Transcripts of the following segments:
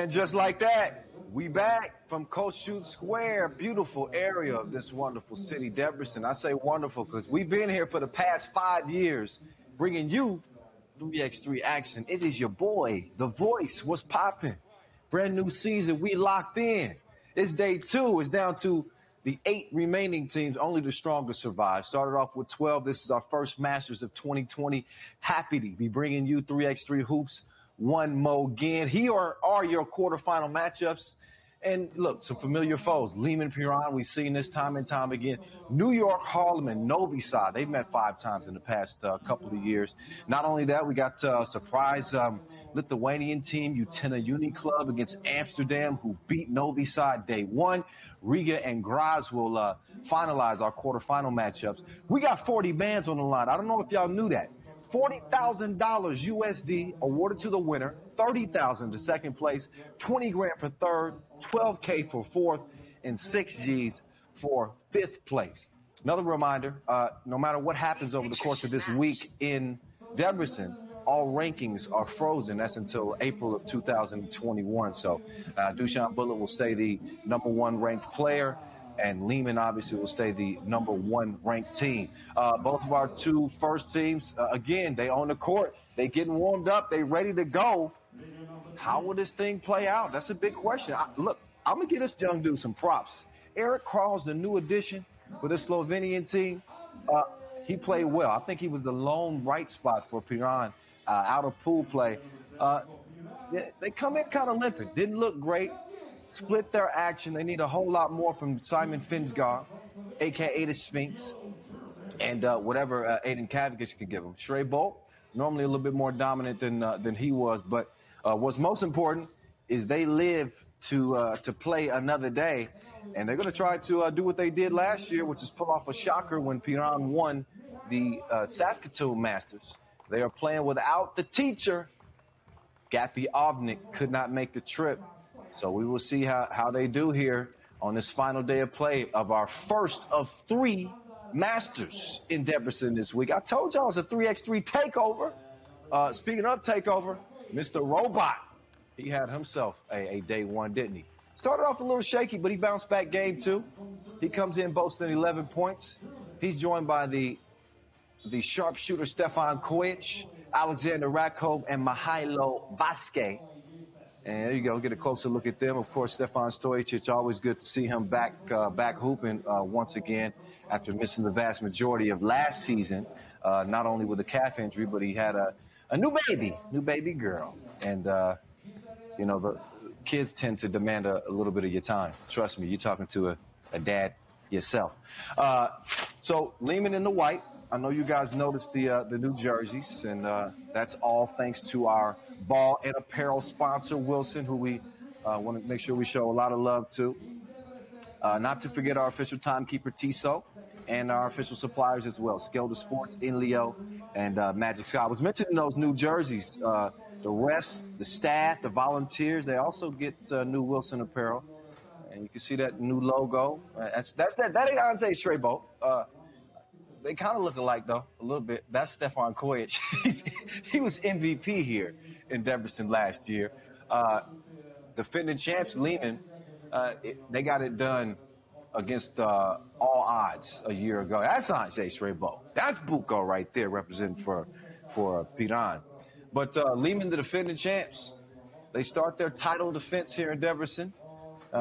And just like that, we back from Coach Shoot Square, beautiful area of this wonderful city, Debrecen. I say wonderful because we've been here for the past 5 years, bringing you 3x3 action. It is your boy, The Voice. What's popping? Brand new season. We locked in. It's day 2. It's down to the 8 remaining teams. Only the strongest survive. Started off with 12. This is our first Masters of 2020. Happy to be bringing you 3x3 hoops one more again. Here are your quarterfinal matchups. And look, some familiar foes. Liman, Piran, we've seen this time and time again. New York, Harlem, and Novi Sad. They've met 5 times in the past couple of years. Not only that, we got a surprise Lithuanian team, Utena Uniclub against Amsterdam, who beat Novi Sad day 1. Riga and Graz will finalize our quarterfinal matchups. We got 40 bands on the line. I don't know if y'all knew that. $40,000 USD awarded to the winner, $30,000 to second place, $20,000 for third, $12K for fourth, and 6 Gs for fifth place. Another reminder, no matter what happens over the course of this week in Debrecen, all rankings are frozen. That's until April of 2021. So Dusan Bullet will stay the number 1 ranked player, and Liman obviously will stay the number 1 ranked team. Both of our 2 first teams, again, they on the court. They getting warmed up. They ready to go. How will this thing play out? That's a big question. Look, I'm going to give this young dude some props. Eric Kral's the new addition for the Slovenian team. He played well. I think he was the lone bright spot for Piran out of pool play. They come in kind of limping. Didn't look great. Split their action. They need a whole lot more from Simon Finsgaard, a.k.a. the Sphinx, and whatever Aiden Kavic can give him. Shrey Bolt, normally a little bit more dominant than he was, but what's most important is they live to play another day, and they're going to try to do what they did last year, which is pull off a shocker when Piran won the Saskatoon Masters. They are playing without the teacher. Gappy Ovnik could not make the trip. So we will see how they do here on this final day of play of our first of 3 Masters in Debrecen this week. I told y'all it's a 3x3 takeover. Speaking of takeover, Mr. Robot, he had himself a day 1, didn't he? Started off a little shaky, but he bounced back game 2. He comes in boasting 11 points. He's joined by the sharpshooter Stefan Kojic, Alexander Rakov, and Mihailo Vasquez. And there you go, get a closer look at them. Of course, Stefan Stojic, always good to see him back hooping once again after missing the vast majority of last season, not only with a calf injury, but he had a new baby girl. And, the kids tend to demand a little bit of your time. Trust me, you're talking to a dad yourself. So Liman in the white. I know you guys noticed the new jerseys, and that's all thanks to our ball and apparel sponsor, Wilson, who we want to make sure we show a lot of love to. Not to forget our official timekeeper, Tiso, and our official suppliers as well, Skelter Sports, Inleo, and Magic Sky. I was mentioning those new jerseys. The refs, the staff, the volunteers, they also get new Wilson apparel. And you can see that new logo. That ain't Anze Strabo. They kind of look alike, though, a little bit. That's Stefan Kojic. He was MVP here in Debrecen last year. Defending champs, Liman, they got it done against all odds a year ago. That's Anze Strabo. That's Buko right there representing for Piran. But Liman, the defending champs, they start their title defense here in Debrecen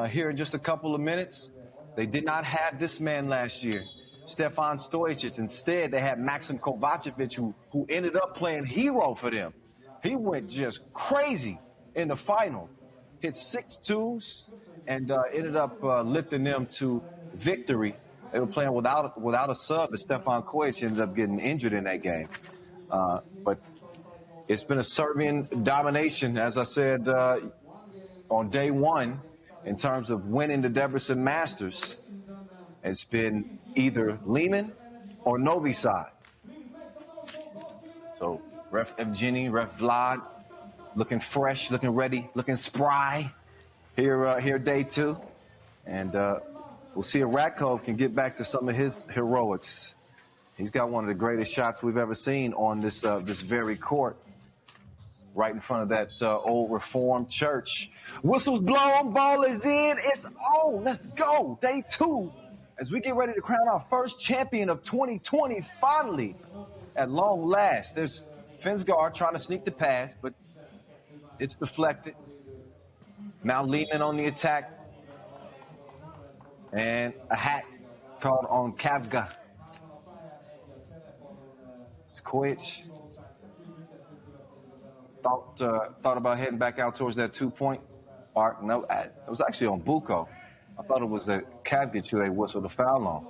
here in just a couple of minutes. They did not have this man last year, Stefan Stojic. Instead, they had Maxim Kovacevic, who ended up playing hero for them. He went just crazy in the final, hit 6 twos, and ended up lifting them to victory. They were playing without a sub, and Stefan Kojic ended up getting injured in that game. But it's been a Serbian domination, as I said, on day 1 in terms of winning the Debrecen Masters. It's been either Liman or Novi Sad. So Ref Evgeny, Ref Vlad, looking fresh, looking ready, looking spry here day 2. And we'll see if Rakov can get back to some of his heroics. He's got one of the greatest shots we've ever seen on this very court. right in front of that old Reformed church. Whistles blown, ball is in, it's on. Let's go. Day 2 as we get ready to crown our first champion of 2020 finally at long last. There's Finsgaard trying to sneak the pass, but it's deflected. Now Liman on the attack. And a hat called on Kavga. Kojic thought about heading back out towards that 2-point arc. No, it was actually on Buko. I thought it was a Kavga who they whistled the foul on.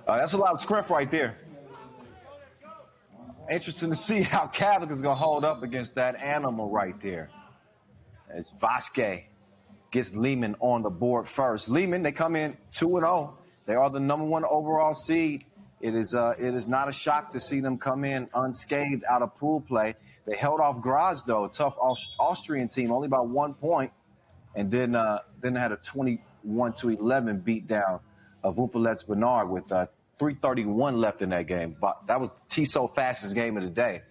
That's a lot of scrimp right there. Interesting to see how Kavga is going to hold up against that animal right there. As Vasquez gets Liman on the board first. Liman, they come in 2-0. They are the number 1 overall seed. It is not a shock to see them come in unscathed out of pool play. They held off Graz, though, a tough Austrian team, only by 1 point, and then had a 21-11 beatdown of Upalets Bernard with 3:31 left in that game. But that was the TSO fastest game of the day.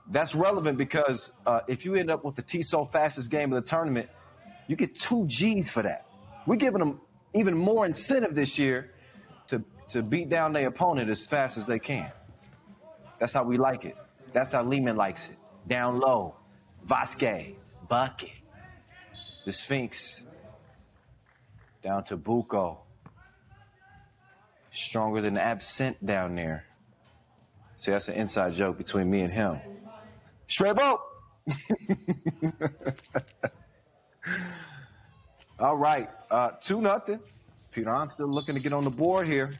That's relevant because if you end up with the TSO fastest game of the tournament, you get 2 G's for that. We're giving them even more incentive this year to beat down their opponent as fast as they can. That's how we like it. That's how Liman likes it. Down low, Vasquez, bucket. The Sphinx down to Buko. Stronger than absent down there. See, that's an inside joke between me and him. Straight boat. All right, 2-0. Piran still looking to get on the board here.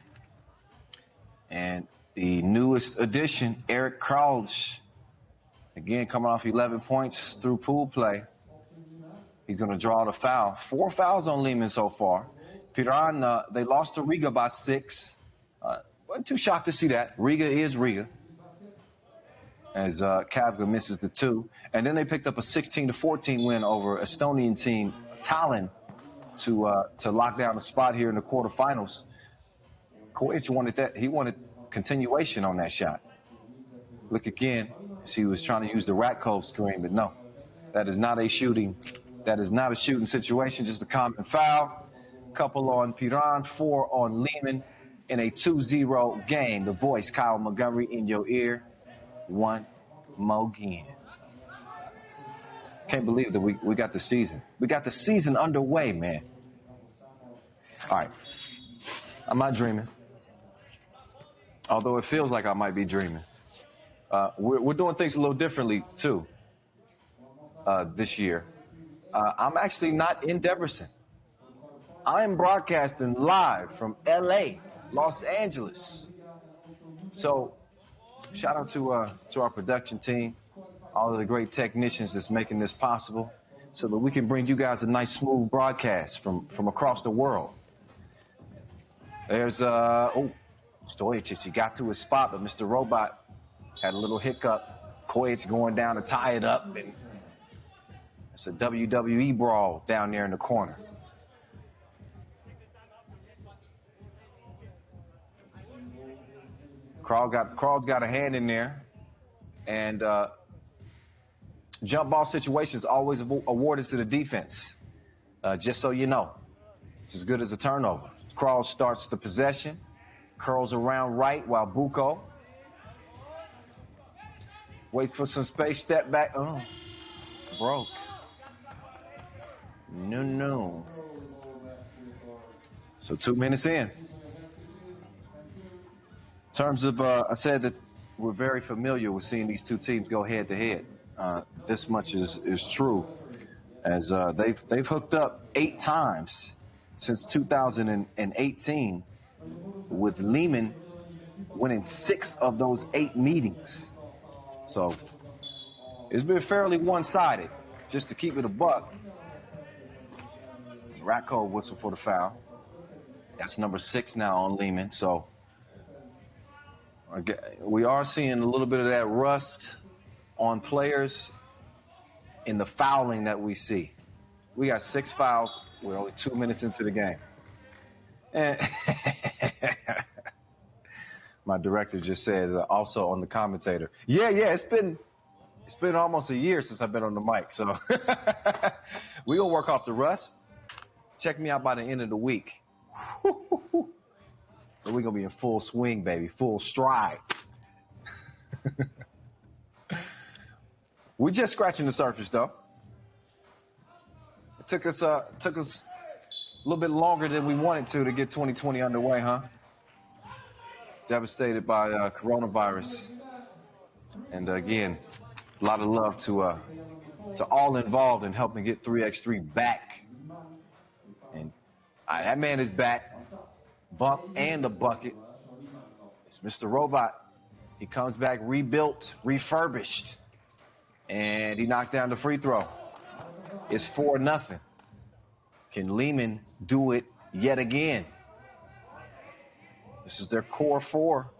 And the newest addition, Eric Crouch, again coming off 11 points through pool play. He's going to draw the foul. 4 fouls on Liman so far. Piran, they lost to Riga by 6. Wasn't too shocked to see that. Riga is Riga. As Kavga misses the 2. And then they picked up a 16-14 win over Estonian team Tallinn to lock down the spot here in the quarterfinals. Kojic wanted that. He wanted continuation on that shot. Look again. See, he was trying to use the rat cove screen, but no. That is not a shooting situation, just a common foul. Couple on Piran, 4 on Liman in a 2-0 game. The voice, Kyle Montgomery, in your ear. One more again. Can't believe that we got the season. We got the season underway, man. All right. I'm not dreaming. Although it feels like I might be dreaming. We're doing things a little differently, too, this year. I'm actually not in Debrecen. I am broadcasting live from L.A., Los Angeles. So, shout out to our production team, all of the great technicians that's making this possible, so that we can bring you guys a nice, smooth broadcast from across the world. There's Stojacic, he got to his spot, but Mr. Robot had a little hiccup. Kojic going down to tie it up, and it's a WWE brawl down there in the corner. Kraw's got a hand in there, and jump ball situations always awarded to the defense, just so you know. It's as good as a turnover. Kraw starts the possession, curls around right while Buko waits for some space, step back. Oh, broke. No. So 2 minutes in. In terms of, I said that we're very familiar with seeing these two teams go head to head. This much is true, as they've hooked up 8 times since 2018, with Liman winning 6 of those 8 meetings. So it's been fairly one-sided, just to keep it a buck. Ratko whistle for the foul. That's number 6 now on Liman. So we are seeing a little bit of that rust on players in the fouling that we see. We got 6 fouls. We're only 2 minutes into the game. And my director just said, also on the commentator, yeah, it's been It's been almost a year since I've been on the mic, so we're going to work off the rust. Check me out by the end of the week. We're going to be in full swing, baby, full stride. We're just scratching the surface, though. It took us a little bit longer than we wanted to get 2020 underway, huh? Devastated by coronavirus. And again, a lot of love to all involved in helping get 3x3 back. And that man is back. Bump and a bucket. It's Mr. Robot. He comes back rebuilt, refurbished. And he knocked down the free throw. It's 4-0. Can Liman do it yet again? This is their core four.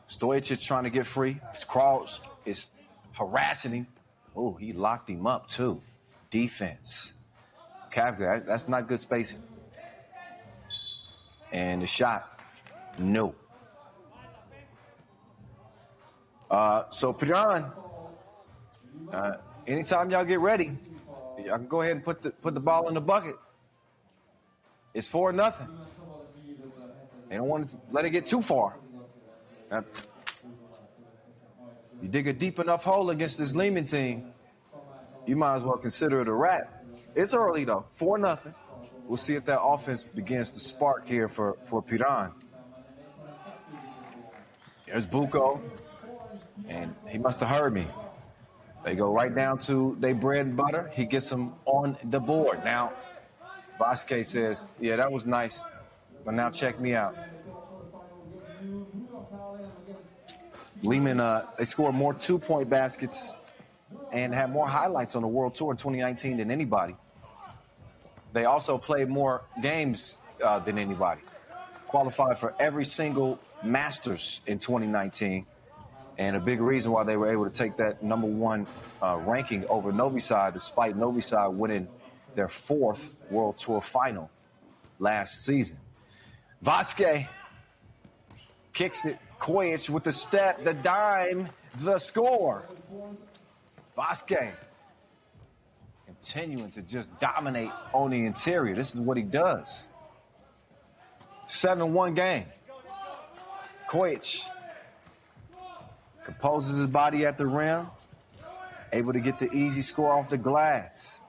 Stojic trying to get free. Kraus is harassing him. Oh, he locked him up too. Defense. Kavka, that's not good spacing. And the shot, no. So Piran, anytime y'all get ready, y'all can go ahead and put the ball in the bucket. It's 4-0. They don't want to let it get too far. Now, you dig a deep enough hole against this Liman team, you might as well consider it a wrap. It's early, though. 4-0. We'll see if that offense begins to spark here for Piran. There's Buko, and he must have heard me. They go right down to their bread and butter. He gets them on the board. Now, Vasquez says, yeah, that was nice, but now check me out. Liman, they scored more two-point baskets and had more highlights on the World Tour in 2019 than anybody. They also played more games than anybody. Qualified for every single Masters in 2019. And a big reason why they were able to take that number one ranking over Novi Sad, despite Novi Sad winning their fourth World Tour final last season. Vasquez kicks it. Kojic with the step, the dime, the score. Vasquez continuing to just dominate on the interior. This is what he does. 7-1 game. Kojic composes his body at the rim, able to get the easy score off the glass.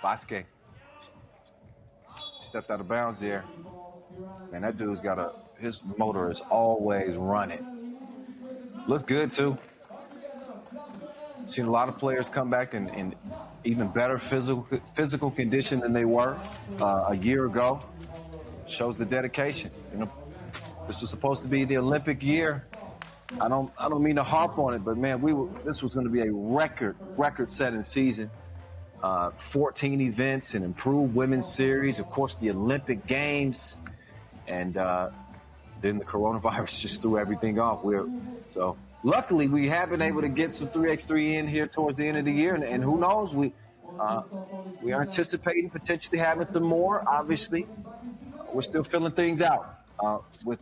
Vasquez stepped out of bounds there. Man, that dude's his motor is always running. Looked good, too. Seen a lot of players come back in even better physical condition than they were a year ago. Shows the dedication. You know, this was supposed to be the Olympic year. I don't mean to harp on it, but man, this was going to be a record-setting season. 14 events, an improved women's series, of course, the Olympic Games. And then the coronavirus just threw everything off. So luckily, we have been able to get some 3x3 in here towards the end of the year. And who knows, we are anticipating potentially having some more. Obviously, we're still filling things out with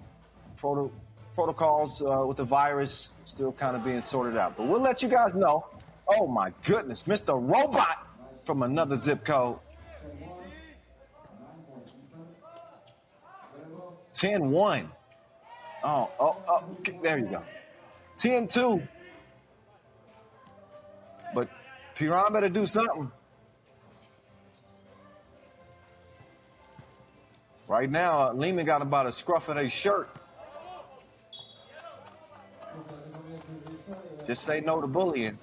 protocols with the virus still kind of being sorted out. But we'll let you guys know. Oh, my goodness, Mr. Robot from another zip code. 10-1. Oh, there you go. 10-2. But Piran better do something. Right now, Liman got about a scruff of his shirt. Just say no to bullying.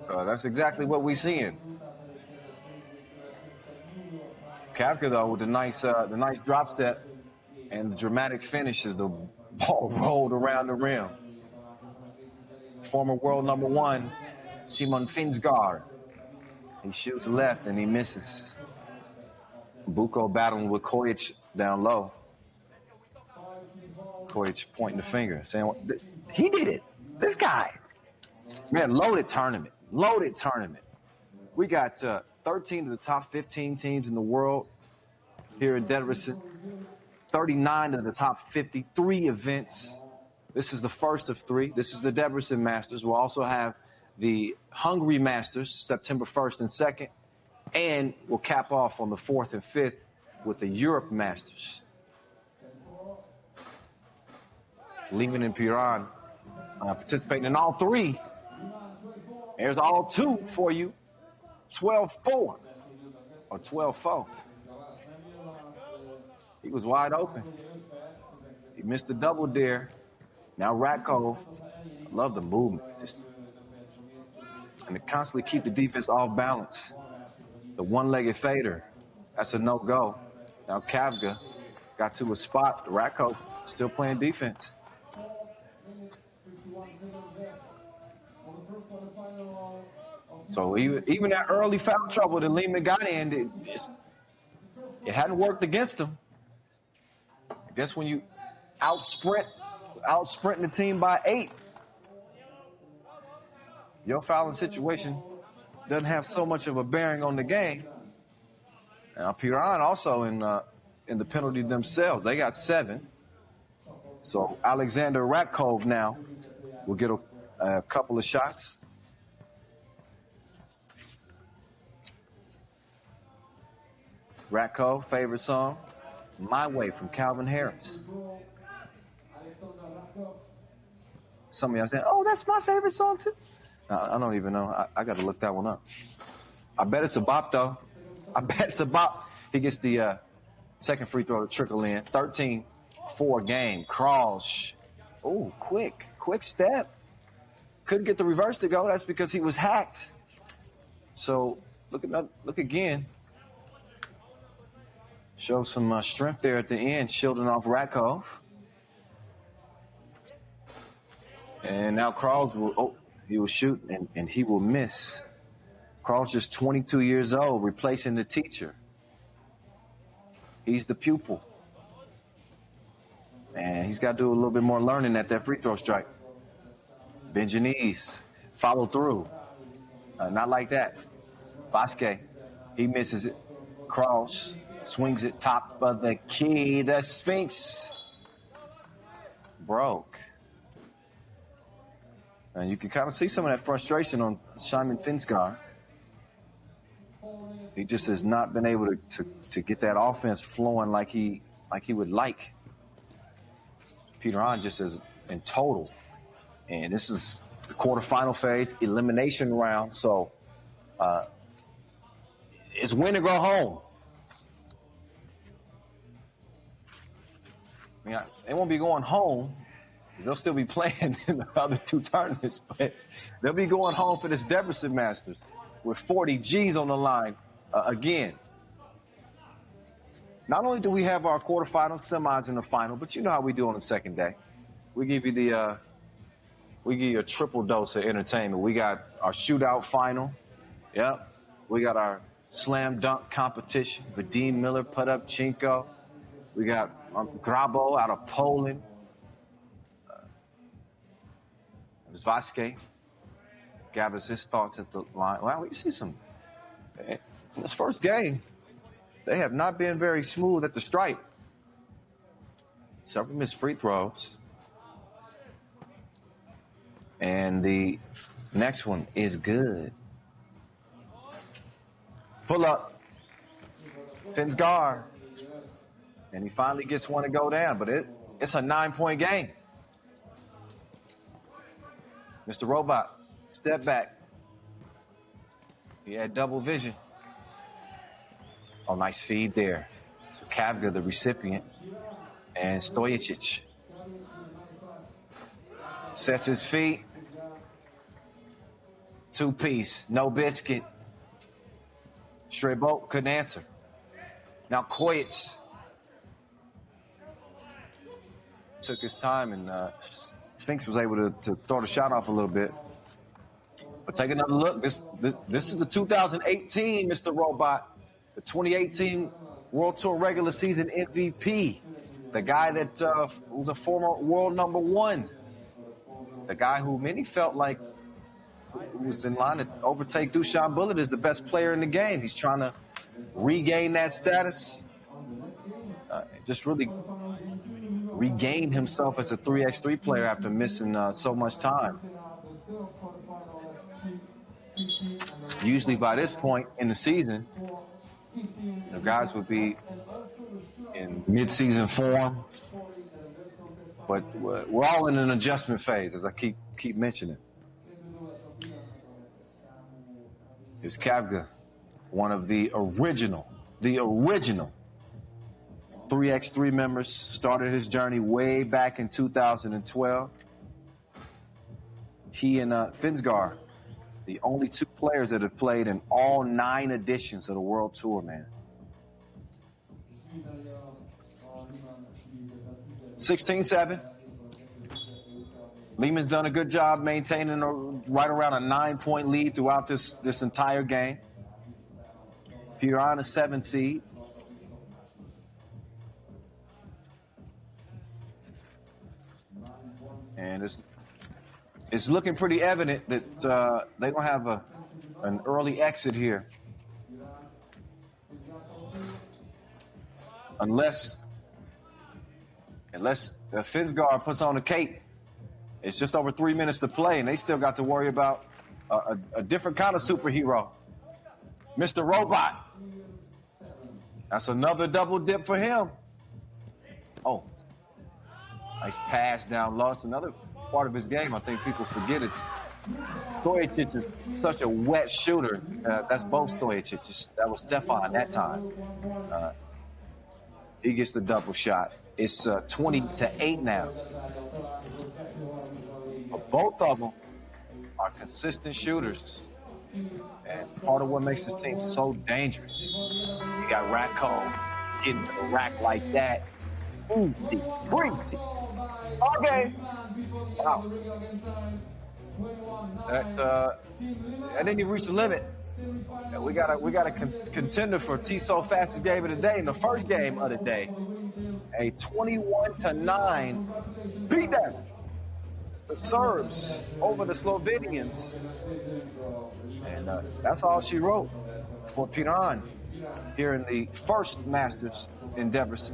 That's exactly what we're seeing. Kavka, though, with the nice drop step and the dramatic finish as the ball rolled around the rim. Former world number one, Simon Finsgaard. He shoots left and he misses. Buko battling with Kojic down low. Kojic pointing the finger, saying, he did it. This guy. Man, loaded tournament. We got 13 of the top 15 teams in the world here in Debrecen. 39 of the top 53 events. This is the first of 3. This is the Debrecen Masters. We'll also have the Hungary Masters, September 1st and 2nd. And we'll cap off on the 4th and 5th with the Europe Masters. Liman and Piran participating in all 3. There's all 2 for you. 12-4 or 12-4. He was wide open. He missed the double dare. Now Ratkov. I love the movement. And to constantly keep the defense off balance. The one-legged fader. That's a no-go. Now Kavga got to a spot. Ratkov still playing defense. So even that early foul trouble that Liman got in, it hadn't worked against him. I guess when you out-sprinting the team by 8, your fouling situation doesn't have so much of a bearing on the game. And Piran also in the penalty themselves. They got 7. So Alexander Ratkov now will get a couple of shots. Ratkov, favorite song, My Way from Calvin Harris. Some of y'all saying, oh, that's my favorite song too. I don't even know. I got to look that one up. I bet it's a bop, though. I bet it's a bop. He gets the second free throw to trickle in. 13-4 game. Crawls. Oh, quick step. Couldn't get the reverse to go. That's because he was hacked. So look again. Show some strength there at the end, shielding off Ratkov. And now Crawls he will shoot and he will miss. Crawls just 22 years old, replacing the teacher. He's the pupil. And he's got to do a little bit more learning at that free throw strike. Bend your knees. Follow through. Not like that. Vasquez, he misses it. Crawls. Swings it top of the key. The Sphinx broke. And you can kind of see some of that frustration on Simon Finsgar. He just has not been able to get that offense flowing like he would like. Piran just is in total. And this is the quarterfinal phase, elimination round. So it's win or go home. I mean, they won't be going home. They'll still be playing in the other 2 tournaments, but they'll be going home for this Debrecen Masters with 40 G's on the line again. Not only do we have our quarterfinals, semis, and the final, but you know how we do on the second day. We give you a triple dose of entertainment. We got our shootout final. Yep. We got our slam dunk competition. Vadim Miller put up Chinko. We got Grabo out of Poland. Vasquez gathers his thoughts at the line. Wow, we see some. In this first game, they have not been very smooth at the stripe. Several missed free throws. And the next one is good. Pull up. Finsgar. And he finally gets one to go down, but it's a 9-point game. Mr. Robot, step back. He had double vision. Oh, nice feed there. So Kavga, the recipient, and Stojicic sets his feet. 2-piece, no biscuit. Strebo couldn't answer. Now Koyitz took his time, and Sphinx was able to throw the shot off a little bit. But take another look. This is the 2018 Mr. Robot, the 2018 World Tour regular season MVP, the guy that was a former world number 1, the guy who many felt like was in line to overtake Dusan Bullet as the best player in the game. He's trying to regain that status. just really regained himself as a 3x3 player after missing so much time. Usually by this point in the season, the guys would be in mid-season form, but we're all in an adjustment phase, as I keep mentioning. Here's Kavga, one of the original 3x3 members, started his journey way back in 2012. He and Finsgar, the only two players that have played in all 9 editions of the World Tour, man. 16-7. Liman's done a good job maintaining right around a 9-point lead throughout this entire game. Piran, a 7 seed. And it's looking pretty evident that they're going to have an early exit here. Unless Finsgar puts on a cape. It's just over 3 minutes to play, and they still got to worry about a different kind of superhero. Mr. Robot. That's another double dip for him. Oh. Nice pass down low. It's another part of his game I think people forget it. Stojacic is such a wet shooter. That's both Stojacic. That was Stefan that time. He gets the double shot. It's 20-8 now. But both of them are consistent shooters. And part of what makes this team so dangerous, you got Ratko getting to the rack like that. Breezy. Okay. Wow. And then you reach the limit. And we got a contender for TSO fastest game of the day in the first game of the day. A 21-9 beatdown. The Serbs over the Slovenians. And that's all she wrote for Piran here in the first Masters in Debrecen.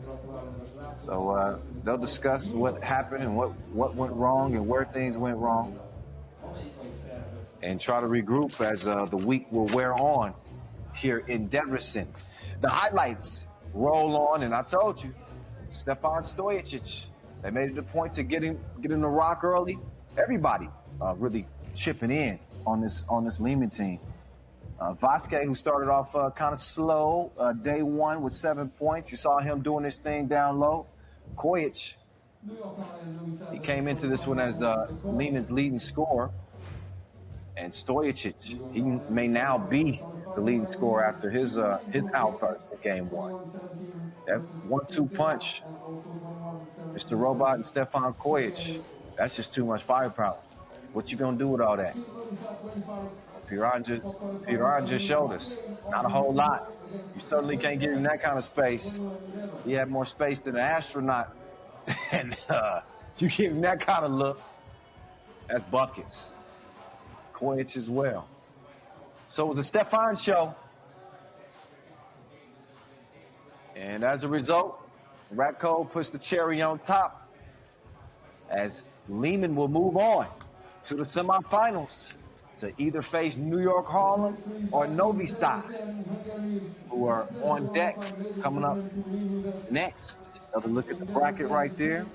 So they'll discuss what happened and what went wrong and where things went wrong, and try to regroup as the week will wear on here in Debrecen. The highlights roll on, and I told you, Stefan Stojacic, they made it a point to get in the rock early. Everybody really chipping in on this Liman team. Vasquez, who started off kind of slow day one with 7 points. You saw him doing his thing down low. Kojic, he came into this one as Liman's leading scorer. And Stojacic, he may now be the leading scorer after his outburst in game one. That 1-2 punch, Mr. Robot and Stefan Kojic, that's just too much firepower. What you gonna do with all that? Piran just showed us. Not a whole lot. You certainly can't give him that kind of space. He had more space than an astronaut. And you give him that kind of look, that's buckets. Kojic as well. So it was a Stefan show. And as a result, Ratko puts the cherry on top as Liman will move on to the semifinals to either face New York Harlem or Novi Sad, who are on deck coming up next. Another look at the bracket right there.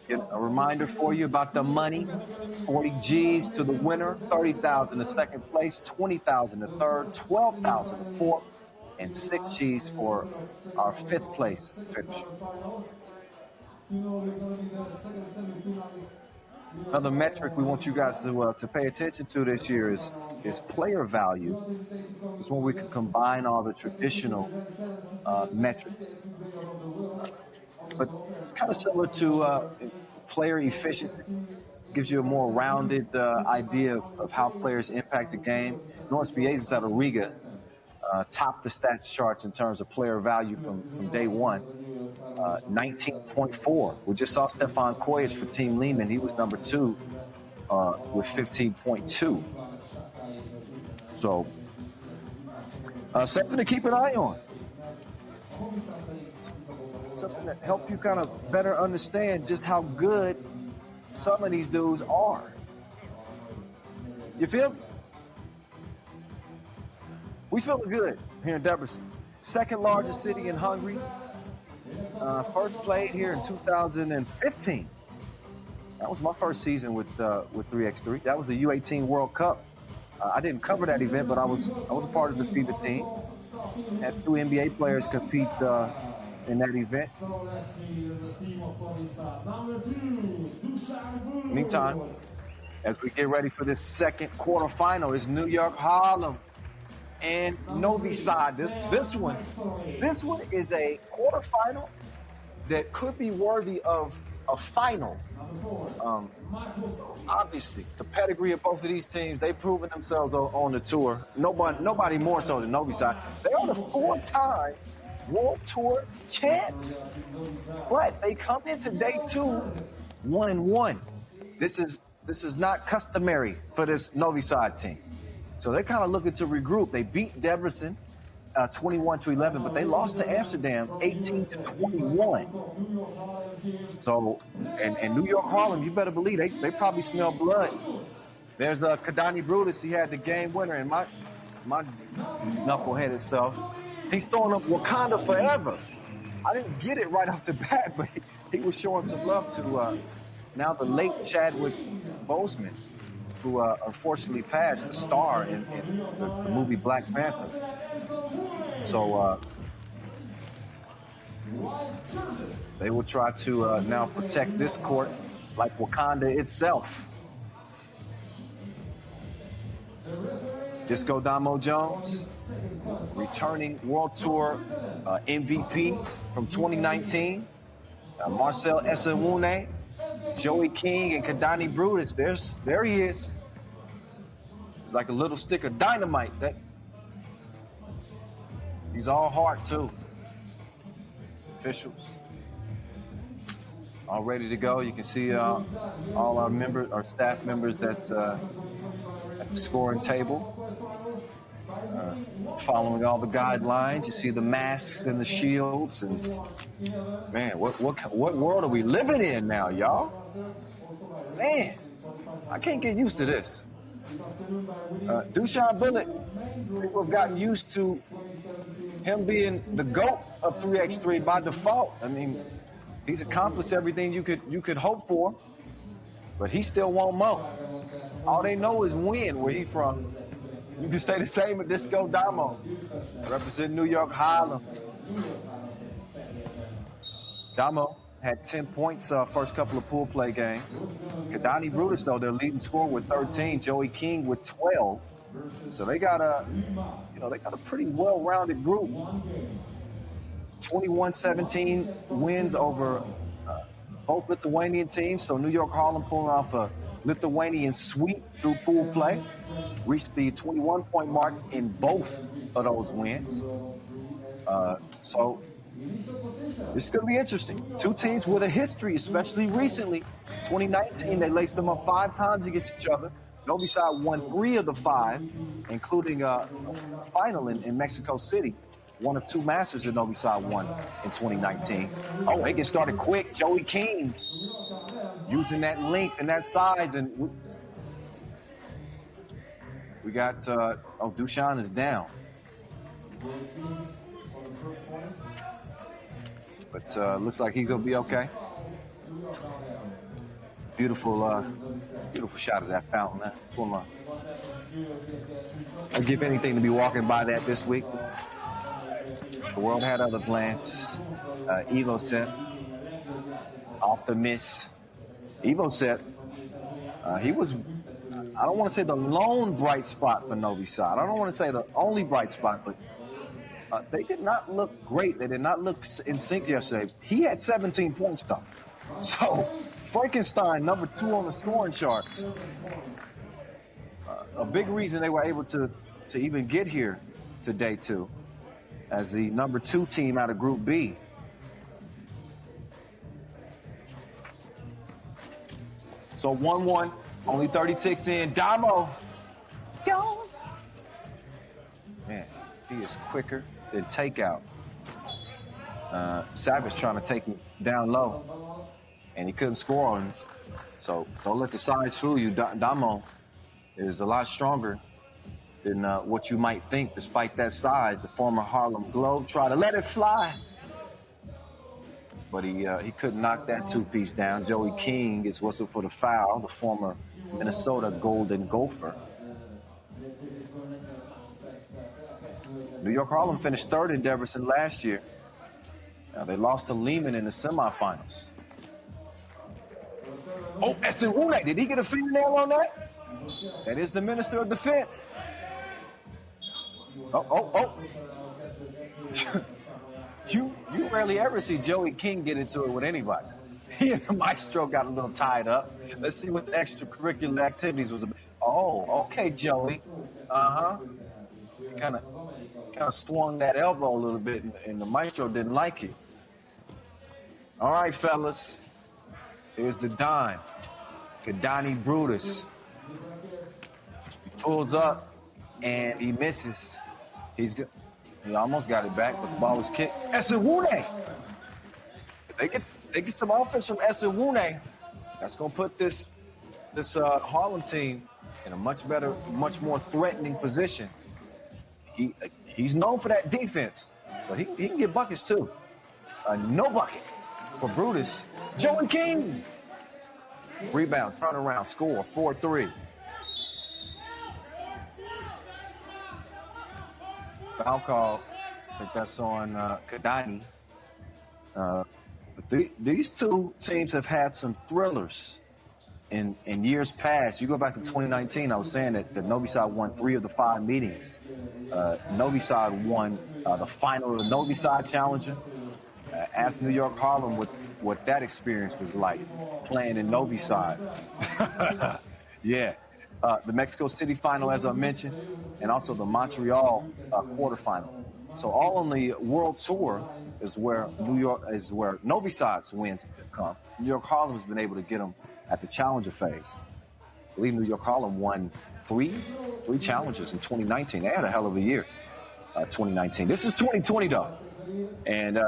Get a reminder for you about the money. 40 G's to the winner, 30,000 to second place, 20,000 to third, 12,000 to fourth, and 6 G's for our fifth place finisher. Another metric we want you guys to pay attention to this year is player value. This is when we can combine all the traditional metrics. But kind of similar to player efficiency, gives you a more rounded idea of how players impact the game. Norris Biezis out of Riga topped the stats charts in terms of player value from day one. 19.4. We just saw Stefan Kojic for Team Liman. He was number 2 with 15.2. So something to keep an eye on. something that help you kind of better understand just how good some of these dudes are. You feel? We feeling good here in Debrecen. Second largest city in Hungary. First played here in 2015. That was my first season with 3x3. That was the U18 World Cup. I didn't cover that event, but I was a part of the FIBA team. Had 2 NBA players compete in that event. Meantime, as we get ready for this second quarterfinal, it's New York Harlem and Novi Sad. This one is a quarterfinal that could be worthy of a final. Obviously, the pedigree of both of these teams, they've proven themselves on the tour. Nobody more so than Novi Sad. They are the 4-time World Tour champs, but they come into day 2 1-1. This is not customary for this Novi Sad team. So they're kind of looking to regroup. They beat Debrecen 21-11, but they lost to Amsterdam 18-21. So, and New York Harlem, you better believe they probably smell blood. There's Kadani Brutus. He had the game winner, and my knuckleheaded self, he's throwing up Wakanda forever. I didn't get it right off the bat, but he was showing some love to now the late Chadwick Boseman, who unfortunately passed, the star in the movie Black Panther. So they will try to now protect this court like Wakanda itself. Disco Damo Jones, returning World Tour MVP from 2019. Marcel Esewune, Joey King, and Kadani Brutus. There he is. Like a little stick of dynamite. He's all heart, too. Officials. All ready to go. You can see all our staff members at the scoring table. Following all the guidelines. You see the masks and the shields. And man, what world are we living in now, y'all? Man, I can't get used to this. Dushan Bullet, people have gotten used to him being the GOAT of 3x3 by default. I mean, he's accomplished everything you could hope for, but he still won't more. All they know is win where he from. You can stay the same at Disco Damo. Represent New York Harlem. Damo had 10 points first couple of pool play games. Kadani Brutus, though, their leading scorer with 13. Joey King with 12. So they got a pretty well-rounded group. 21-17 wins over both Lithuanian teams. So New York Harlem pulling off a Lithuanian sweep through pool play. Reached the 21-point mark in both of those wins. So this is going to be interesting. Two teams with a history, especially recently. 2019, they laced them up 5 times against each other. Novi Sad won 3 of the 5, including a final in Mexico City. 1 of 2 Masters that Novi Sad won in 2019. Oh, they get started quick. Joey King using that length and that size. And we got, Dushan is down. But looks like he's going to be okay. Beautiful shot of that fountain. That's one I'd give anything to be walking by that this week. The world had other plans. Evo set off the miss. Evo set. He was, I don't want to say the lone bright spot for Novi Sad. I don't want to say the only bright spot, but they did not look great. They did not look in sync yesterday. He had 17 points, though. So, Frankenstein, number 2 on the scoring charts. A big reason they were able to even get here to day 2 as the number 2 team out of Group B. So 1-1, only 30 ticks in. Damo. Go. Man, he is quicker than takeout. Savage trying to take him down low, and he couldn't score on him. So don't let the size fool you. Damo is a lot stronger than what you might think, despite that size. The former Harlem Globe tried to let it fly, but he couldn't knock that two-piece down. Joey King gets whistled for the foul, the former Minnesota Golden Gopher. New York Harlem finished third in Debrecen last year. Now, they lost to Liman in the semifinals. Oh, Esenwune, did he get a fingernail on that? That is the Minister of Defense. Oh. You rarely ever see Joey King get into it with anybody. He and the Maestro got a little tied up. Let's see what the extracurricular activities was about. Oh, okay, Joey. Kind of swung that elbow a little bit, and the Maestro didn't like it. All right, fellas. Here's the dime. Kadani Brutus. He pulls up, and he misses. He almost got it back, but the ball was kicked. Esenwune! They get some offense from Esenwune. That's going to put this Harlem team in a much better, much more threatening position. He's known for that defense, but he can get buckets too. No bucket for Brutus. Joey King. Rebound, turn around, score, 4-3. Foul call. I think that's on Kadani. These two teams have had some thrillers in years past. You go back to 2019, I was saying that the Novi Sad won 3 of the 5 meetings. Novi Sad won the final of the Novi Sad Challenger. Ask New York Harlem what that experience was like playing in Novi Sad. Yeah. The Mexico City final, as I mentioned, and also the Montreal quarterfinal. So all on the World Tour is where Novi Sad's wins come. New York Harlem has been able to get them at the challenger phase. I believe New York Harlem won three challenges in 2019. They had a hell of a year, 2019. This is 2020 though, and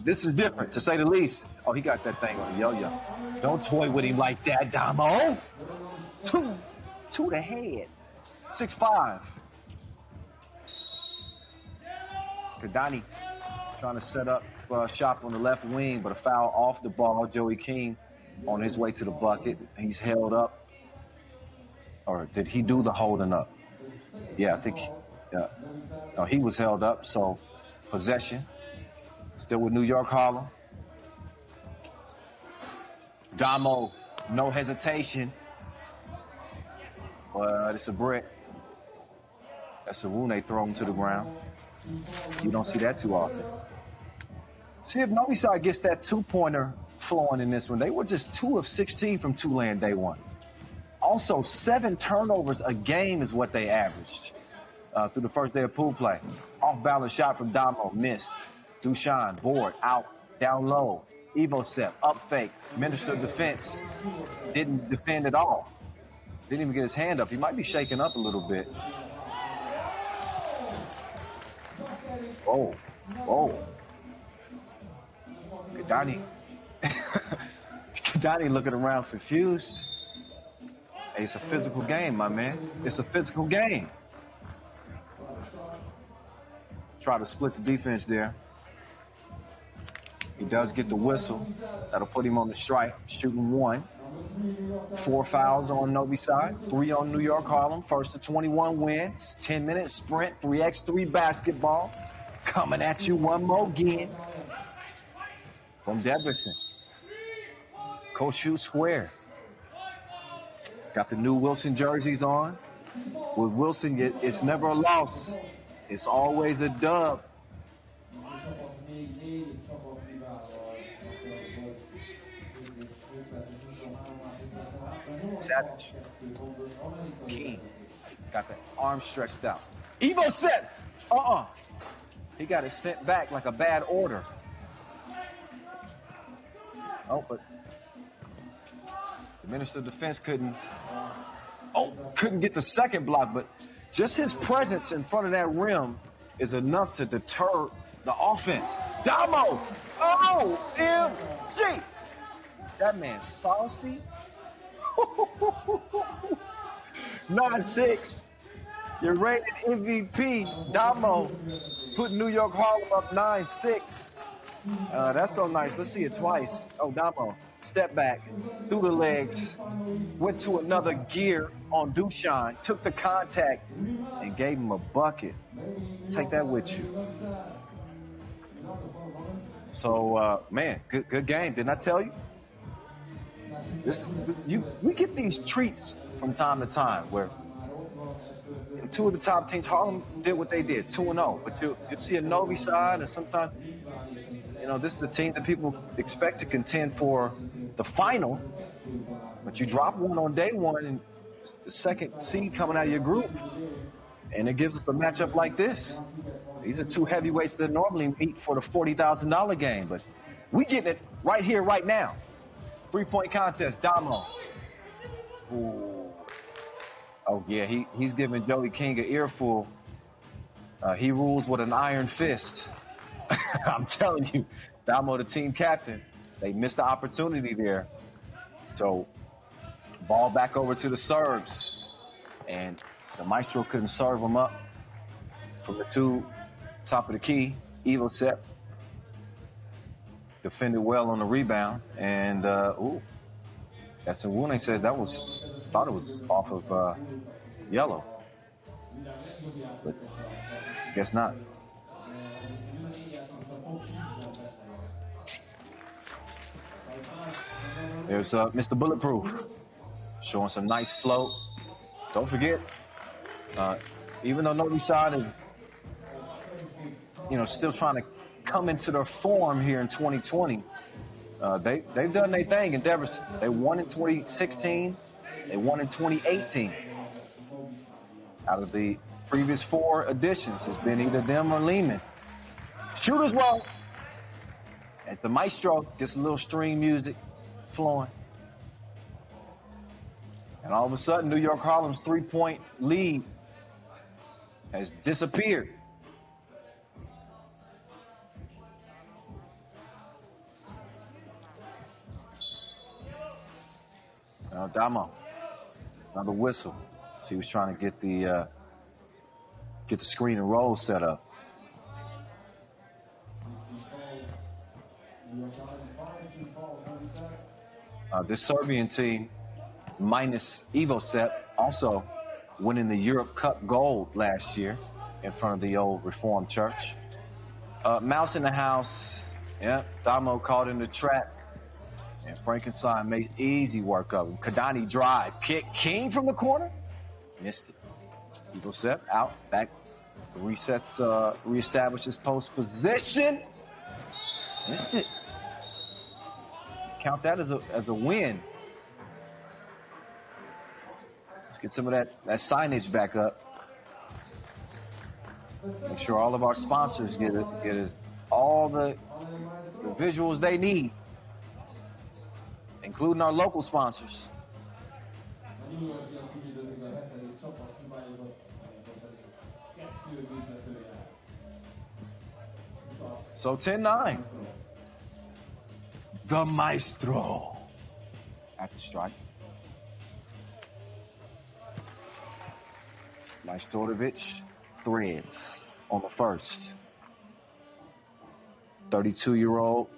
this is different to say the least. Oh, he got that thing on the yo-yo. Don't toy with him like that, Damo. To the head. 6'5". Kadani trying to set up shop on the left wing, but a foul off the ball. Joey King on his way to the bucket. He's held up. Or did he do the holding up? Yeah, I think no, he was held up. So possession. Still with New York Harlem. Damo, no hesitation. But it's a brick. That's a Esenwune thrown to the ground. You don't see that too often. See if Novi Sad gets that two-pointer flowing in this one. They were just 2 of 16 from two-land day one. Also, 7 turnovers a game is what they averaged through the first day of pool play. Off-balance shot from Damo, missed. Dushan, board, out, down low. Evo step, up fake. Minister of Defense didn't defend at all. Didn't even get his hand up. He might be shaken up a little bit. Whoa. Kadani. Kadani looking around confused. Hey, it's a physical game, my man. It's a physical game. Try to split the defense there. He does get the whistle. That'll put him on the strike, shooting 1. 4 fouls on Novi Sad, 3 on New York Harlem. First to 21 wins. 10-minute sprint, 3x3 basketball. Coming at you one more again. From Debrecen. Coach Shoot Square. Got the new Wilson jerseys on. With Wilson, it's never a loss. It's always a dub. Savage. King. Got the arm stretched out. Evo set. He got it sent back like a bad order. Oh, but the Minister of Defense couldn't get the second block, but just his presence in front of that rim is enough to deter the offense. Damo. OMG. That man's saucy. 9-6. Your rated MVP, Damo, put New York Harlem up 9-6. That's so nice. Let's see it twice. Oh, Damo, step back, through the legs, went to another gear on Duchan, took the contact, and gave him a bucket. Take that with you. So, man, good game. Didn't I tell you? We get these treats from time to time where two of the top teams, Harlem did what they did, 2-0. But you see a Novi Sad, and sometimes, this is a team that people expect to contend for the final. But you drop one on day one, and the second seed coming out of your group, and it gives us a matchup like this. These are two heavyweights that normally meet for the $40,000 game, but we getting it right here, right now. 3-point contest, Damo. Ooh. Oh, yeah, he's giving Joey King an earful. He rules with an iron fist. I'm telling you, Damo, the team captain, they missed the opportunity there. So, ball back over to the Serbs. And the Maestro couldn't serve them up from the two top of the key. Evo Sep defended well on the rebound. And, that's when they said thought it was off of yellow. But guess not. There's Mr. Bulletproof showing some nice float. Don't forget, even though Novi Sad is, still trying to come into their form here in 2020, they've done their thing in Debrecen. They won in 2016. They won in 2018. Out of the previous 4 editions, it's been either them or Liman. Shoot as well. As the Maestro gets a little string music flowing. And all of a sudden, New York Harlem's 3-point lead has disappeared. Now, Damo, another whistle. So he was trying to get the screen and roll set up. This Serbian team, minus Evo Sep, also winning the Europe Cup gold last year in front of the old Reformed Church. Mouse in the house. Yeah, Damo caught in the trap. And Frankenstein made easy work of him. Kadani drive, kick, King from the corner. Missed it. Evo Sep out, back, reestablishes post position. Missed it. Count that as a win. Let's get some of that signage back up. Make sure all of our sponsors get all the visuals they need, including our local sponsors. So 10-9. The Maestro at the strike. Majstorovic threads on the first. 32-year-old,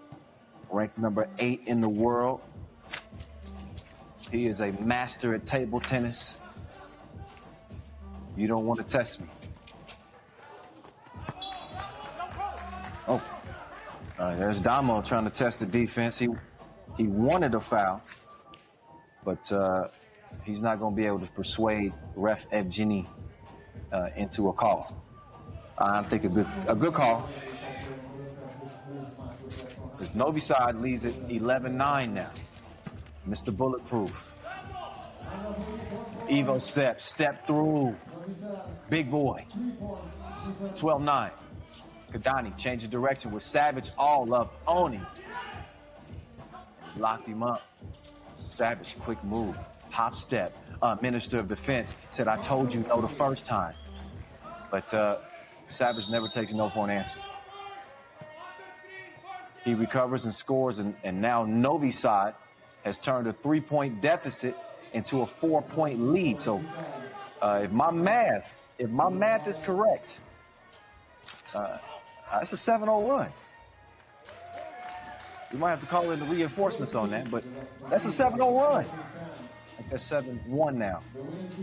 ranked number 8 in the world. He is a master at table tennis. You don't want to test me. Oh. There's Damo trying to test the defense. He wanted a foul, but he's not going to be able to persuade Ref Evgeny into a call. I think a good call. Because Novi Sad leads at 11-9 now. Mr. Bulletproof. Evo Sep, step through. Big boy. 12-9. Kadani changing direction with Savage all up on him. Locked him up. Savage, quick move. Hop step. Minister of Defense said, I told you no the first time. But Savage never takes a no for an answer. He recovers and scores, and now Novi Sad has turned a 3-point deficit into a 4-point lead. So if my math is correct, that's a 7-0 run. We might have to call in the reinforcements on that, but that's a 7-0 run. I think that's 7-1 now,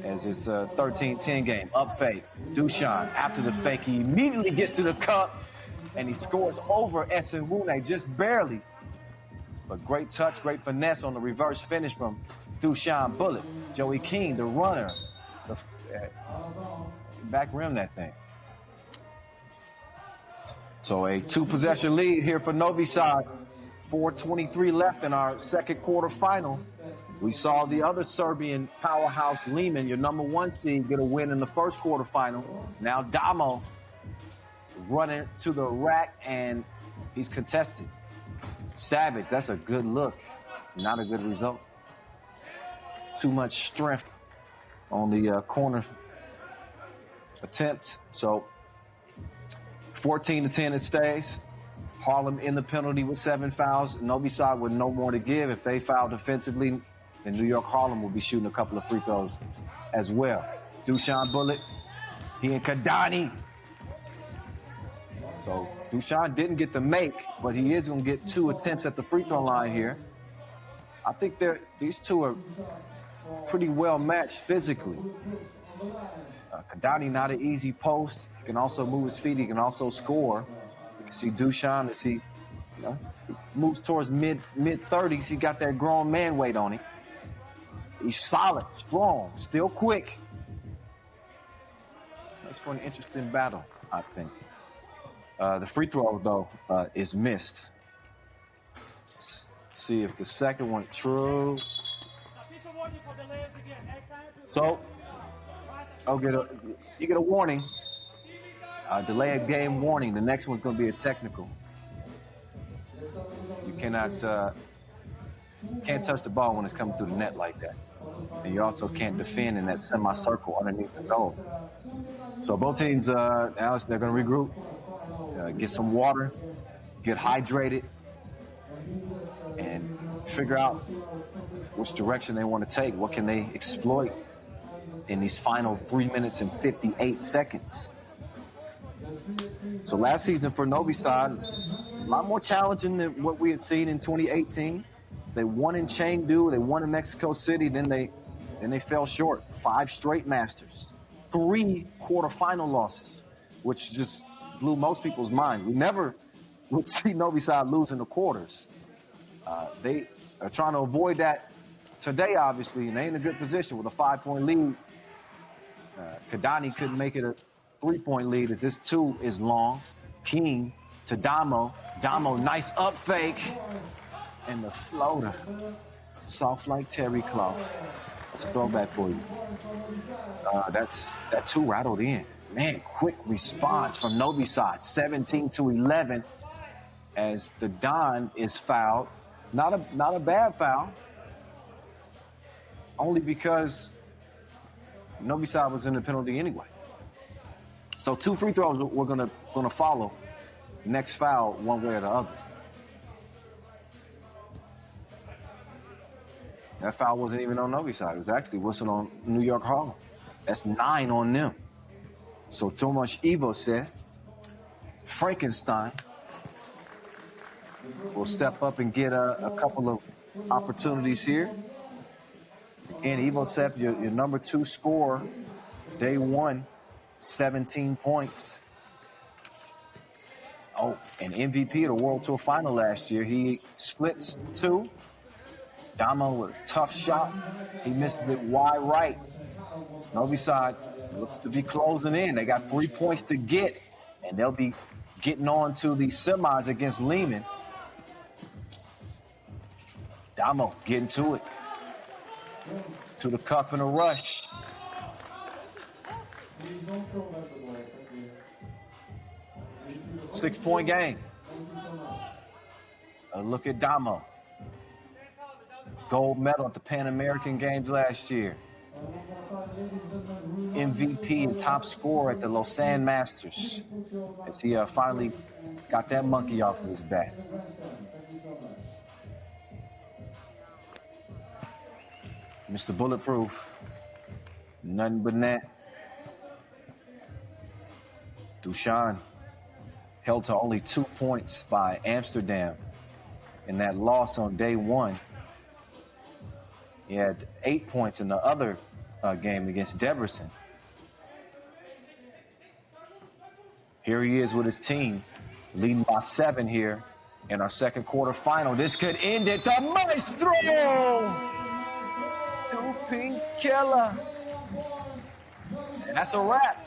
as it's a 13-10 game. Up fake. Dushan, after the fake, he immediately gets to the cup, and he scores over Esenwune just barely. But great touch, great finesse on the reverse finish from Dushan Bullet. Joey King, the runner, back rim that thing. So a 2-possession lead here for Novi Sad. 4:23 left in our second quarter final. We saw the other Serbian powerhouse, Liman, your number 1 seed, get a win in the first quarter final. Now Damo running to the rack, and he's contested. Savage, that's a good look. Not a good result. Too much strength on the corner attempt. So 14-10 it stays. Harlem in the penalty with 7 fouls. Novi Sad with no more to give. If they foul defensively, then New York Harlem will be shooting a couple of free throws as well. Dushan Bullet, he and Kadani. So Dushan didn't get the make, but he is going to get 2 attempts at the free throw line here. I think these two are pretty well matched physically. Kadani not an easy post. He can also move his feet. He can also score. You can see Dushan as he moves towards mid-30s. He got that grown man weight on him. He's solid, strong, still quick. That's for an interesting battle, I think. The free throw, though, is missed. Let's see if the second one true. So, you get a warning. Delay of game warning. The next one's going to be a technical. You can't touch the ball when it's coming through the net like that. And you also can't defend in that semicircle underneath the goal. So both teams, now they're going to regroup, get some water, get hydrated, and figure out which direction they want to take. What can they exploit in these final 3 minutes and 58 seconds? So last season for Novi Sad, a lot more challenging than what we had seen in 2018. They won in Chengdu, they won in Mexico City, then they fell short. 5 straight Masters, 3 quarterfinal losses, which just blew most people's mind. We never would see Novi Sad lose in the quarters. They are trying to avoid that today, obviously, and they in a good position with a 5-point lead. Kadani couldn't make it a 3-point lead as this 2 is long. King to Damo. Damo, nice up fake. And the floater, soft like terry cloth. That's a throwback for you. That 2 rattled in. Man, quick response from Novi Sad, 17-11, as the Don is fouled. Not a bad foul, only because Novi Sad was in the penalty anyway. So 2 free throws we're gonna follow. Next foul, one way or the other. That foul wasn't even on Novi Sad. It was actually whistled on New York Harlem. That's 9 on them. So Tomasz Ivo said, Frankenstein will step up and get a couple of opportunities here. And Ivo said, your number 2 scorer, day 1, 17 points. Oh, an MVP of the World Tour Final last year. He splits 2. Damo with a tough shot. He missed it wide right. Novi Sad looks to be closing in. They got 3 points to get, and they'll be getting on to the semis against Liman. Damo getting to it. To the cup in a rush. Six-point game. A look at Damo. Gold medal at the Pan American Games last year. MVP and top scorer at the Lausanne Masters. As he finally got that monkey off his back. Mr. Bulletproof, nothing but net. Dushan held to only 2 points by Amsterdam in that loss on day one. He had 8 points in the other game against Debrecen. Here he is with his team, leading by 7 here in our second quarter final. This could end it. The maestro! Pink killer. And that's a wrap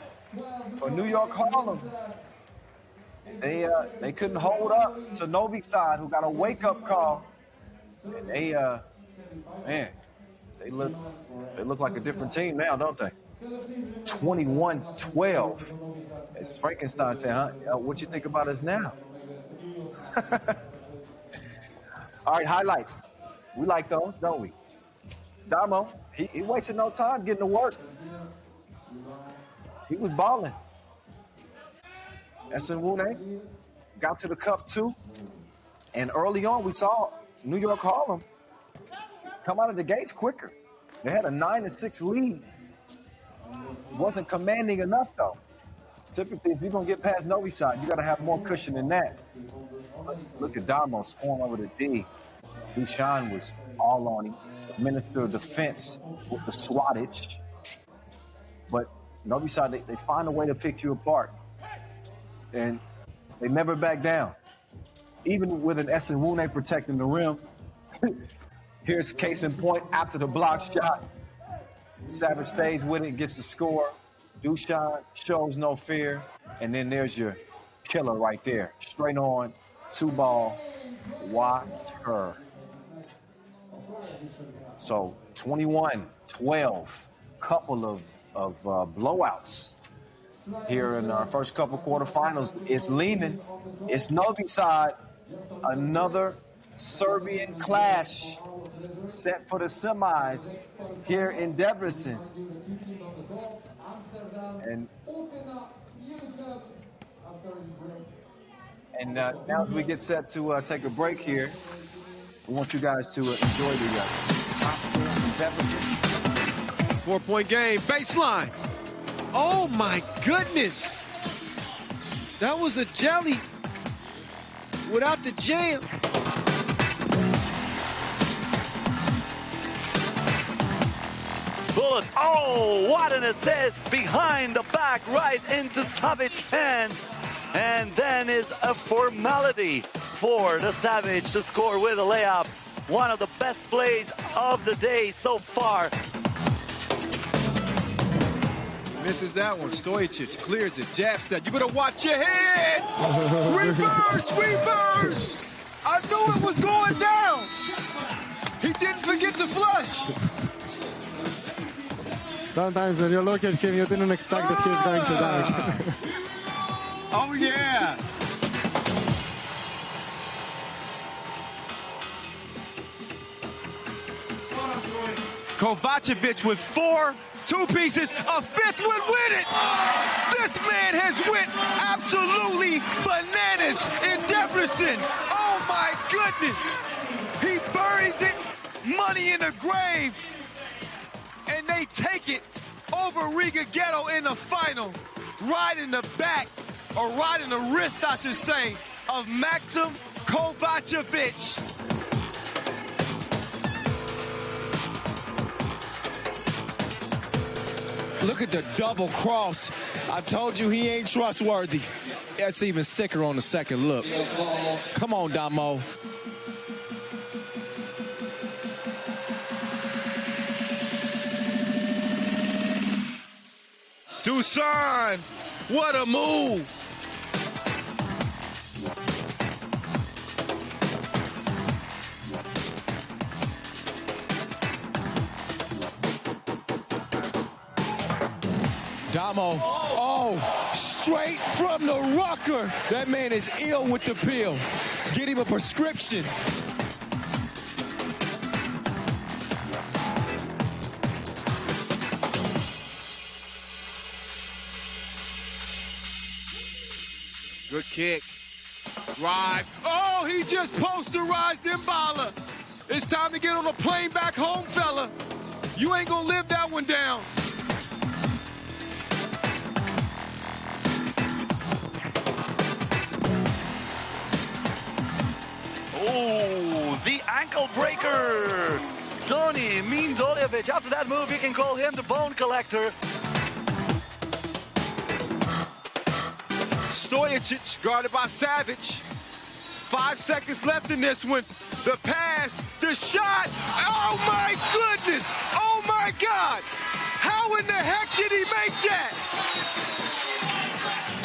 for New York Harlem. They couldn't hold up to Novi Sad, who got a wake-up call. And they look like a different team now, don't they? 21-12. As Frankenstein said, huh? What you think about us now? All right, highlights. We like those, don't we? Damo, he wasted no time getting to work. He was balling. Esenwune got to the cup too. And early on, we saw New York Harlem come out of the gates quicker. They had a 9-6 lead. Wasn't commanding enough, though. Typically, if you're going to get past Novi Sad, you got to have more cushion than that. Look at Damo scoring over the D. Dushan was all on him. Minister of Defense with the swattage. But Novi Sad, they find a way to pick you apart. And they never back down. Even with an Esenwune protecting the rim. Here's case in point after the block shot. Savage stays with it, gets the score. Dushan shows no fear. And then there's your killer right there. Straight on, 2-ball. Watch her. So 21-12, couple of blowouts here in our first couple quarterfinals. It's leaning. It's Novi Sad, another Serbian clash set for the semis here in Debrecen. And now as we get set to take a break here, we want you guys to enjoy the 4-point game, baseline. Oh my goodness. That was a jelly without the jam. Bullet, oh, what an assist behind the back, right into Savage's hand. And then is a formality for the Savage to score with a layup. One of the best plays of the day so far. Misses that one. Stojic clears it. Jab step. You better watch your head. Reverse, reverse. I knew it was going down. He didn't forget to flush. Sometimes when you look at him, you didn't expect that he's going to dunk. Oh, yeah. Kovacevic with 4 two-pieces, a 5th would win it. This man has went absolutely bananas in Debrecen. Oh my goodness. He buries it, money in the grave, and they take it over Riga Ghetto in the final. Right in the back, or right in the wrist, I should say, of Maxim Kovacevic. Look at the double cross. I told you he ain't trustworthy. That's even sicker on the second look. Come on, Damo. Dushan, what a move. Damo, oh, straight from the rucker. That man is ill with the pill. Get him a prescription. Good kick. Drive. Oh, he just posterized Mbala. It's time to get on a plane back home, fella. You ain't gonna live that one down. Oh, the ankle breaker. Tony Mindoljevic. After that move, you can call him the bone collector. Stojicic guarded by Savage. 5 seconds left in this one. The pass, the shot. Oh my goodness. Oh my God. How in the heck did he make that?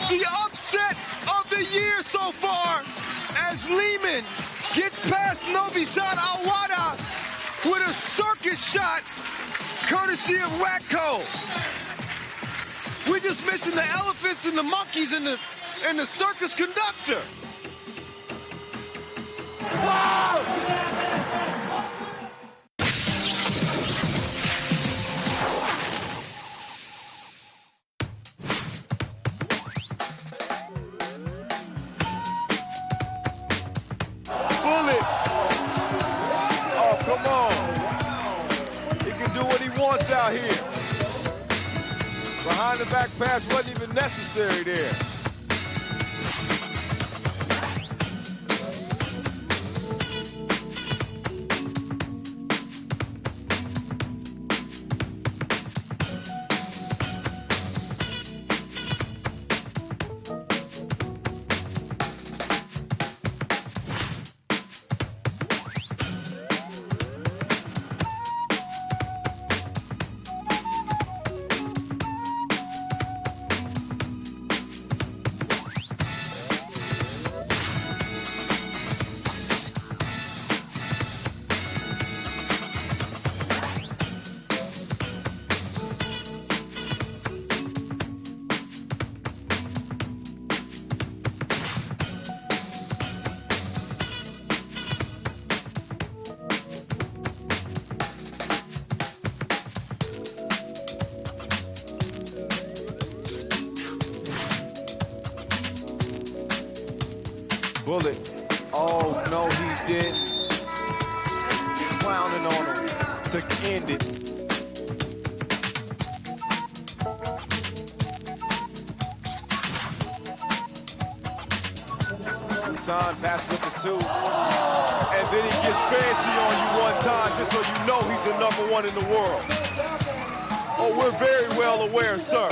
The upset of the year so far as Liman gets past Novi Sad Awada with a circus shot courtesy of Ratco. We're just missing the elephants and the monkeys and the circus conductor. Bullet. Oh, come on. He can do what he wants out here. Behind the back pass wasn't even necessary there. Bullet. Oh, no, he didn't. Clowning on him to end it. Son passes it for 2. And then he gets fancy on you one time just so you know he's the #1 in the world. Oh, we're very well aware, sir.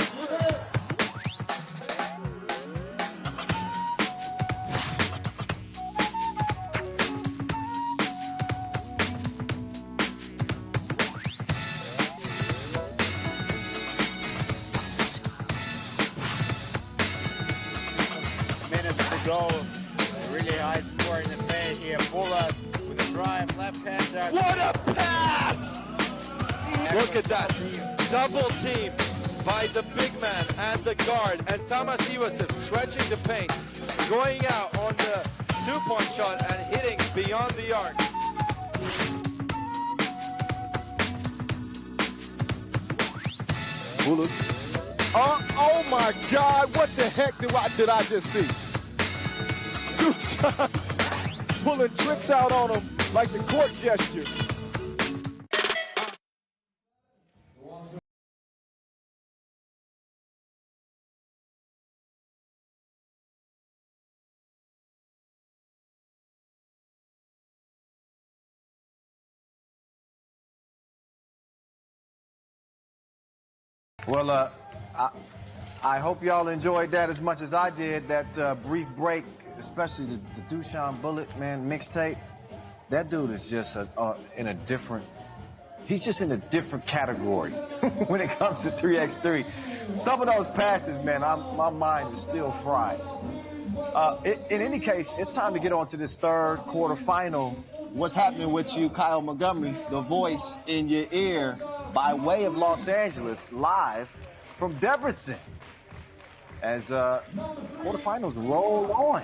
Goal. Really high score in the paint here. Bullard with a drive, left-hander. What a pass! Look at that. Double team by the big man and the guard. And Tamas Ivasev stretching the paint, going out on the two-point shot and hitting beyond the arc. Bullard. Oh my God, what the heck did I just see? Pulling tricks out on him like the court gesture. Well, I hope y'all enjoyed that as much as I did, that brief break, especially the Dushan Bullet, man, mixtape. That dude is just in a different, he's just in a different category when it comes to 3x3. Some of those passes, man, my mind is still fried. In any case, it's time to get on to this third quarterfinal. What's happening with you, Kyle Montgomery, the voice in your ear, by way of Los Angeles, live from Debrecen, as quarterfinals roll on.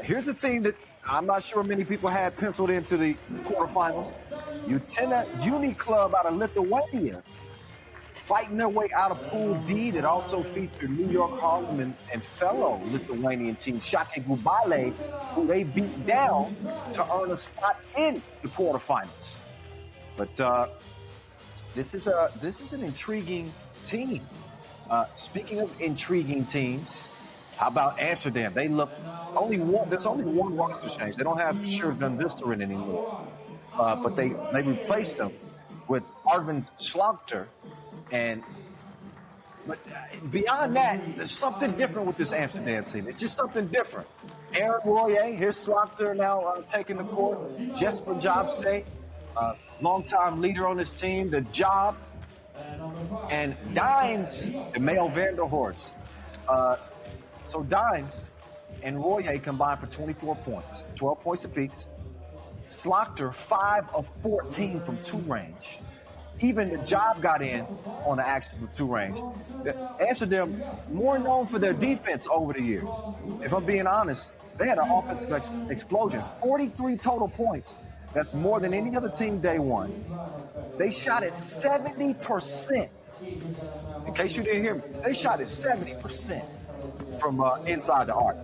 Here's the team that I'm not sure many people had penciled into the quarterfinals. Utena Uniclub out of Lithuania fighting their way out of Pool D that also featured New York Harlem and fellow Lithuanian team Shake Gubale, who they beat down to earn a spot in the quarterfinals. But this is an intriguing team. Speaking of intriguing teams, how about Amsterdam? They look there's only one roster change. They don't have Sjoerd van Wisteren anymore, but they replaced them with Arvind Schlachter. But beyond that, there's something different with this Amsterdam team. It's just something different. Aaron Royer, here's Schlachter now taking the court. Jesper Jobstay, longtime leader on this team, the Job, and Dimes, the male Vanderhorst. So Dimes and Royer combined for 24 points, 12 points apiece. Schlachter, 5 of 14 from 2 range. Even the Job got in on the action from 2 range. Amsterdam, more known for their defense over the years. If I'm being honest, they had an offensive explosion. 43 total points. That's more than any other team day one. They shot at 70%. In case you didn't hear me, they shot at 70% from inside the arc.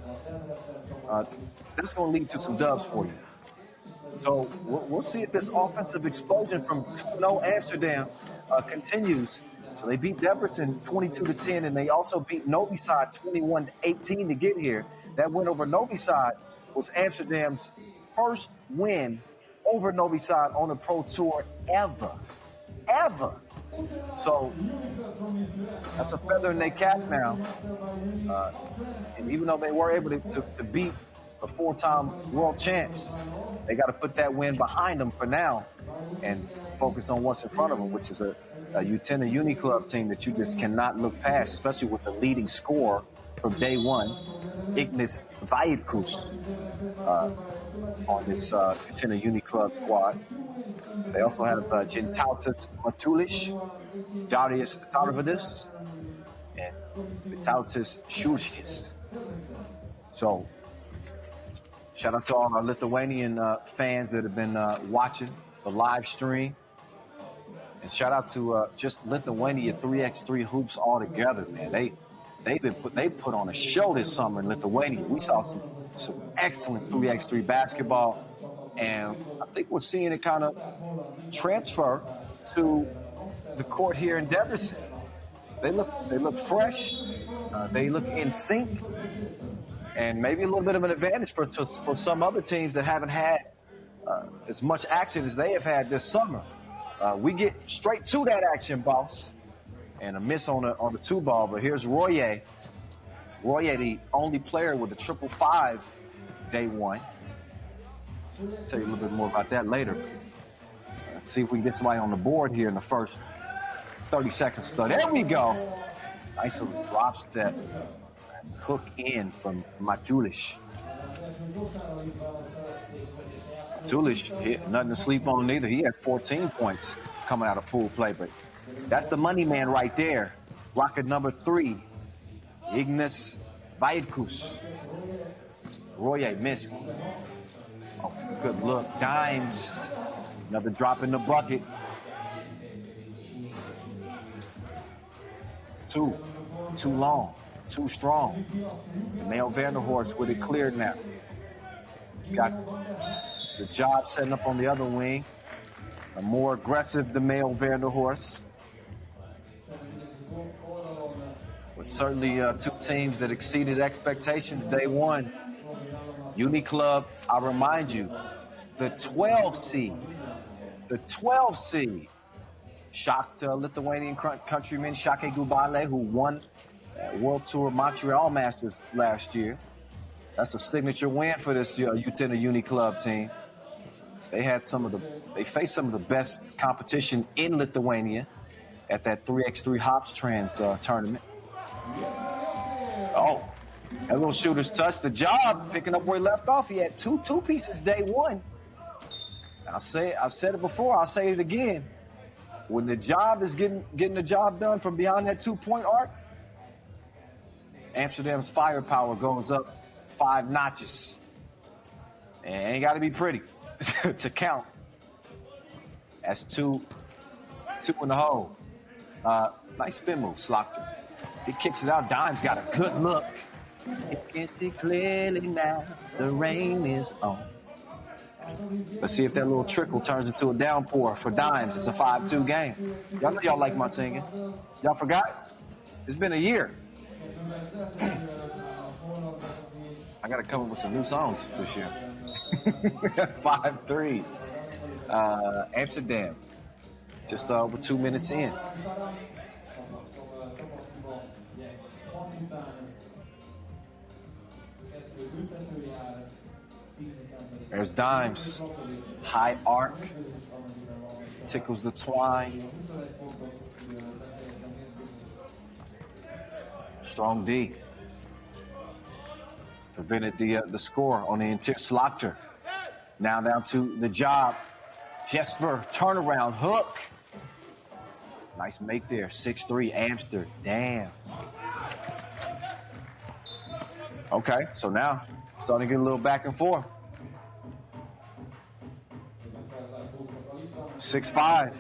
That's going to lead to some dubs for you. So we'll see if this offensive explosion from 2-0 Amsterdam continues. So they beat Debrecen 22-10, and they also beat Novi Sad 21-18 to get here. That win over Novi Sad was Amsterdam's first win over Novi Sad on the Pro Tour ever. So that's a feather in their cap now. And even though they were able to beat the 4-time world champs, they got to put that win behind them for now and focus on what's in front of them, which is a Utena Uniclub team that you just cannot look past, especially with the leading scorer from day one, Ignis Vaidkus, on this Utena Uniclub squad. They also have Gintautas Matulis, Darius Tarvadis, and Vitautas Šuškis. So, shout out to all our Lithuanian fans that have been watching the live stream. And shout out to just Lithuania 3x3 hoops all together, man. They put on a show this summer in Lithuania. We saw some excellent 3x3 basketball, and I think we're seeing it kind of transfer to the court here in Debrecen. They look fresh. They look in sync, and maybe a little bit of an advantage for some other teams that haven't had as much action as they have had this summer. We get straight to that action, boss. And a miss on the 2 ball, but here's Royer. Royer, the only player with a 555 day one. I'll tell you a little bit more about that later. Let's see if we can get somebody on the board here in the first 30 seconds. So there we go. Nice little drop step. Hook in from Matulis. Matulis, nothing to sleep on neither. He had 14 points coming out of pool play, but that's the money man right there. Rocket number 3, Ignis Vaidkus. Royer missed. Oh, good look. Dimes. Another drop in the bucket. 2. Too long. Too strong. Male Vanderhorst with it cleared now. He's got the Job setting up on the other wing. A more aggressive the male Vanderhorst. But certainly 2 teams that exceeded expectations day one. Uniclub, I remind you, the 12 seed. Shocked Lithuanian countryman Shake Gubale, who won World Tour Montreal Masters last year. That's a signature win for this Utena Uniclub team. They faced some of the best competition in Lithuania at that 3x3 Hops Trans tournament. Oh, that little shooter's touch. The Job picking up where he left off. He had two pieces day one. I've said it before. I'll say it again. When the Job is getting the job done from beyond that 2-point arc, Amsterdam's firepower goes up 5 notches. And it ain't got to be pretty to count. That's two in the hole. Nice spin move, Slaughter. He kicks it out. Dimes got a good look. He can see clearly now. The rain is on. Let's see if that little trickle turns into a downpour for Dimes. It's a 5-2 game. Y'all know y'all like my singing. Y'all forgot? It's been a year. I got to come up with some new songs this year. 5-3. Amsterdam. Just over 2 minutes in. There's Dimes. High arc. Tickles the twine. Strong D. Prevented the score on the interior. Slaughter. Now down to the job. Jesper, turnaround, hook. Nice make there. 6-3, Amsterdam. Okay, so now starting to get a little back and forth. 6-5.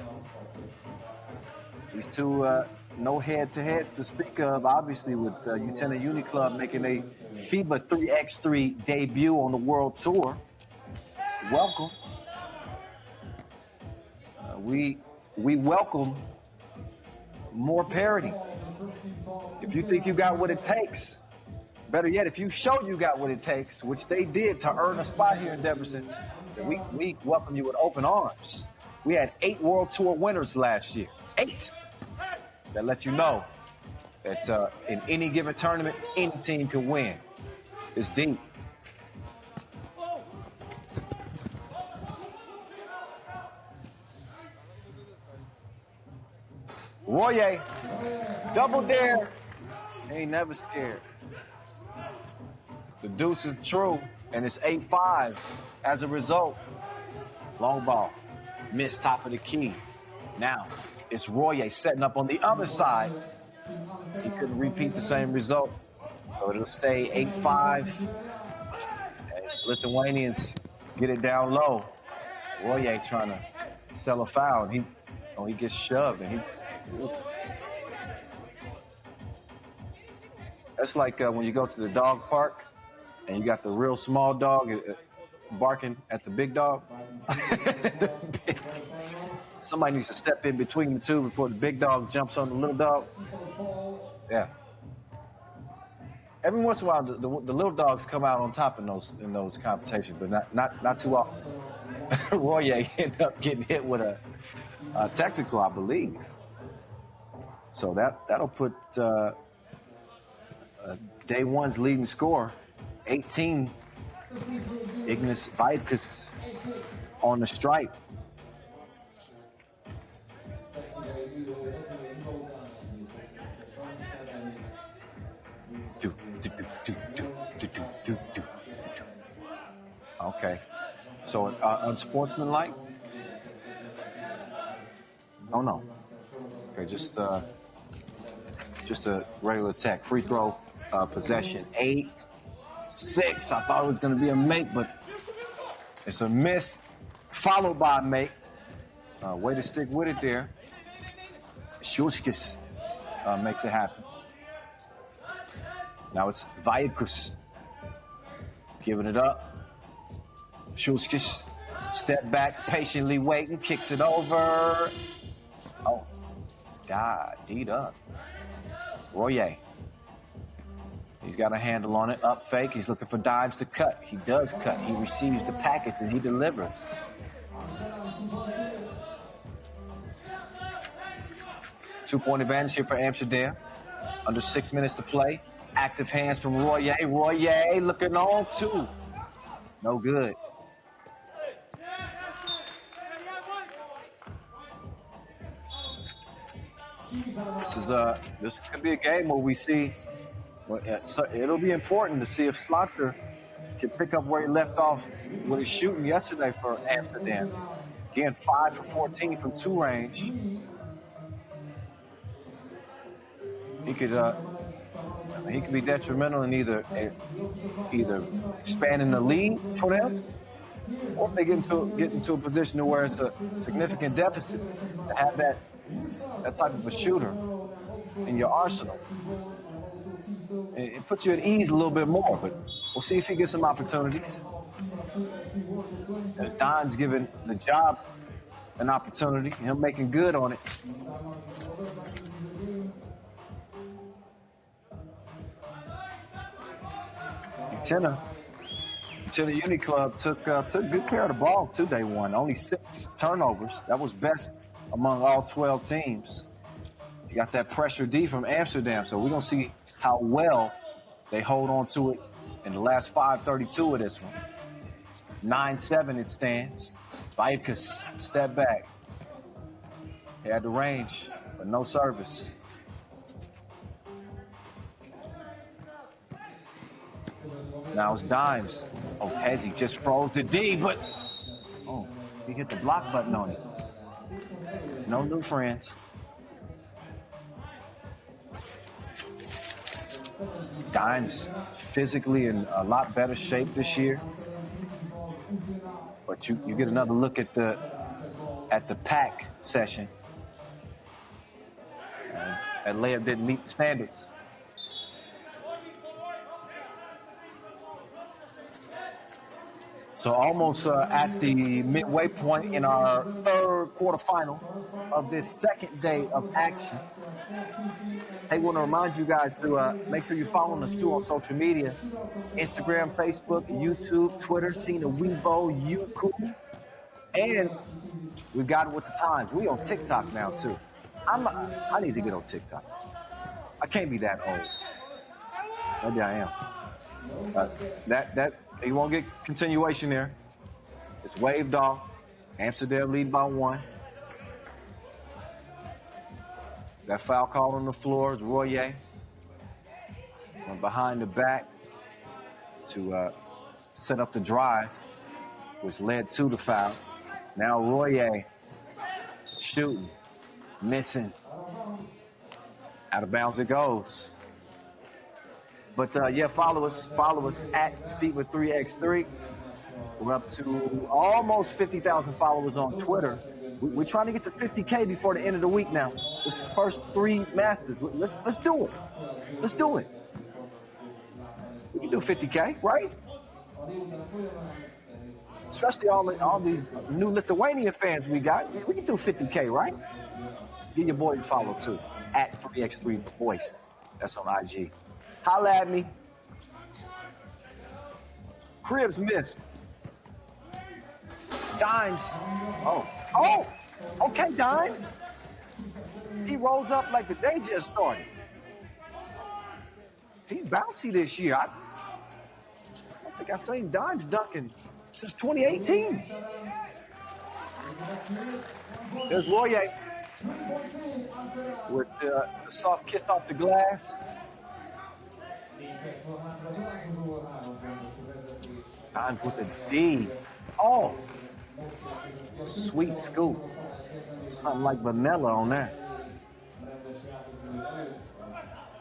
These two no head-to-heads to speak of, obviously, with Utena Uniclub making a FIBA 3x3 debut on the World Tour. Welcome. We welcome more parity. If you think you got what it takes, better yet, if you showed you got what it takes, which they did to earn a spot here in Debrecen, we welcome you with open arms. We had 8 World Tour winners last year. 8. That lets you know that in any given tournament, any team can win. It's deep. Royer, double dare. Ain't never scared. The deuce is true, and it's 8-5. As a result, long ball, missed top of the key. Now, it's Royer setting up on the other side. He couldn't repeat the same result, so it'll stay 8-5. Lithuanians get it down low. Royer trying to sell a foul, and he gets shoved, and that's like when you go to the dog park and you got the real small dog barking at the big dog. Somebody needs to step in between the two before the big dog jumps on the little dog. Yeah. Every once in a while, the little dogs come out on top in those competitions, but not too often. Royer ended up getting hit with a technical, I believe. So that'll put day one's leading scorer, 18, Ignas Vaidkus, on the stripe. Okay. So unsportsmanlike? Oh no. Okay, just a regular attack. Free throw possession. 8-6. I thought it was going to be a make, but it's a miss followed by a make. Way to stick with it there. Shulskis makes it happen. Now it's Vaidkus giving it up. Shulskis step back, patiently waiting, kicks it over. Oh, God, D'd up. Royer. He's got a handle on it. Up fake. He's looking for Dimes to cut. He does cut. He receives the package and he delivers. Two-point advantage here for Amsterdam. Under 6 minutes to play. Active hands from Royer. Royer looking on too. No good. This could be a game where we see. Well, it'll be important to see if Slaughter can pick up where he left off with his shooting yesterday for Amsterdam. Again, 5 for 14 from 2 range. He could be detrimental in either expanding the lead for them or if they get into a position where it's a significant deficit, to have that type of a shooter in your arsenal. It puts you at ease a little bit more, but we'll see if he gets some opportunities. As Don's giving the job an opportunity, and him making good on it. Utena Uniclub took good care of the ball too. Day one, only 6 turnovers. That was best among all 12 teams. You got that pressure D from Amsterdam, so we're gonna see how well they hold on to it in the last 5:32 of this one. 9-7 it stands. Vikas step back. He had the range, but no service. Now it's Dimes. Oh, Hezzy just froze the D, but he hit the block button on it. No new friends. Dimes physically in a lot better shape this year. But you get another look at the pack session. That layup didn't meet the standards. So almost at the midway point in our third quarterfinal of this second day of action. I want to remind you guys to make sure you're following us too on social media. Instagram, Facebook, YouTube, Twitter, Cena Weibo, Uniclub. And we got it with the times. We on TikTok now too. I need to get on TikTok. I can't be that old. Maybe I am. That you won't get continuation there. It's waved off. Amsterdam lead by 1. That foul call on the floor is Royer. Went behind the back to set up the drive, which led to the foul. Now Royer shooting, missing. Out of bounds it goes. But follow us at FIBA 3x3. We're up to almost 50,000 followers on Twitter. We're trying to get to 50K before the end of the week now. It's the first 3 Masters. Let's do it. Let's do it. We can do 50K, right? Especially all these new Lithuanian fans we got. We can do 50K, right? Give your boy a follow too. At 3x3 Voice. That's on IG. Holla at me. Cribs missed. Dimes. Oh, okay, Dimes. He rolls up like the day just started. He's bouncy this year. I don't think I've seen Dimes dunking since 2018. There's Royer with the soft kiss off the glass. Dimes with a D. Oh, sweet scoop. Something like vanilla on that.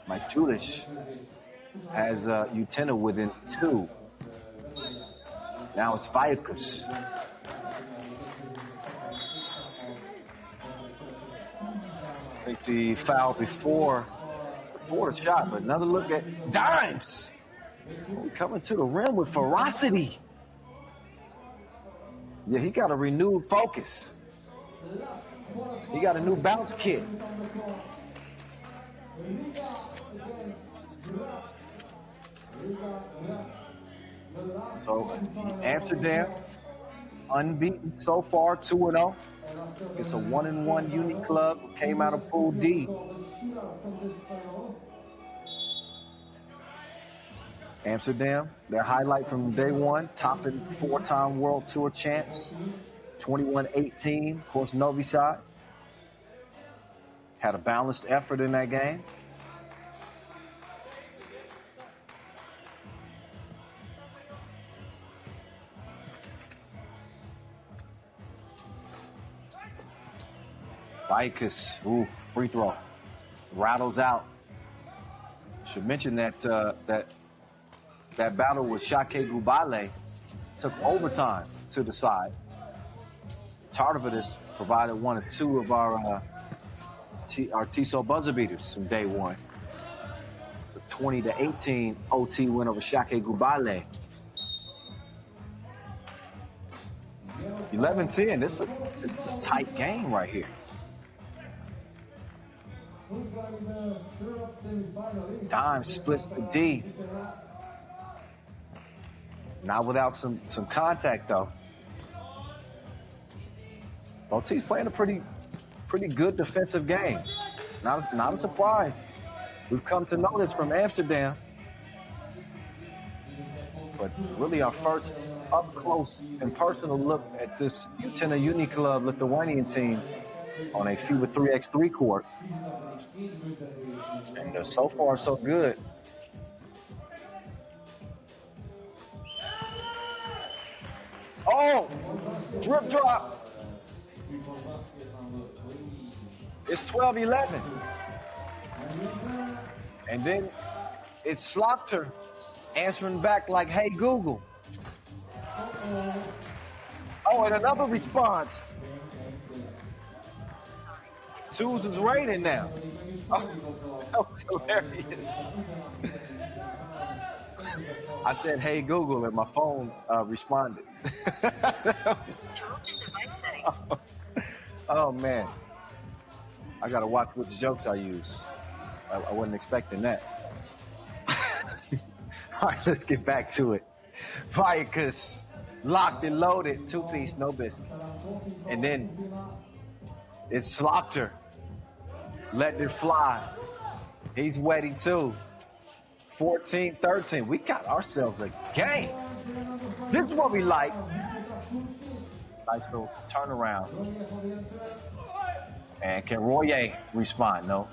Mike Judish has Utena within 2. Now it's Vikas. I think the foul before the shot, but another look at Dimes. Coming to the rim with ferocity. Yeah, he got a renewed focus. He got a new bounce kit. So Amsterdam, unbeaten so far, 2-0. It's a 1-1 Uniclub. Came out of Pool D. Amsterdam, their highlight from day one, topping 4-time World Tour champs, 21-18. Of course, Novi Sad had a balanced effort in that game. Vikas, free throw, rattles out. Should mention that that battle with Shake Gubale took overtime. to the side. Tartavidis provided one or two of our TSO buzzer beaters from day one. The 20-18 OT win over Shake Gubale. 11-10. This is a tight game right here. Dime splits the D. Not without some contact though. OT's playing a pretty good defensive game. Not a surprise. We've come to know this from Amsterdam. But really our first up close and personal look at this Utena Uniclub Lithuanian team on a FIBA 3x3 court. And so far so good. Oh, drip drop. It's 12-11. And then it's Slaughter answering back like, hey, Google. Oh, and another response. Twos is raining now. Oh, that was hilarious. I said, hey, Google, and my phone responded. Oh, man. I got to watch which jokes I use. I wasn't expecting that. All right, let's get back to it. Viacus, locked and loaded, two-piece, no biscuit. And then it's Slaughter, letting it fly. He's wetty too. 14-13. We got ourselves a game. This is what we like. Nice little turnaround. And can Royer respond? No.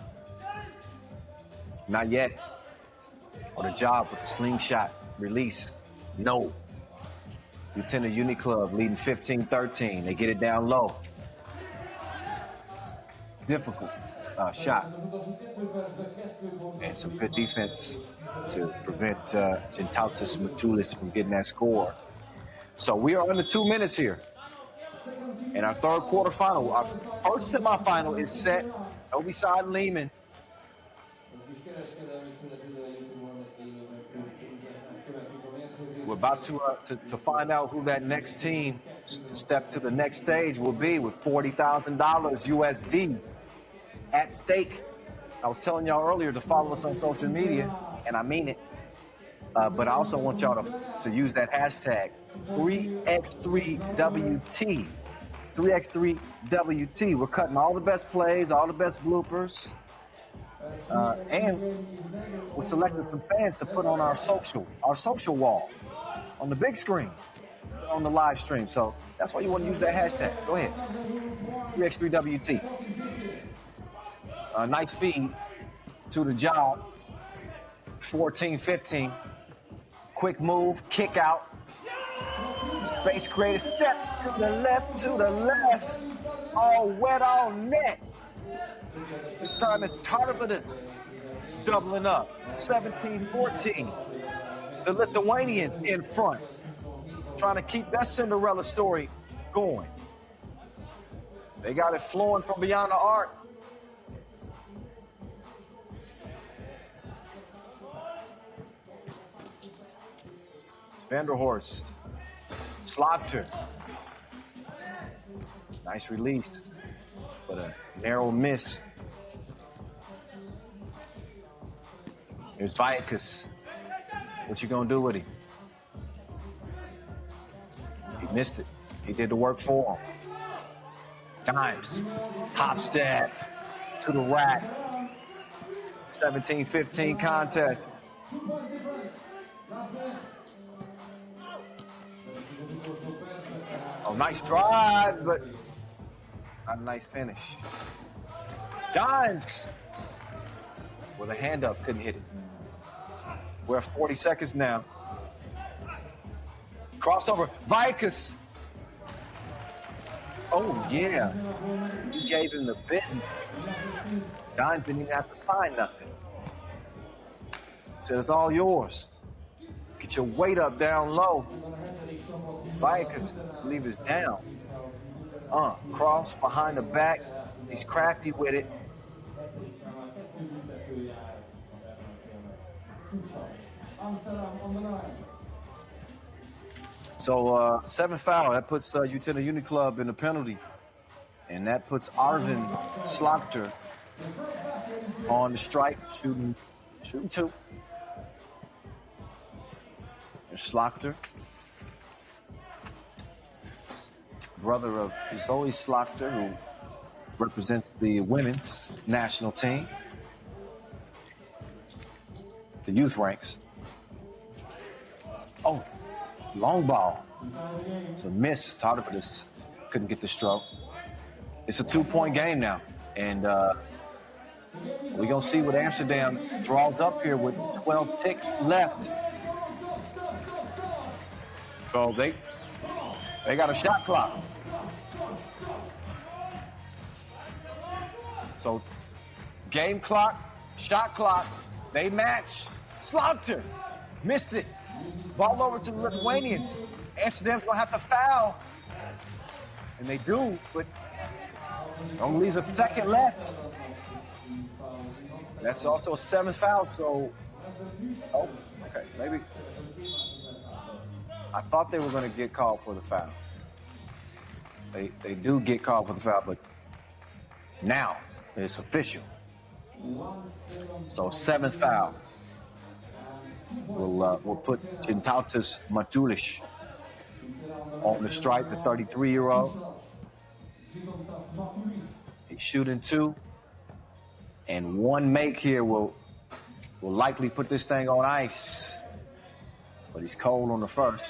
Not yet. On the job with the slingshot release? No. Utena Uniclub leading 15-13. They get it down low. Difficult shot. And some good defense to prevent Gentautas Matulis from getting that score. So we are under 2 minutes here. And our third quarterfinal, our first semifinal is set. Novi Sad Liman. We're about to find out who that next team to step to the next stage will be with $40,000 USD at stake. I was telling y'all earlier to follow us on social media, and I mean it. But I also want y'all to use that hashtag 3x3WT. 3x3WT. We're cutting all the best plays, all the best bloopers. And we're selecting some fans to put on our social wall, on the big screen, on the live stream. So that's why you want to use that hashtag. Go ahead. 3x3WT. Nice feed to the job. 14-15. Quick move, kick out. Space created, step to the left. All wet, all net. This time it's Tartavidis doubling up. 17-14. The Lithuanians in front, trying to keep that Cinderella story going. They got it flowing from beyond the arc. Vanderhorst, Slaughter. Nice release, but a narrow miss. Here's Viacus. What you gonna do with him? He missed it. He did the work for him. Dimes, hop step to the rack. 17-15 contest. Oh, nice drive, but not a nice finish. Dimes with a hand up, couldn't hit it. We're at 40 seconds now. Crossover, Viacus. Oh, yeah. You gave him the business. Dimes didn't even have to sign nothing. So it's all yours. Get your weight up down low. Viacus, I believe, is down. Cross behind the back. He's crafty with it. So 7th foul. That puts Utena Uniclub in the penalty. And that puts Arvin Slokter on the strike, shooting 2. There's Slokter, brother of Zoe Slokter, who represents the women's national team, the youth ranks. Oh, long ball. It's a miss. Tardivis couldn't get the stroke. It's a 2-point game now. And we're going to see what Amsterdam draws up here with 12 ticks left. So they got a shot clock. So game clock, shot clock, they match. Slokter missed it. Ball over to the Lithuanians. Amsterdam's going to have to foul. And they do, but only leaves a second left. That's also a 7th foul, so... Oh, okay, maybe... I thought they were going to get called for the foul. They do get called for the foul, but now it's official. So 7th foul. We'll put Gintautas Matulish on the strike, the 33-year-old. He's shooting 2. And 1 make here will likely put this thing on ice. But he's cold on the first.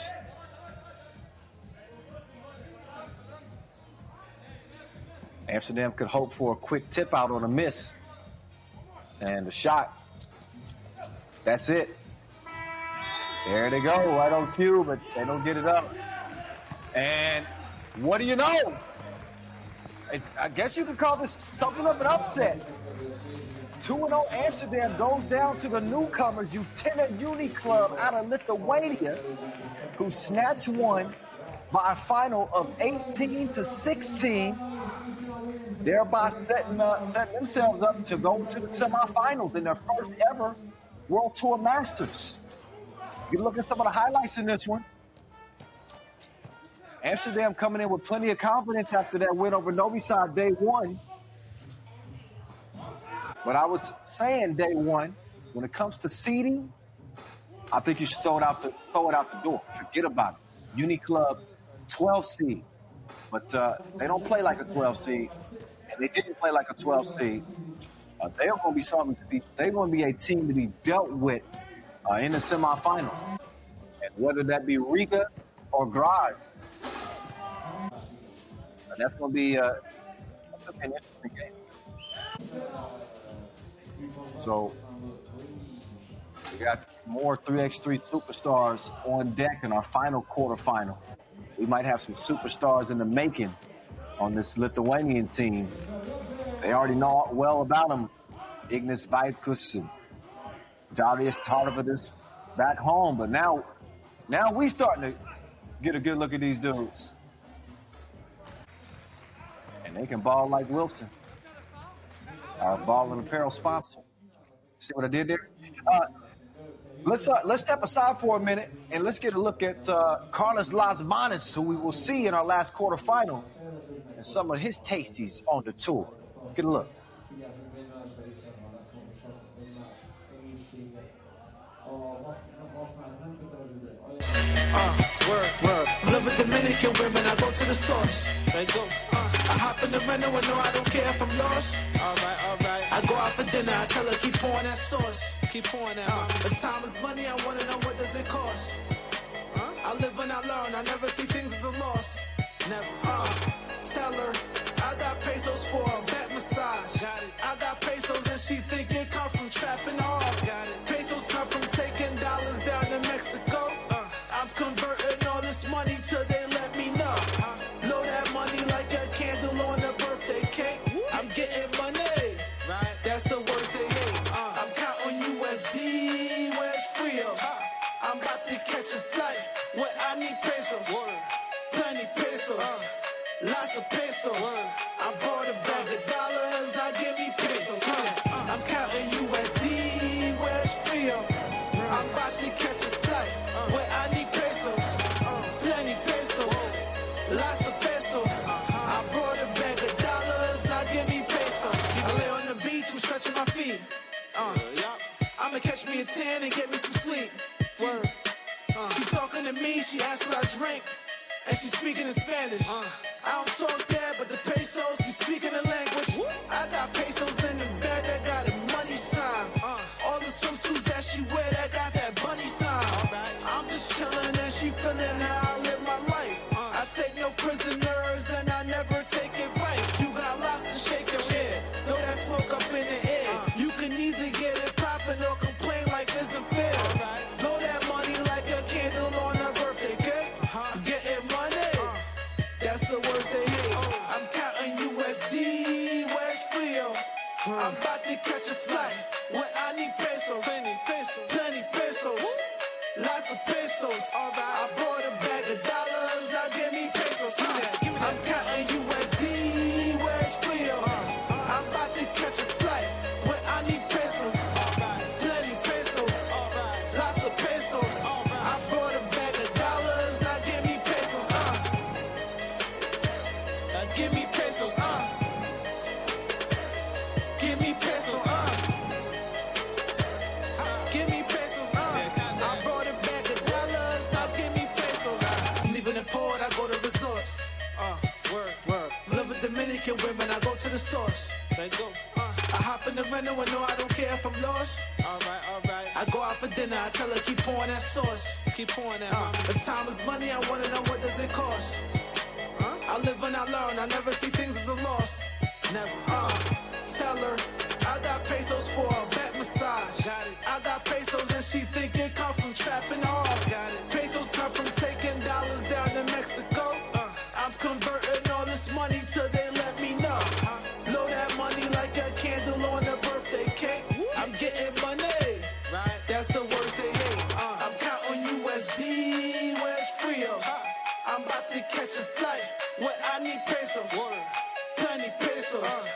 Amsterdam could hope for a quick tip out on a miss. And the shot. That's it. There they go, right on cue, but they don't get it up. And what do you know? I guess you could call this something of an upset. 2-0 Amsterdam goes down to the newcomers, Utena Uniclub out of Lithuania, who snatched one by a final of 18-16, thereby setting themselves up to go to the semifinals in their first ever World Tour Masters. You look at some of the highlights in this one. Amsterdam coming in with plenty of confidence after that win over Novi Sad day 1. But I was saying day 1, when it comes to seeding, I think you should throw it out the door. Forget about it. Uniclub, 12 seed. But they don't play like a 12 seed. And they didn't play like a 12 seed. They're going to be something to be. They're going to be a team to be dealt with in the semifinal. And whether that be Riga or Graz, that's going to be an interesting game. So we got more 3x3 superstars on deck in our final quarterfinal. We might have some superstars in the making on this Lithuanian team. They already know well about them. Ignas Vaitkus and Darius Tarvidis back home. But now we starting to get a good look at these dudes. And they can ball like Wilson, our ball and apparel sponsor. See what I did there? Let's step aside for a minute and let's get a look at Carlos Lasmanis, who we will see in our last quarterfinal, and some of his tasties on the tour. Get a look. Word. Love with Dominican women, I go to the source. They go. I hop in the rental and no, I don't care if I'm lost. Alright. I go out for dinner, I tell her keep pouring that sauce. Keep pouring that. If time is money, I wanna know what does it cost. I live and I learn, I never see things as a loss. Never. Tell her I got pesos for a back massage. Got it. I got pesos and she think it come from trapping off. Got it. Pesos come from taking dollars down to Mexico. I'm converting all this money till they let me know. Blow that money like a candle on a birthday cake. I'm getting money. Right. That's the words they hate. I'm counting USD when it's free up. I'm about to a tan and get me some sleep. Word. She talking to me, she asked what I drink, and she speaking in Spanish. I don't talk that, but the pesos be speaking the language. I got pesos in the bed that got a money sign. All the swimsuits that she wear that got that bunny sign. I'm just chilling and she feeling how I live my life. I take no prisoners and I never take advice. You got locks and shake your head. Throw that smoke up in the air. You can either get it poppin' or complain like this isn't fair. Blow that money like a candle on a birthday cake. Getting money, that's the word they hate. I'm counting USD, where's Frio? I'm about to catch a flight when I need pesos. Plenty pesos, lots of pesos. I brought a bag of dollars, now give me pesos. I'm counting USD, where's Frio? I'm about to catch a flight when I need pesos. Plenty pesos, lots of pesos. I brought a bag of dollars, now give me pesos. Give me pesos. Give me pesos. Give me pesos. I brought a bag of dollars, now give me pesos. Leaving the port, I go to resorts. Word. Love with Dominican women, I go to the source. They go. I hop in the rental and no, I don't care if I'm lost. Alright. I go out for dinner, I tell her keep pouring that sauce. Keep pouring that. If time is money, I wanna know what does it cost. I live and I learn, I never see things as a loss. Never. Tell her I got pesos for a back massage. I got pesos and she think it come from trapping hard. Pesos come from taking dollars down to Mexico. I'm converting all this money till they let me know. Blow that money like a candle on a birthday cake. I'm getting money, that's the words they hate. I'm counting USD, where's Frio? I'm about to catch a flight when I need pesos. Plenty pesos,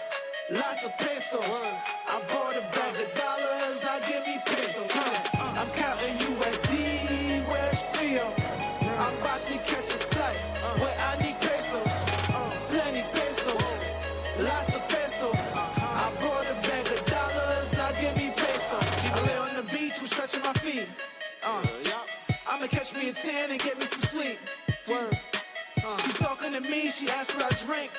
lots of pesos. I brought a bag of dollars, now give me pesos. I'm counting USD, where's Frio? I'm about to catch a flight when I need pesos. Plenty pesos, lots of pesos. I brought a bag of dollars, now give me pesos. I lay on the beach, I'm stretching my feet. I'ma catch me a tan and get me some sleep. Word. She talking to me, she asked what I drink,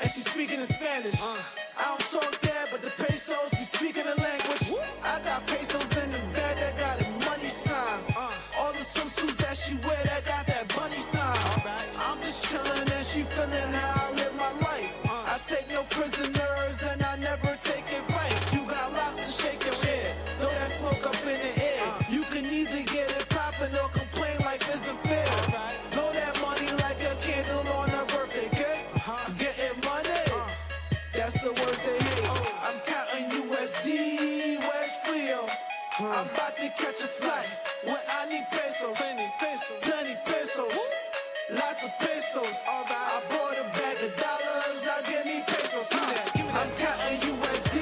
and she speaking in Spanish. I don't talk that, but the pesos be speaking the language. I got pesos in the bed that got a money sign. All the swimsuits that she wear that got that bunny sign. I'm just chilling and she feeling how I live my life. I take no prisoners and I never take advice. You got locks and shake your head. Throw that smoke up in the air. You can either get it poppin' or complain like this isn't fair. Blow that money like a candle on a birthday cake. I'm getting money, that's the words they hate. I'm counting USD, where's Frio? I'm about to catch a flight when I need pesos. Plenty pesos, lots of pesos. I brought a bag of dollars, now give me pesos. I'm counting USD,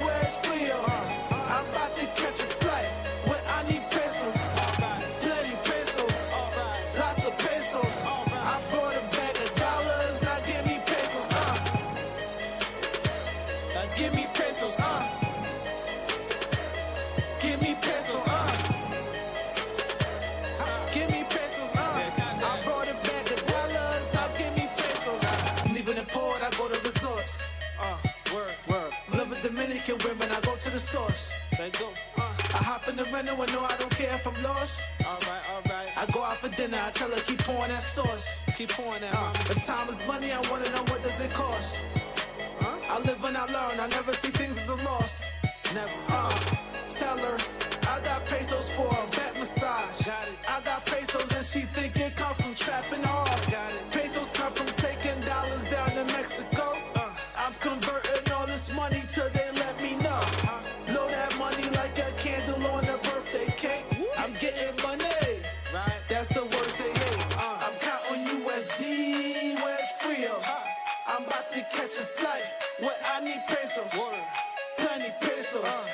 where's Frio? I'm about to catch a flight when I need pesos. Plenty pesos, lots of pesos. I brought a bag of dollars, now give me pesos. Give me pesos. Give me pesos. Give me pesos. I brought a bag of dollars, now give me pesos. Leaving the port, I go to resorts. Word. Love with Dominican women, I go to the source. They go. I hop in the rental and no, I don't care if I'm lost. Alright. I go out for dinner, I tell her keep pouring that sauce. Keep pouring that. If time is money, I wanna know what does it cost. I live and I learn, I never see things as a loss. Never. Tell her I got pesos for a back massage. I got pesos and she think it come from trapping hard. Pesos come from taking dollars down to Mexico. I'm converting all this money till they let me know. Blow that money like a candle on a birthday cake. I'm getting money, that's the words they hate. I'm counting USD, where's Frio? I'm about to catch a flight when I need pesos. Plenty pesos,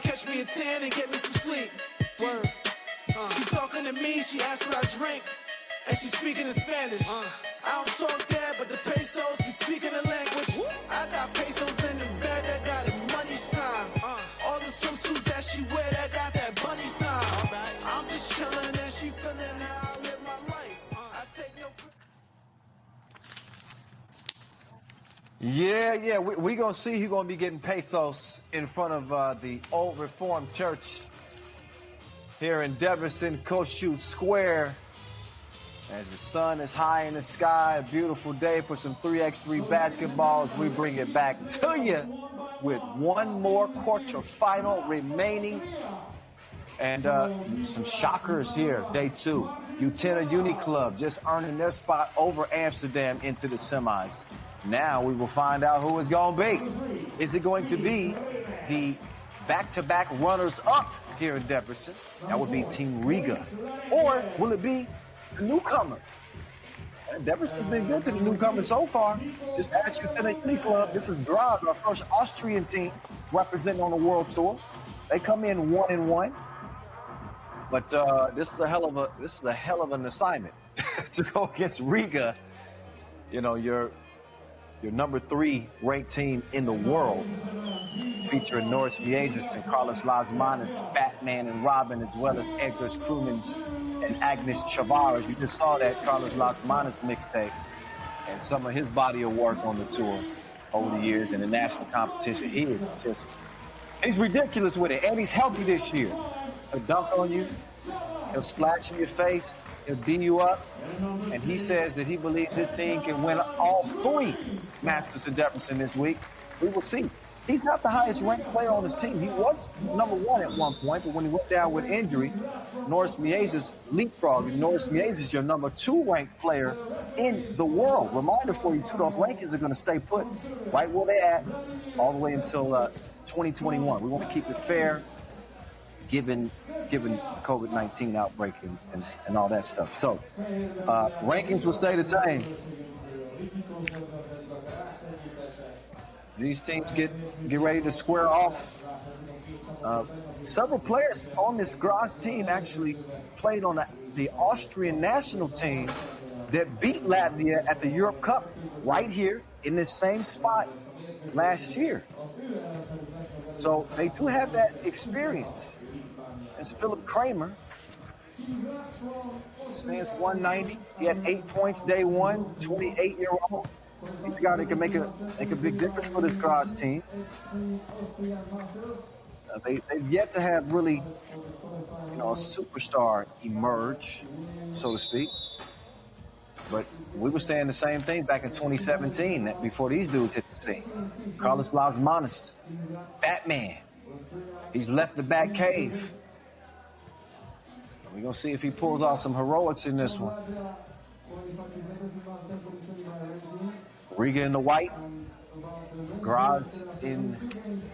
to catch me a 10 and get me some sleep. Word. She talking to me, she asked what I drink, and she speaking in Spanish. I don't talk that, but the pesos be speaking the language. I got pesos in the bed that got a money sign. All the swimsuits that she wear that got that bunny sign. I'm just chilling and she feeling how I live my life. I take no. Yeah, we gonna see who's gonna be getting pesos in front of the Old Reformed Church here in Debrecen, Kossuth Square. As the sun is high in the sky, a beautiful day for some 3x3 basketballs. We bring it back to you with one more quarterfinal remaining. And some shockers here, day 2. Utena Uniclub just earning their spot over Amsterdam into the semis. Now we will find out who it's going to be. Is it going to be the back-to-back runners-up here in Debrecen? That would be Team Riga. Or will it be the newcomer? Debrecen's been good to the newcomer so far. Just ask Utena Uniclub. This is Graz, our first Austrian team representing on the World Tour. They come in 1-1. But this is a hell of an assignment to go against Riga. You know, your number 3 ranked team in the world, featuring Norris Viejas and Carlos Lasmanis, Batman and Robin, as well as Edgar Krumens and Agnes Chavares. You just saw that Carlos Lasmanis mixtape and some of his body of work on the tour over the years in the national competition. He's ridiculous with it, and he's healthy this year. He'll dunk on you, he'll splash in your face, he'll beat you up, and he says that he believes his team can win all 3 Masters of Debrecen this week. We will see. He's not the highest ranked player on his team. He was number 1 at one point, but when he went down with injury, Norris Viejas leapfrogged. Norris Viejas is your number 2 ranked player in the world. Reminder for you, too, those rankings are going to stay put right where they're at all the way until 2021. We want to keep it fair, given the COVID-19 outbreak and all that stuff. So, rankings will stay the same. These teams get ready to square off. Several players on this Graz team actually played on the Austrian national team that beat Latvia at the Europe Cup right here in this same spot last year. So they do have that experience. It's Philip Kramer. Stands 190. He had 8 points day 1, 28-year-old. He's a guy that can make a big difference for this Graz team. They've yet to have really, a superstar emerge, so to speak. But we were saying the same thing back in 2017, before these dudes hit the scene. Carlos Lasmanis, Batman. He's left the back cave. We're going to see if he pulls off some heroics in this one. Riga in the white. Graz in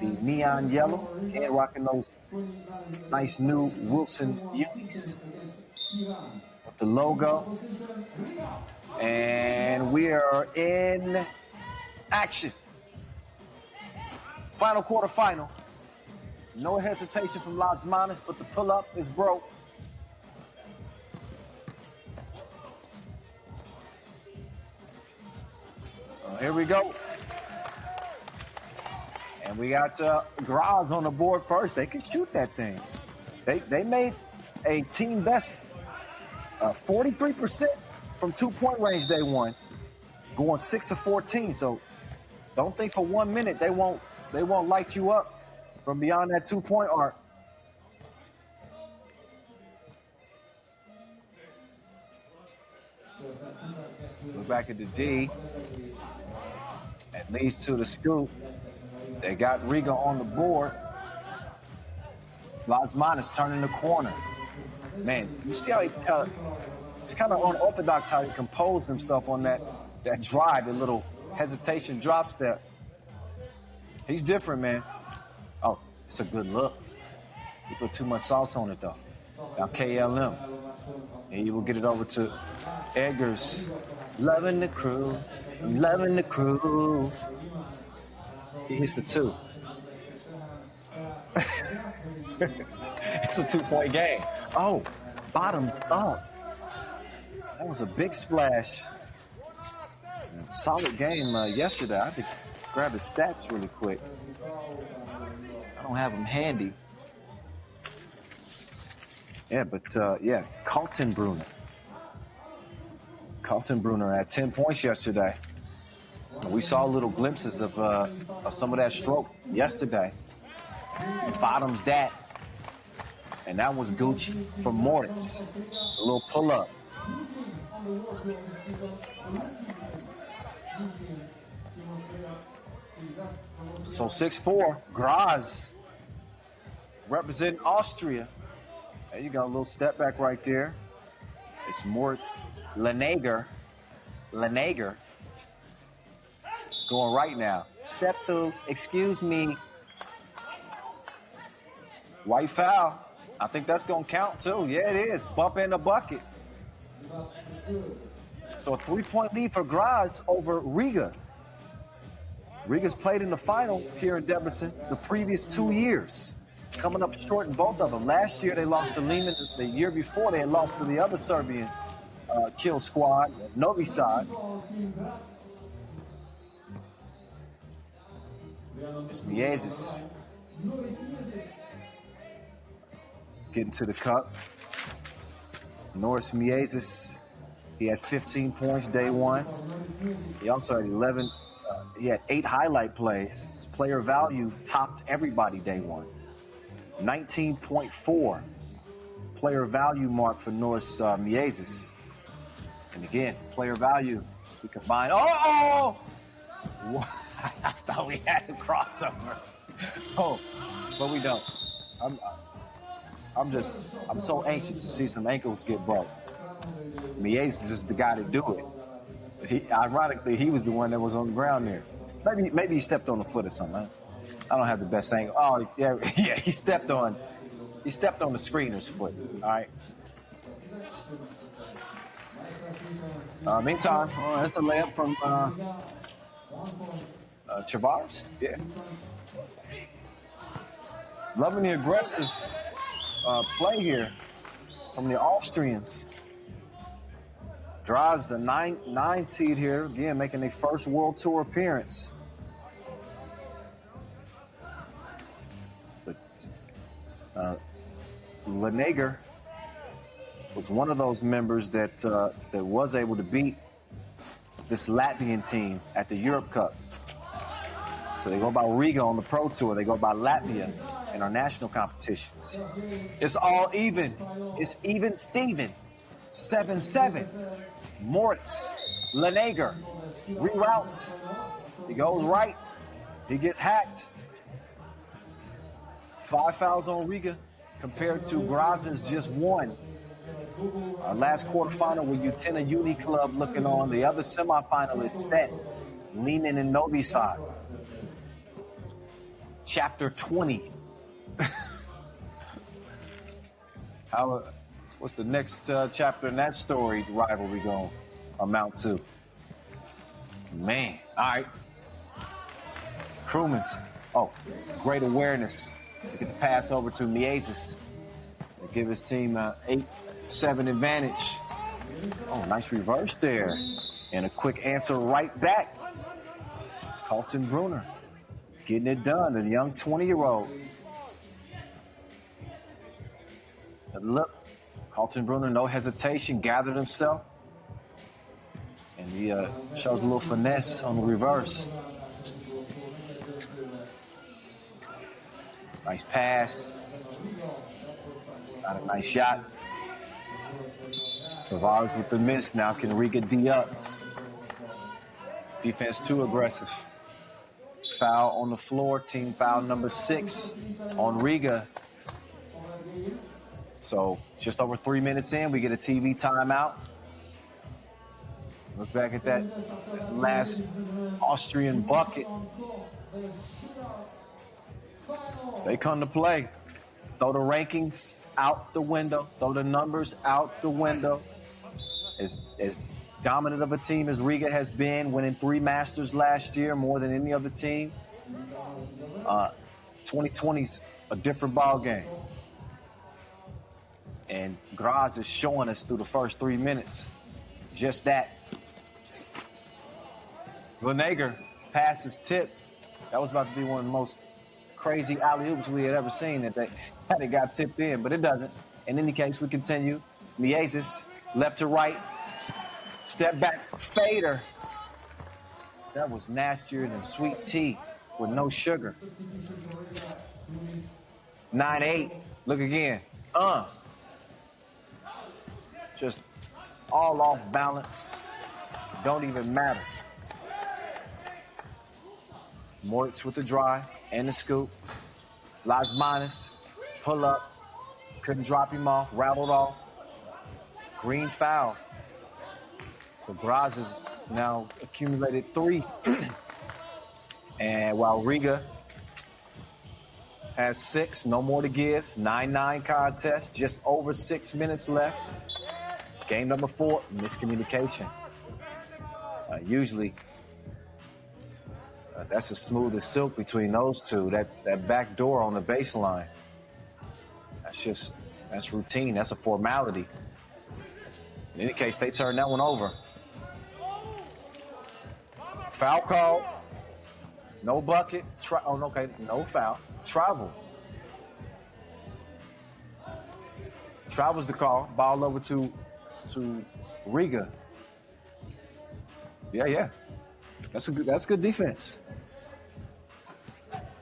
the neon yellow. And rocking those nice new Wilson unis with the logo. And we are in action. Final quarterfinal. No hesitation from Lasmanis, but the pull-up is broke. Here we go. And we got Graz on the board first. They can shoot that thing. They made a team best 43% from 2-point range day 1, going 6 of 14. So don't think for 1 minute they won't light you up from beyond that 2-point arc. We're back at the D. That leads to the scoop. They got Riga on the board. Lasmanis turning the corner. Man, you see how it's kind of unorthodox how he composed himself on that drive, the little hesitation drop step. He's different, man. Oh, it's a good look. He put too much sauce on it, though. Now KLM. And you will get it over to Eggers. Loving the crew. Loving the crew. He hits the 2. It's a 2-point game. Oh, bottoms up. That was a big splash. Solid game yesterday. I had to grab his stats really quick. I don't have them handy. Yeah, but yeah, Kaltenbrunner. Kaltenbrunner had 10 points yesterday. We saw little glimpses of some of that stroke yesterday. He bottoms that. And that was Gucci from Moritz. A little pull-up. So 6-4, Graz representing Austria. There you go, a little step back right there. It's Moritz Lenager. Going right now. Step through, excuse me. White foul. I think that's going to count too. Yeah, it is. Bump in the bucket. So a 3-point lead for Graz over Riga. Riga's played in the final here in Debrecen the previous 2 years. Coming up short in both of them. Last year they lost to Liman. The year before they had lost to the other Serbian kill squad, Novi Sad. Miezis getting to the cup. Norris Miezis, he had 15 points day one. He also had 11. He had 8 highlight plays. His player value topped everybody day one. 19.4 player value mark for Norris Miezis. And again, player value, we combine. Oh! I thought we had a crossover. Oh, but we don't. I'm so anxious to see some ankles get broke. Miezis is the guy to do it. Ironically, he was the one that was on the ground there. Maybe he stepped on the foot or something. I don't have the best angle. Oh, yeah, he stepped on the screener's foot. All right. Meantime, that's a layup from Travares. Yeah. Loving the aggressive play here from the Austrians. Draws the 9 seed here, again, making their first World Tour appearance. But Lenager was one of those members that was able to beat this Latvian team at the Europe Cup. So they go by Riga on the Pro Tour. They go by Latvia in our national competitions. It's all even. It's even Steven. 7-7. Moritz Lenager reroutes. He goes right. He gets hacked. 5 fouls on Riga compared to Graz's just 1. Our last quarterfinal with Utena Uniclub looking on. The other semifinal is set. Liman and Novi Sad. Chapter 20. What's the next chapter in that story rivalry going to amount to? Man. All right. Crewman's. Oh, great awareness. They get the pass over to Miezis. They give his team an 8-7 advantage. Oh, nice reverse there. And a quick answer right back. Kaltenbrunner getting it done. The young 20-year-old. And look, Kaltenbrunner, no hesitation, gathered himself. And he shows a little finesse on the reverse. Nice pass. Got a nice shot. Travares with the miss. Now can Riga D up. Defense too aggressive. Foul on the floor. Team foul number 6 on Riga. So just over 3 minutes in, we get a TV timeout. Look back at that last Austrian bucket. They come to play. Throw the rankings out the window. Throw the numbers out the window. As dominant of a team as Riga has been, winning 3 Masters last year, more than any other team. 2020's a different ball game. And Graz is showing us through the first 3 minutes just that. Vinegar passes tip. That was about to be one of the most crazy alley-oops we had ever seen that it got tipped in, but it doesn't. In any case, we continue. Miezis, left to right, step back, fader. That was nastier than sweet tea with no sugar. 9-8, look again. Just all off balance. Don't even matter. Moritz with the drive and the scoop. Lasmanis, pull up. Couldn't drop him off, rattled off. Green foul. So Graz has now accumulated 3. And while Riga has 6, no more to give. 9-9 contest, just over 6 minutes left. Game number 4, miscommunication. Usually, that's as smooth as silk between those two. That back door on the baseline. That's routine. That's a formality. In any case, they turn that one over. Foul call. No bucket. Okay, no foul. Travel. Travel's the call. Ball over to Riga. Yeah. That's good defense.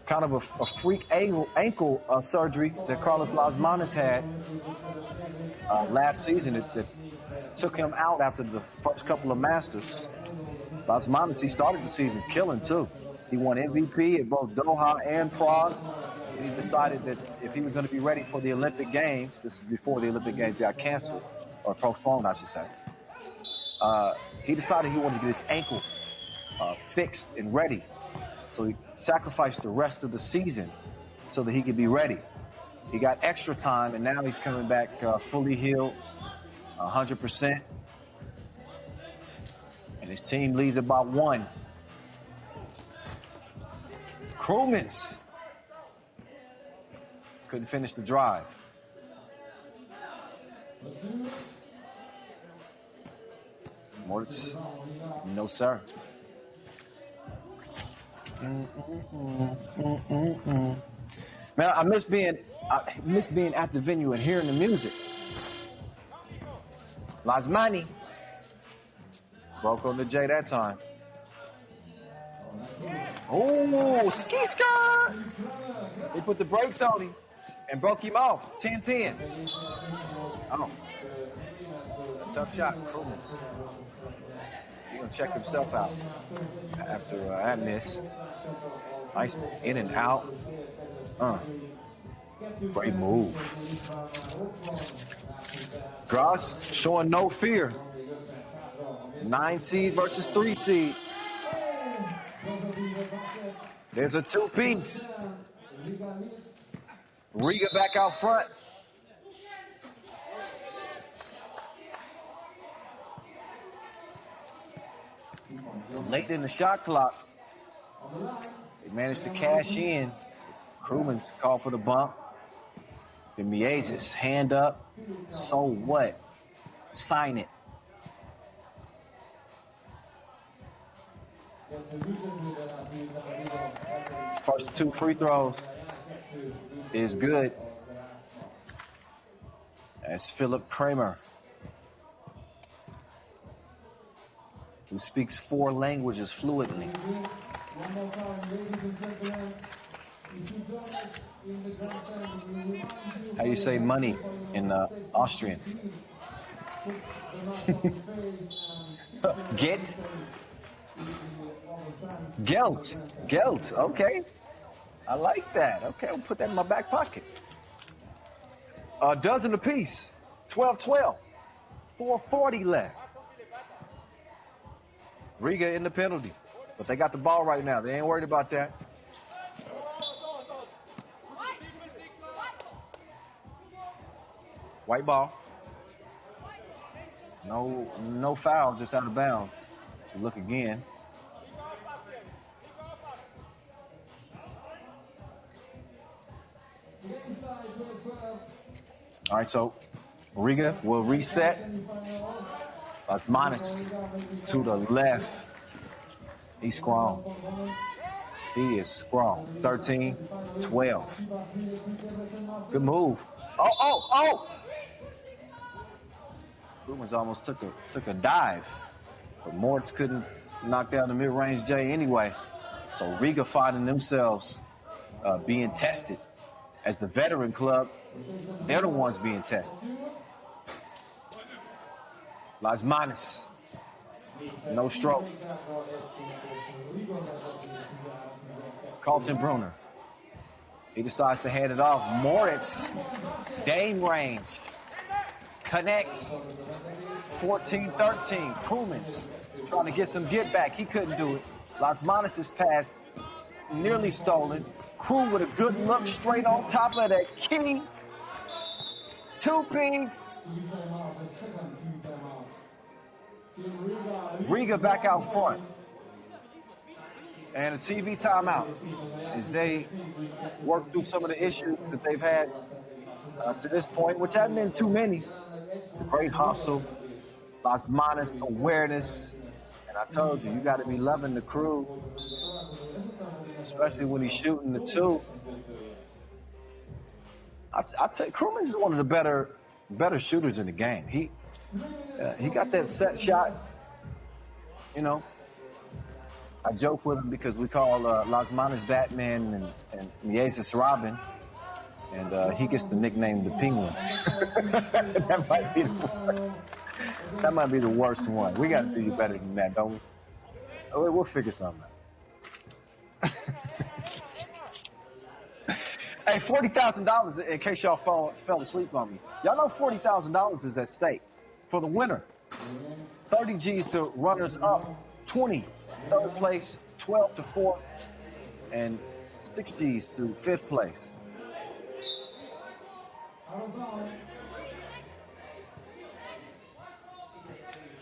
Kind of a freak ankle surgery that Carlos Lasmanis had last season that took him out after the first couple of Masters. Lasmanis, he started the season killing too. He won MVP at both Doha and Prague. And he decided that if he was going to be ready for the Olympic Games, this is before the Olympic Games got canceled, or postponed, I should say. He decided he wanted to get his ankle fixed and ready. So he sacrificed the rest of the season so that he could be ready. He got extra time, and now he's coming back fully healed, 100%. And his team leads about 1. Krumens couldn't finish the drive. Moritz, no sir. Man, I miss being at the venue and hearing the music. Lasmani broke on the J that time. Oh, ski skirt! They put the brakes on him and broke him off. 10-10. Oh, tough shot, Krumens. He's gonna check himself out after that miss. Nice in and out. Great move. Graz showing no fear. 9 seed versus 3 seed. There's a 2-piece. Riga back out front. Late in the shot clock. They managed to cash in. Krumens called for the bump. And Miezis, hand up. So what? Sign it. First 2 free throws is good. That's Philip Kramer, who speaks 4 languages fluently. How you say money in Austrian? Geld. Okay. I like that. Okay, I'll put that in my back pocket. A dozen apiece. 12-12. 4:40 left. Riga in the penalty. But they got the ball right now. They ain't worried about that. White ball. No foul, just out of bounds. Look again. All right, so Riga will reset. Lasmanis to the left. He's strong. He is strong. 13-12. Good move. Oh! Krumens almost took a dive, but Moritz couldn't knock down the mid-range J anyway. So Riga finding themselves being tested. As the veteran club, they're the ones being tested. Lasmanis, no stroke. Carlton Brunner, he decides to hand it off. Moritz, Dame range, connects. 14-13, Krumens trying to get some get back. He couldn't do it. Lasmanis' pass nearly stolen. Crew with a good look straight on top of that key. Two-piece. Riga back out front. And a TV timeout as they work through some of the issues that they've had to this point, which haven't been too many. Great hustle, Lasmanis awareness. And I told you, you got to be loving the crew, especially when he's shooting the two. I tell you, Krumens is one of the better shooters in the game. He got that set shot. You know, I joke with him because we call Lasmanis Batman and Jesus Robin, and he gets the nickname the Penguin. That might be the worst. That might be the worst one. We got to do you better than that, don't we? We'll figure something out. Hey, $40,000, in case y'all fell asleep on me. Y'all know $40,000 is at stake for the winner. 30 G's to runners up, 20 third place, 12 to 4, and 6 G's to 5th place.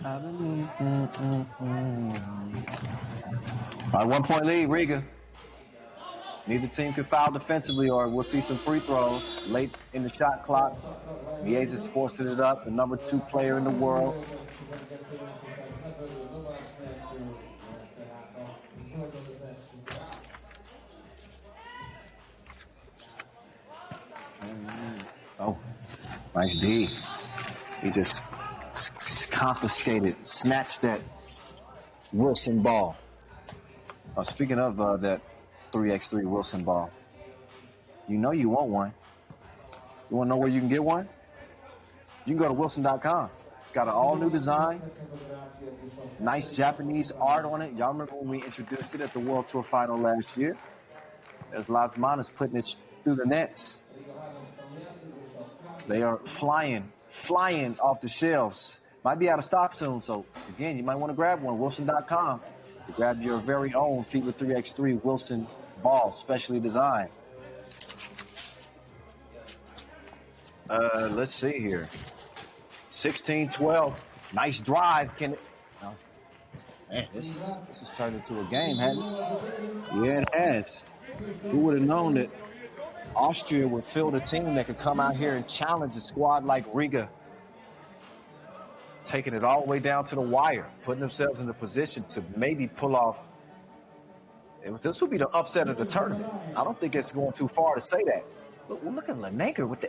All right, 1 point lead, Riga. Neither team can foul defensively or we'll see some free throws late in the shot clock. Mieses forcing it up, the number 2 player in the world. Oh, nice D. He just confiscated, snatched that Wilson ball. Speaking of that 3x3 Wilson ball, you know you want one. You want to know where you can get one? You can go to wilson.com. It's got an all-new design, nice Japanese art on it. Y'all remember when we introduced it at the World Tour final last year? There's Lasmanis putting it through the nets. They are flying off the shelves. Might be out of stock soon, so again, you might want to grab one. Wilson.com to grab your very own FIBA 3x3 Wilson ball, specially designed. Let's see here. 16-12. Nice drive. Can it? No. Man, this has turned into a game, hasn't it? Yeah, it has. Who would have known that Austria would field a team that could come out here and challenge a squad like Riga, taking it all the way down to the wire, putting themselves in a position to maybe pull off. This will be the upset of the tournament. I don't think it's going too far to say that. Look at Lenaker with the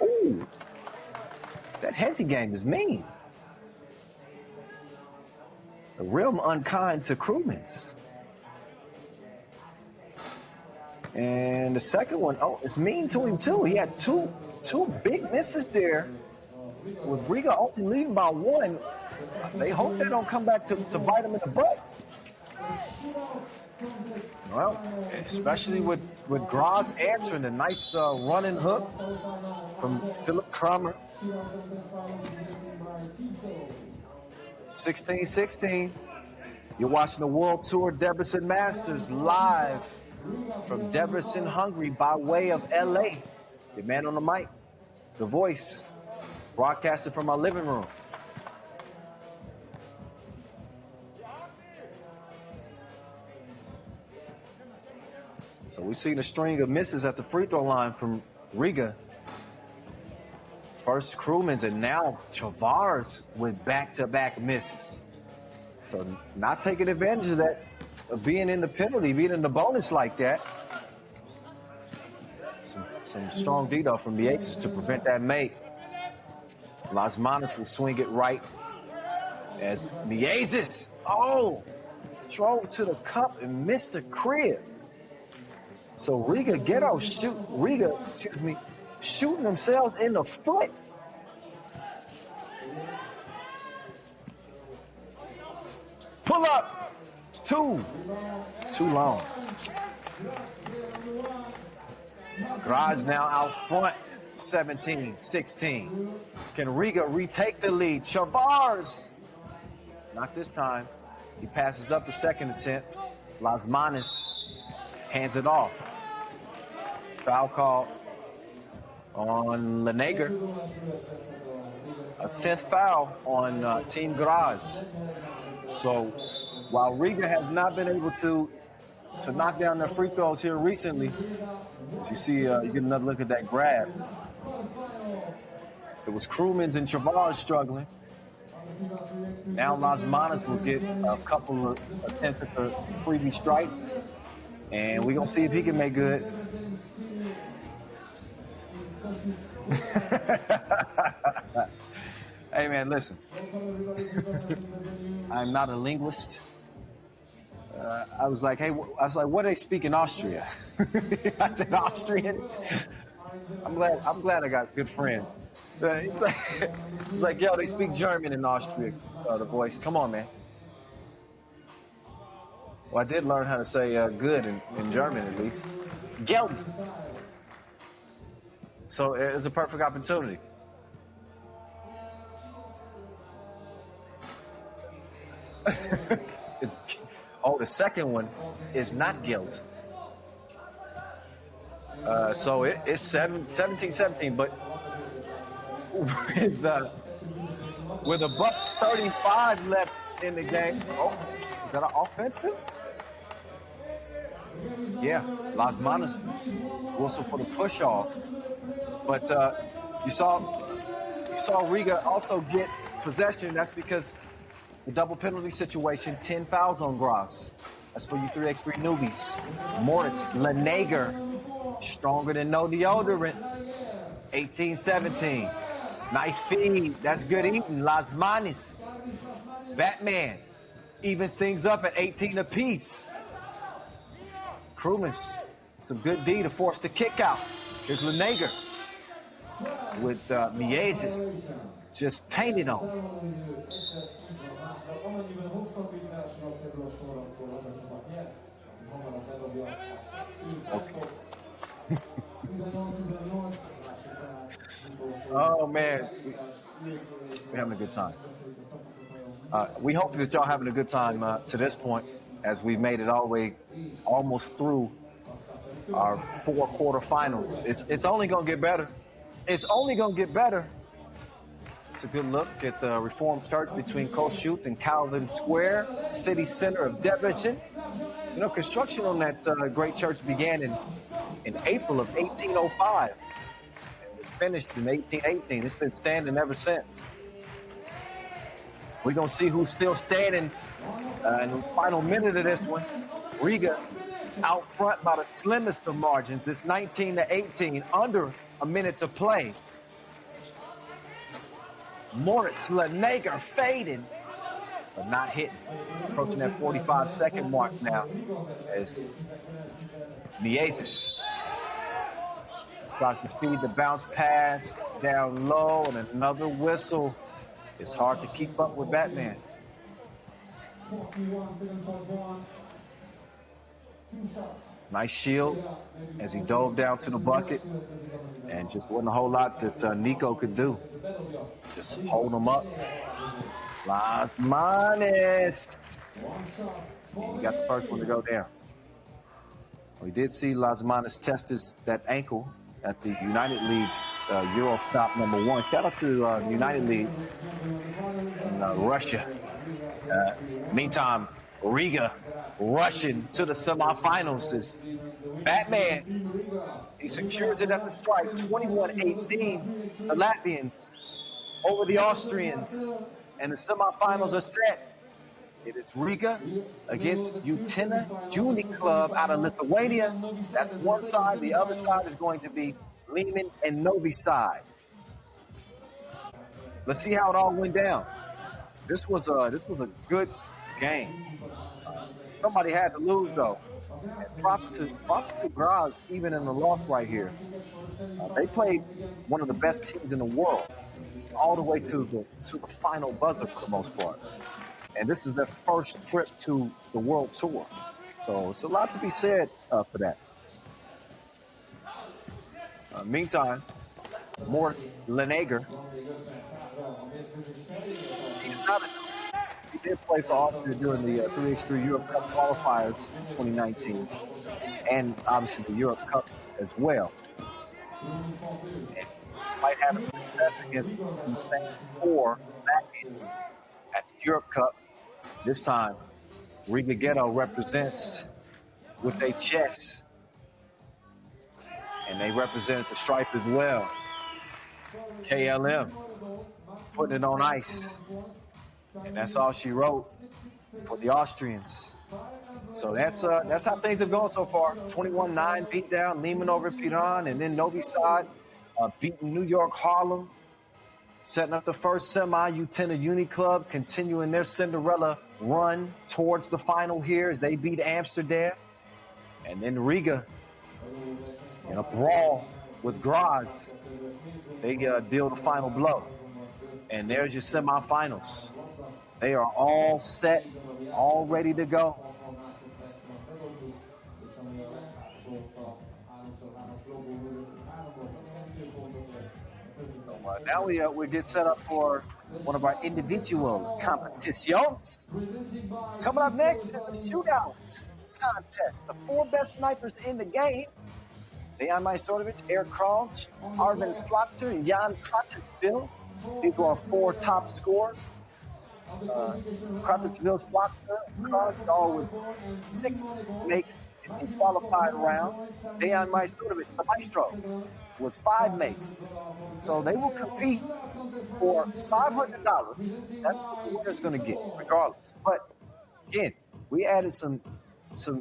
ooh. That Hezzy game is mean. The real unkind to Krumens. And the second one, it's mean to him too. He had two big misses there. With Riga only leading by 1, they hope they don't come back to bite him in the butt. Well, especially with Graz answering a nice running hook from Philip Kramer. 16-16. You're watching the World Tour Debrecen Masters live from Debrecen, Hungary, by way of LA. The man on the mic, the voice, broadcasted from my living room. So we've seen a string of misses at the free throw line from Riga. First Krumins, and now Chavars with back-to-back misses. So not taking advantage of that, of being in the penalty, being in the bonus like that. Some strong D though from the Aces to prevent that mate. Lasmanis will swing it right as the Aces, drove to the cup and missed the crib. So Riga shooting themselves in the foot. Pull up, too long. Graz now out front, 17-16. Can Riga retake the lead? Chavars, not this time. He passes up the second attempt. Lasmanis hands it off. Foul call on Lenager. A 10th foul on Team Graz. So while Riga has not been able to knock down their free throws here recently, as you see, you get another look at that grab. It was Krumins and Chavars struggling. Now Lasmanis will get a couple of attempts at the freebie strike, and we're going to see if he can make good. Hey, man, listen. I'm not a linguist. I was like, what do they speak in Austria? I said Austrian. I'm glad I got good friends. He's like, yo, they speak German in Austria, the boys. Come on, man. Well, I did learn how to say good in German, at least. Geld. So it's a perfect opportunity. The second one is not guilt. So it's 17-17, but with a buck 35 left in the game. Is that an offensive? Yeah, Lasmanis whistle for the push off. But you saw Riga also get possession. That's because the double penalty situation, 10 fouls on Graz. That's for you 3x3 newbies. Moritz Lenager, stronger than no deodorant. 18-17. Nice feed. That's good eating. Lasmanis. Batman evens things up at 18 apiece. Krumins, some good D to force the kick out. Here's Lenager with Miezis just painted on. Okay. Oh, man. We're having a good time. We hope that y'all having a good time to this point as we've made it all the way almost through our 4 quarterfinals. It's only going to get better. It's only going to get better. It's a good look at the Reformed Church between Kossuth and Calvin Square, city center of Debrecen. You know, construction on that great church began in April of 1805. It was finished in 1818. It's been standing ever since. We're going to see who's still standing in the final minute of this one. Riga out front by the slimmest of margins. It's 19-18, under a minute to play. Moritz Lenager fading, but not hitting. Approaching that 45-second mark now as Miezis starts to feed the bounce pass down low, and another whistle. It's hard to keep up with Batman. Nice shield as he dove down to the bucket, and just wasn't a whole lot that Nico could do. Just hold him up. Lasmanis. He got the first one to go down. We did see Lasmanis test that ankle at the United League Euro stop number 1. Shout out to the United League in Russia. Meantime, Riga rushing to the semifinals. Is Batman. He secures it at the stripe, 21-18. The Latvians over the Austrians, and the semifinals are set. It is Riga against Utena Uniclub out of Lithuania. That's one side. The other side is going to be Liman and Novi Sad. Let's see how it all went down. This was a good game. Somebody had to lose though. And props to Graz, even in the loss right here. They played one of the best teams in the world, all the way to the final buzzer for the most part. And this is their first trip to the World Tour. So it's a lot to be said for that. Meantime, Mort Lenager, he did play for Austria during the 3x3 Europe Cup qualifiers 2019, and obviously the Europe Cup as well. And might have a success against the same four Latvians at the Europe Cup. This time, Riga Ghetto represents with their chest, and they represent the stripe as well. KLM putting it on ice, and that's all she wrote for the Austrians. So that's how things have gone so far. 21-9 beat down Liman over Piran, and then Novi Sad beating New York Harlem, setting up the first semi. Utena Uniclub continuing their Cinderella run towards the final here as they beat Amsterdam. And then Riga, in a brawl with Graz, they deal the final blow. And there's your semifinals. They are all set, all ready to go. Now we get set up for one of our individual competitions. Coming up next is the Shootout contest. The four best snipers in the game. Dejan Majstorovic, Eric Kronch, Arvin Slapter, and Jan Kratzville. These were our four top scorers. Kratzville, Slapter, and Kronch all with 6 makes in the qualified round. Dejan Majstorovic, the maestro, with 5 makes. So they will compete for $500. That's what the winner's going to get, regardless. But again, we added some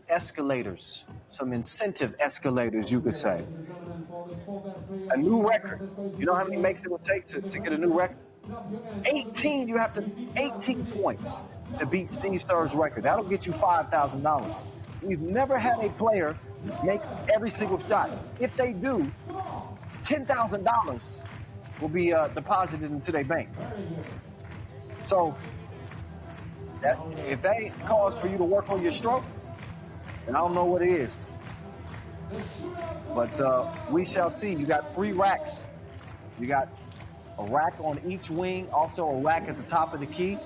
escalators, some incentive escalators, you could say. A new record. You know how many makes it will take to get a new record? 18. You have to 18 points to beat Steve Sturr's record. That'll get you $5,000. We've never had a player make every single shot. If they do, $10,000 will be deposited into their bank. So if that ain't cause for you to work on your stroke, then I don't know what it is. But we shall see. You got 3 racks. You got a rack on each wing, also a rack at the top of the key.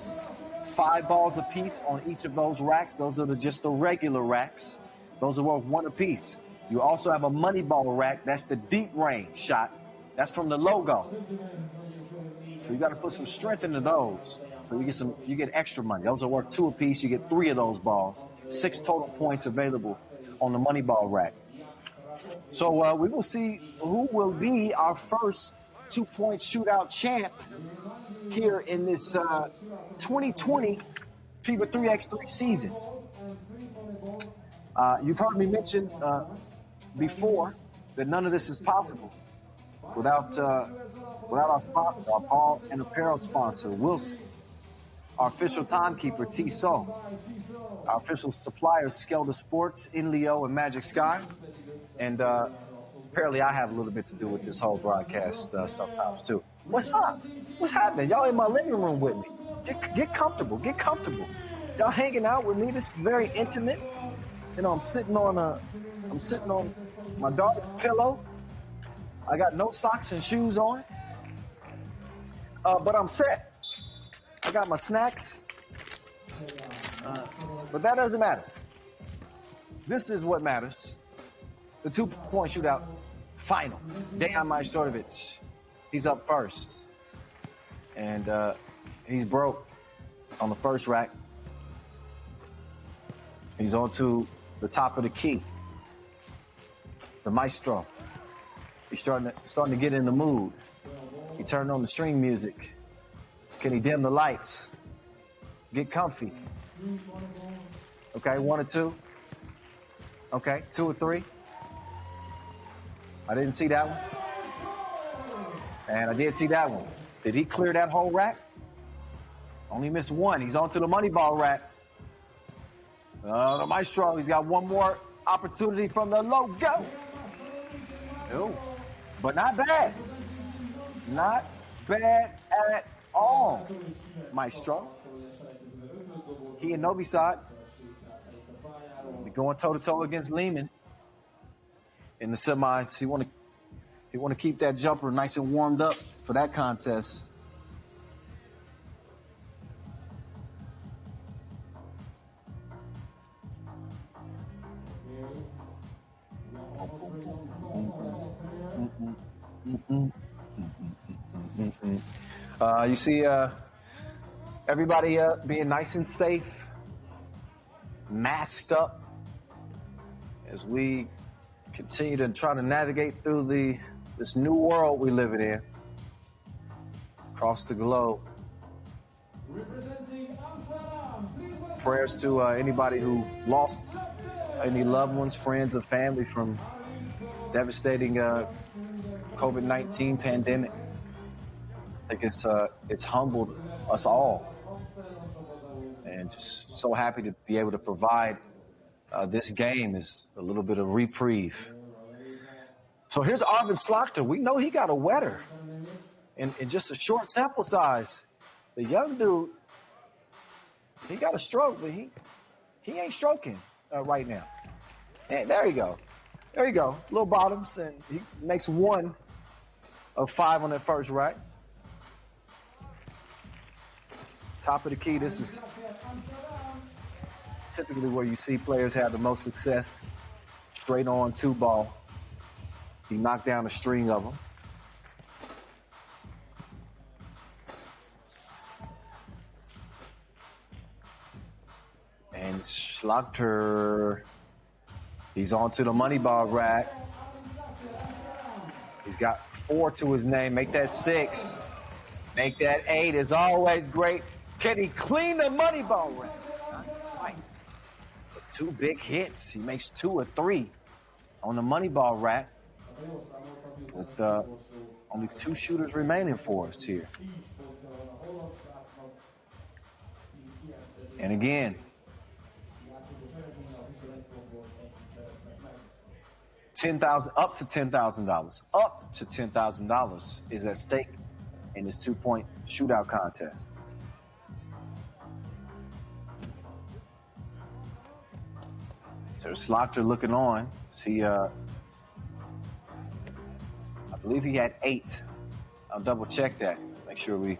5 balls apiece on each of those racks. Those are just the regular racks. Those are worth 1 apiece. You also have a money ball rack. That's the deep range shot. That's from the logo. So you got to put some strength into those. So you get extra money. Those are worth 2 apiece. You get 3 of those balls. 6 total points available on the money ball rack. So we will see who will be our first 2-point shootout champ here in this 2020 FIBA 3x3 season. You've heard me mention before that none of this is possible without our sponsor, our ball and apparel sponsor, Wilson, our official timekeeper, T-So, our official suppliers, Skelda Sports, Inleo, and Magic Sky. And apparently I have a little bit to do with this whole broadcast sometimes, too. What's up? What's happening? Y'all in my living room with me. Get comfortable. Get comfortable. Y'all hanging out with me. This is very intimate. You know, I'm sitting on my daughter's pillow. I got no socks and shoes on. But I'm set. I got my snacks. But that doesn't matter. This is what matters. The 2-point shootout final. Dejan Majstorovic. He's up first. And he's broke on the first rack. He's on to the top of the key. The maestro. He's starting to get in the mood. He turned on the string music. Can he dim the lights? Get comfy. Okay, 1 or 2. Okay, 2 or 3. I didn't see that one. And I did see that one. Did he clear that whole rack? Only missed 1. He's onto the money ball rack. The Maestro, he's got one more opportunity from the logo. No, but not bad. Not bad at all, Maestro. He and Novi Sad going toe-to-toe against Liman in the semis. He want to keep that jumper nice and warmed up for that contest. You see everybody being nice and safe, masked up as we continue to try to navigate through this new world we live in across the globe. Prayers to anybody who lost any loved ones, friends, or family from devastating COVID-19 pandemic. I think it's humbled us all, and just so happy to be able to provide this game is a little bit of reprieve. So here's Arvid Slaughter. We know he got a wetter in just a short sample size. The young dude, he got a stroke, but he ain't stroking right now. And there you go. There you go. Little bottoms, and he makes 1 of 5 on that first rack. Top of the key, this is typically where you see players have the most success. Straight on 2 ball. He knocked down a string of them. And Schlachter, he's on to the money ball rack. He's got 4 to his name. Make that 6. Make that 8. It's always great. Can he clean the money ball rack? Not quite. But 2 big hits. He makes 2 or 3 on the money ball rack with only 2 shooters remaining for us here. And again, $10,000 up to $10,000. Up to $10,000 is at stake in this 2-point shootout contest. So Slaughter looking on. See, I believe he had 8. I'll double check that. Make sure we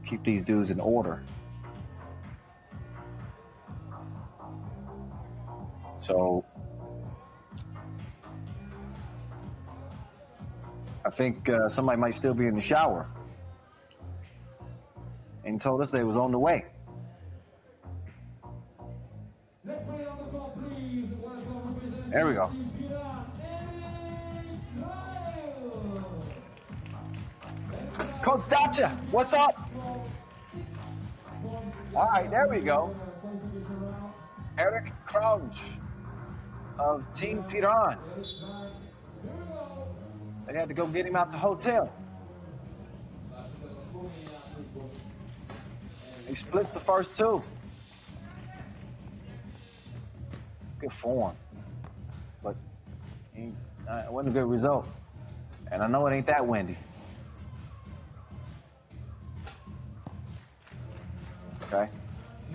keep these dudes in order. So I think somebody might still be in the shower. And told us they was on the way. There we go. Coach Dacha, what's up? All right, there we go. Eric Crouch of Team Piran. They had to go get him out the hotel. He split the first 2. Good form. But it wasn't a good result. And I know it ain't that windy. Okay.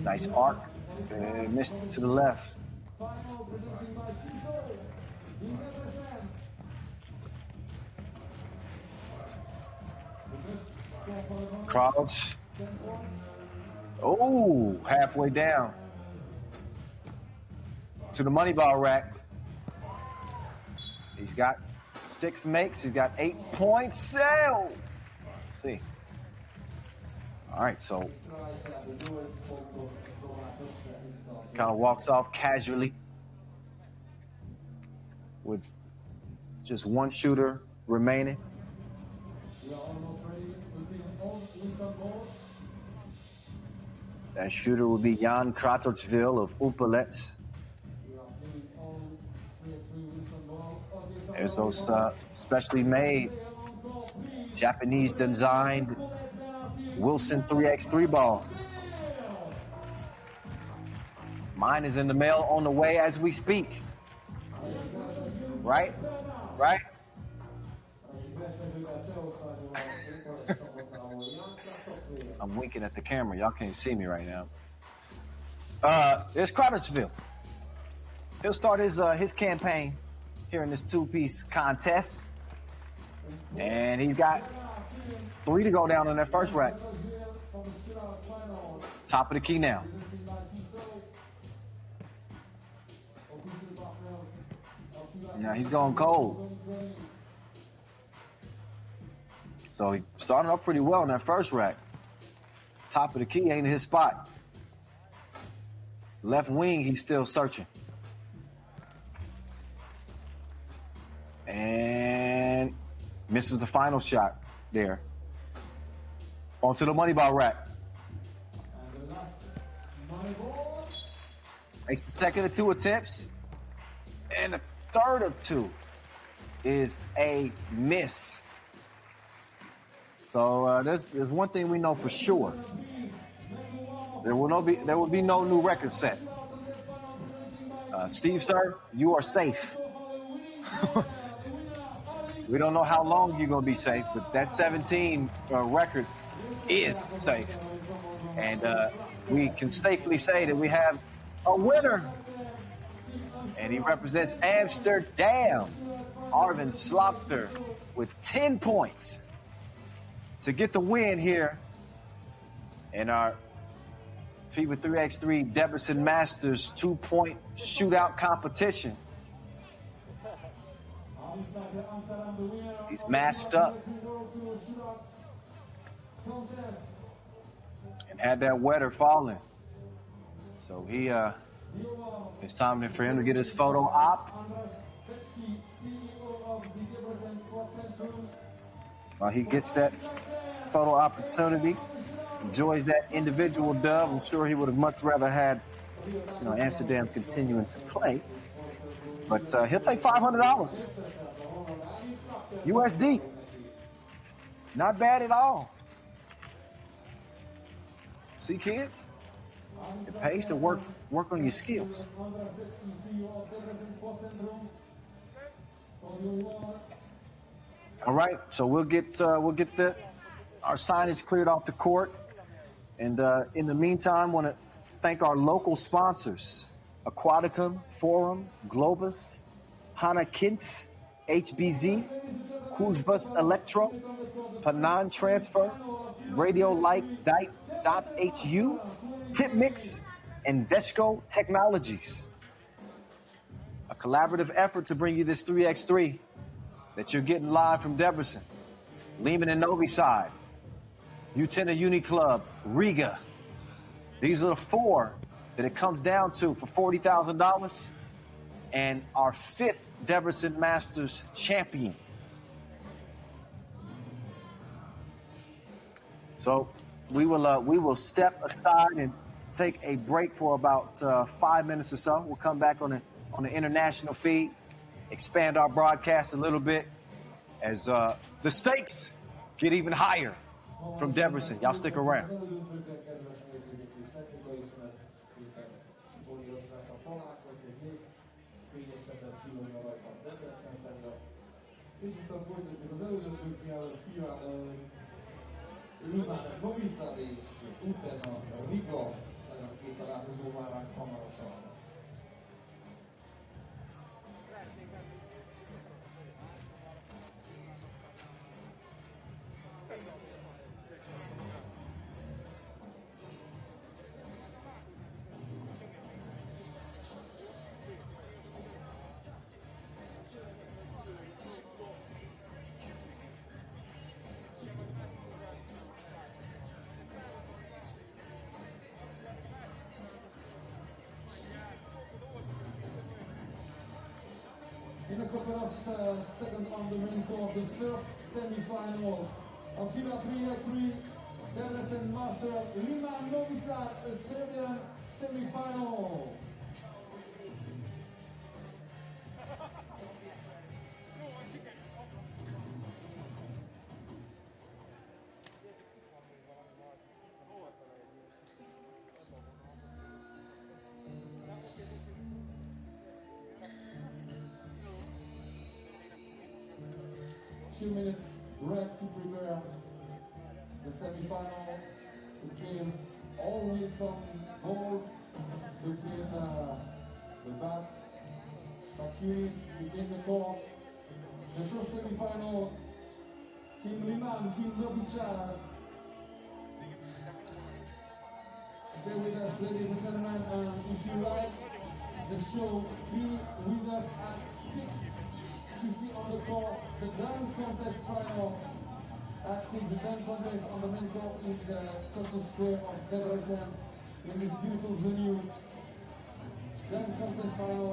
Nice arc. Missed to the left. Crouch. Oh, halfway down to the money ball rack. He's got 6 makes. He's got 8 points. Oh, see. All right, so kind of walks off casually with Just one shooter remaining. That shooter will be Jan Kratochvil of Upalets. There's those specially made, Japanese designed Wilson 3x3 balls. Mine is in the mail on the way as we speak. Right? Right? I'm winking at the camera. Y'all can't see me right now. There's Kratochvil. He'll start his campaign here in this two-piece contest. And he's got 3 to go down on that first rack. Top of the key now. Now he's going cold. So he started up pretty well in that first rack. Top of the key ain't his spot. Left wing, he's still searching. And misses the final shot there. Onto the money ball rack. Makes the second of 2 attempts. And the third of 2 is a miss. So there's one thing we know for sure. There will be no new record set. Steve, sir, you are safe. We don't know how long you're going to be safe, but that 17 record is safe. And we can safely say that we have a winner. And he represents Amsterdam, Arvin Slopter, with 10 points to get the win here in our FIBA 3x3 Debrecen Masters 2-point shootout competition. He's masked up and had that weather falling. So it's time for him to get his photo op. While he gets that photo opportunity, enjoys that individual dub. I'm sure he would have much rather had, Amsterdam continuing to play. But he'll take $500 USD. Not bad at all. See, kids? It pays to work on your skills. All right, so we'll get our signage cleared off the court, and in the meantime, want to thank our local sponsors: Aquaticum, Forum, Globus, Hana Kintz, HBZ, Kuzbus Electro, Panan Transfer, Radio Light .hu, Tip Mix, and Vesco Technologies. A collaborative effort to bring you this 3x3 that you're getting live from Debrecen, Liman and Novi Sad, Utena Uniclub, Riga. These are the 4 that it comes down to for $40,000, and our 5th Debrecen Masters champion. So we will step aside and take a break for about 5 minutes or so. We'll come back on the international feed, expand our broadcast a little bit as the stakes get even higher from Debrecen. Y'all stick around. Liman, Novi Sad és Utena, Riga, ez a 2 találkozó már hamarosan. a couple of seconds on the main court, the first semi-final of FIBA 3x3 Debrecen Masters, Liman Novi Sad, a Serbian semi-final. Few minutes break to prepare the semi-final, to clean only some balls, to clean the back unit, to clean the court. The first semi-final, Team Liman, Team Novi Sad. Stay with us, ladies and gentlemen, and if you like the show, be with us at 6 to see on the court the dunk contest final at 6, the dunk contest on the main court in the Social Square of Debrecen in this beautiful venue. Dunk contest final.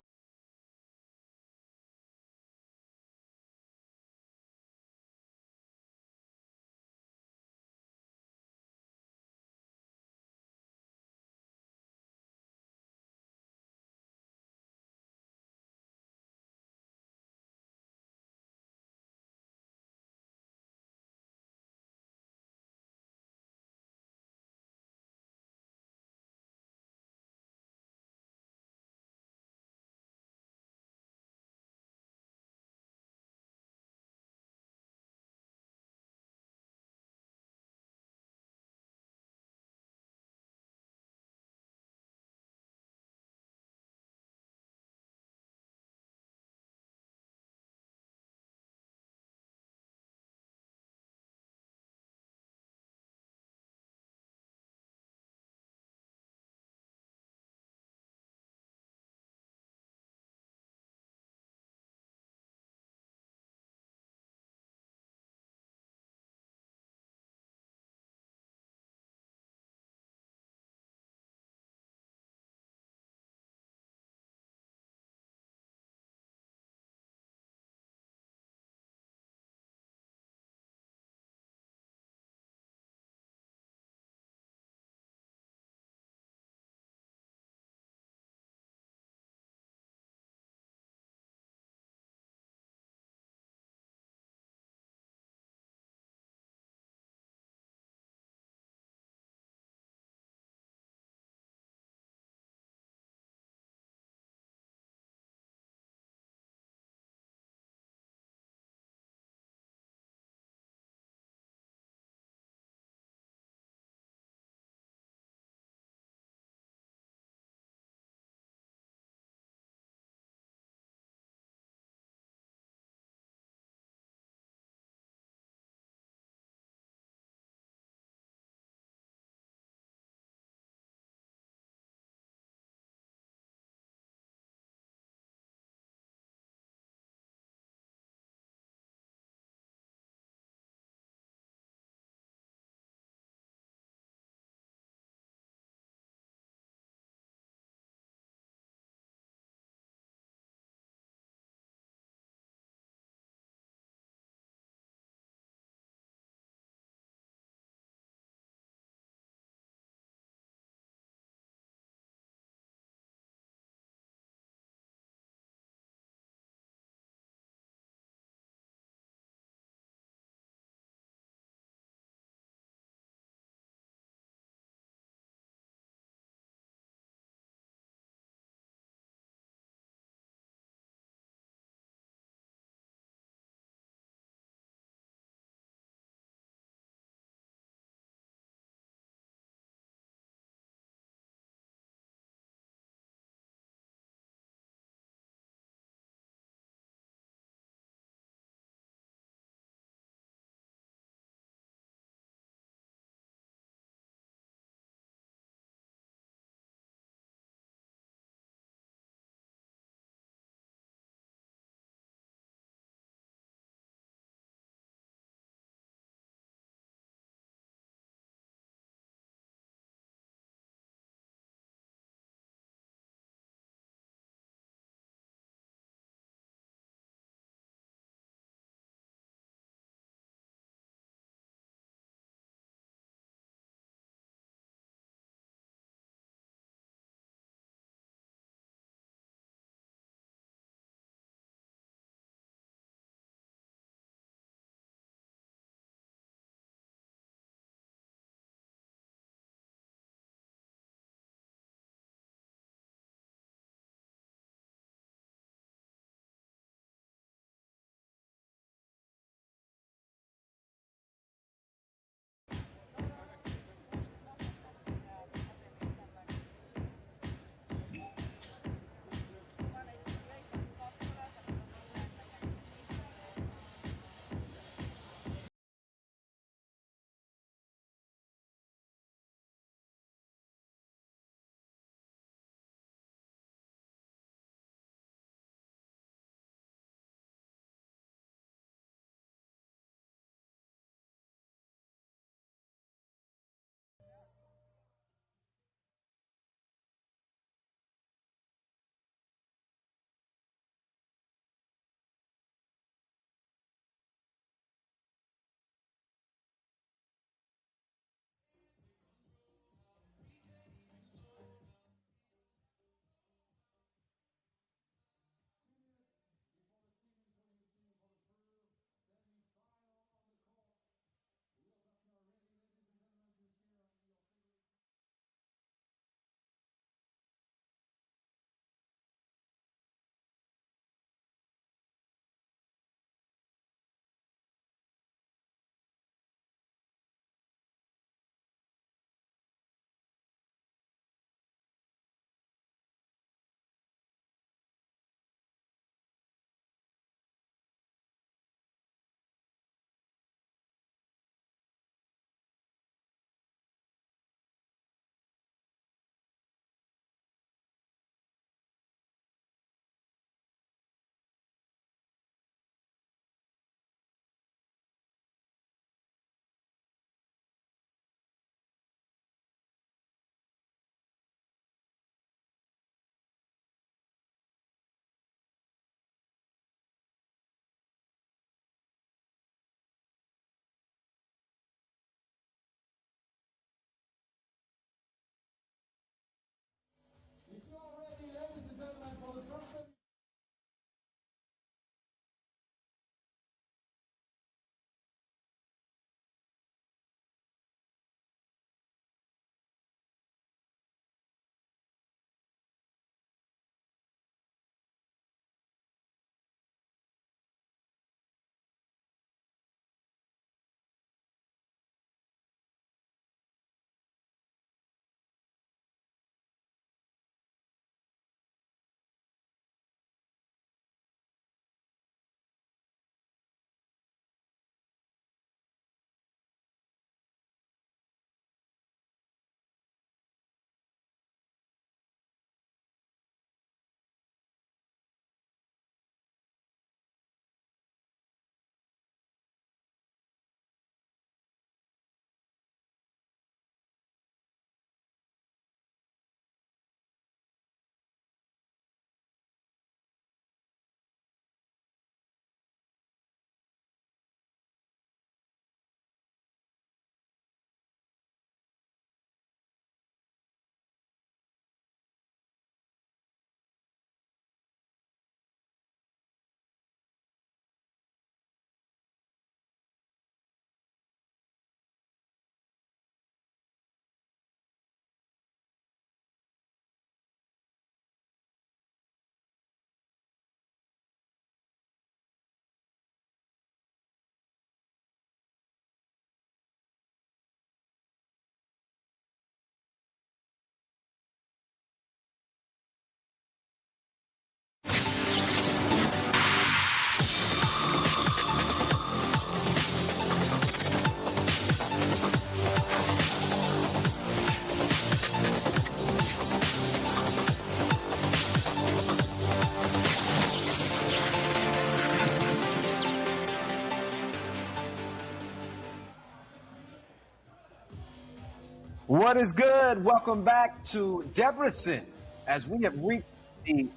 What is good? Welcome back to Debrecen as we have reached the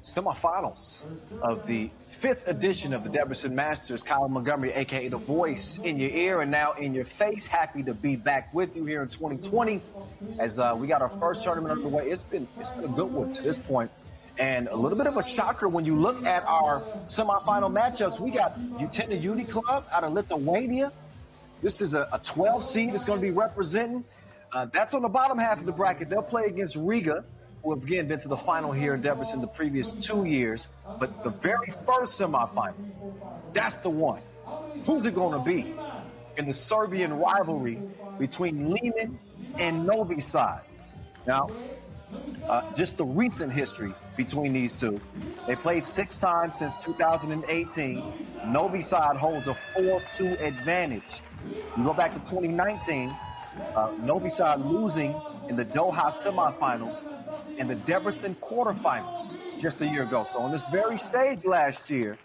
semifinals of the 5th edition of the Debrecen Masters. Kyle Montgomery, a.k.a. The Voice, in your ear and now in your face. Happy to be back with you here in 2020 as we got our first tournament underway. It's been a good one to this point. And a little bit of a shocker when you look at our semifinal matchups. We got Utena Uniclub out of Lithuania. This is a 12 seed that's going to be representing. That's on the bottom half of the bracket. They'll play against Riga, who have again been to the final here in Debrecen the previous 2 years. But the very first semifinal, that's the one. Who's it going to be in the Serbian rivalry between Liman and Novi Sad? Now, just the recent history between these two. They played 6 times since 2018. Novi Sad holds a 4-2 advantage. You go back to 2019, Novi Sad losing in the Doha semifinals and the Debrecen quarterfinals just a year ago. So on this very stage last year,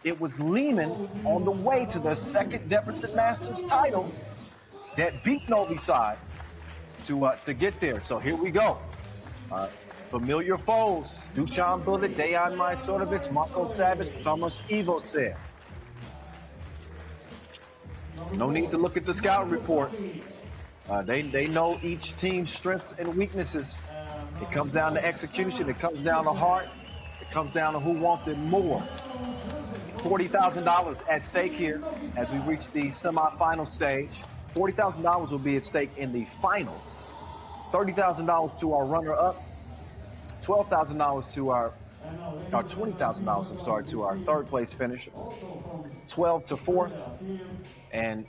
it was Liman on the way to their second Debrecen Masters title that beat Novi Sad to get there. So here we go. Familiar foes: Dusan Bulit, Dejan Majstorovic, Marko Savic, Thomas Ivosev. No need to look at the scouting report. They know each team's strengths and weaknesses. It comes down to execution. It comes down to heart. It comes down to who wants it more. $40,000 at stake here as we reach the semifinal stage. $40,000 will be at stake in the final. $30,000 to our runner-up. $12,000 to our $20,000, I'm sorry, to our third place finisher. 12 to fourth, and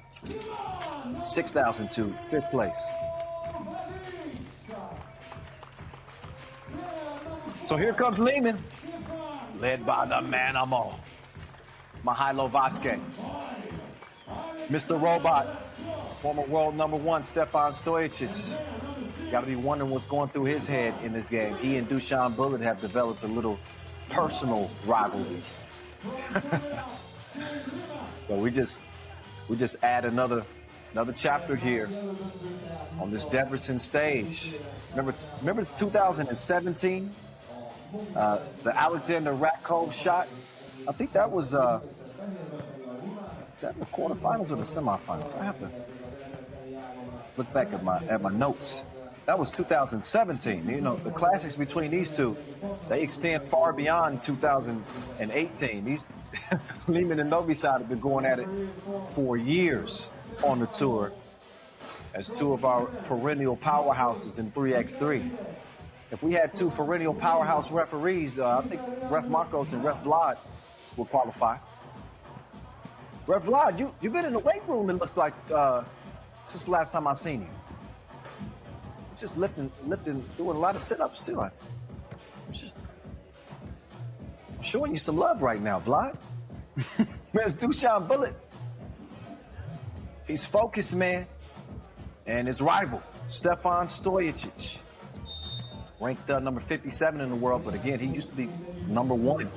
6,000 to fifth place. So here comes Liman, led by the Manamo, Mihailo Vasquez. Mr. Robot, former world #1 Stefan Stojicic. Got to be wondering what's going through his head in this game. He and Dusan Bulit have developed a little personal rivalry. So we just add another chapter here on this Debrecen stage. Remember 2017? The Alexander Ratkov shot? I think that was is that the quarterfinals or the semifinals? I have to look back at my notes. That was 2017. You know, the classics between these two, they extend far beyond 2018. These Liman and Novi Sad have been going at it for years on the tour as two of our perennial powerhouses in 3x3. If we had two perennial powerhouse referees, I think Ref Marcos and Ref Vlad will qualify. Ref Vlad, you've been in the weight room, it looks like, since the last time I seen you. Just lifting, doing a lot of sit-ups too. I'm showing you some love right now, Vlad. Where's Dusan Bulit? He's focused, man. And his rival, Stefan Stojicic, ranked number 57 in the world, but again, he used to be #1.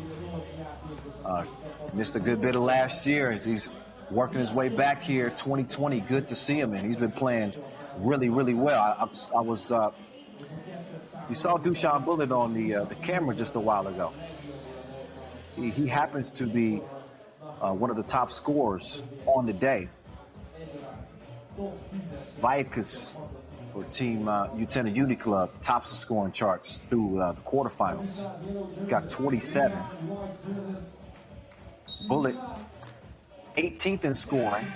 Missed a good bit of last year as he's working his way back here. 2020, good to see him, and he's been playing really, really well. I was you saw Dusan Bulit on the camera just a while ago. He happens to be one of the top scorers on the day. Vajakas for Team Utena Uniclub tops the scoring charts through the quarterfinals. Got 27. Bulit 18th in scoring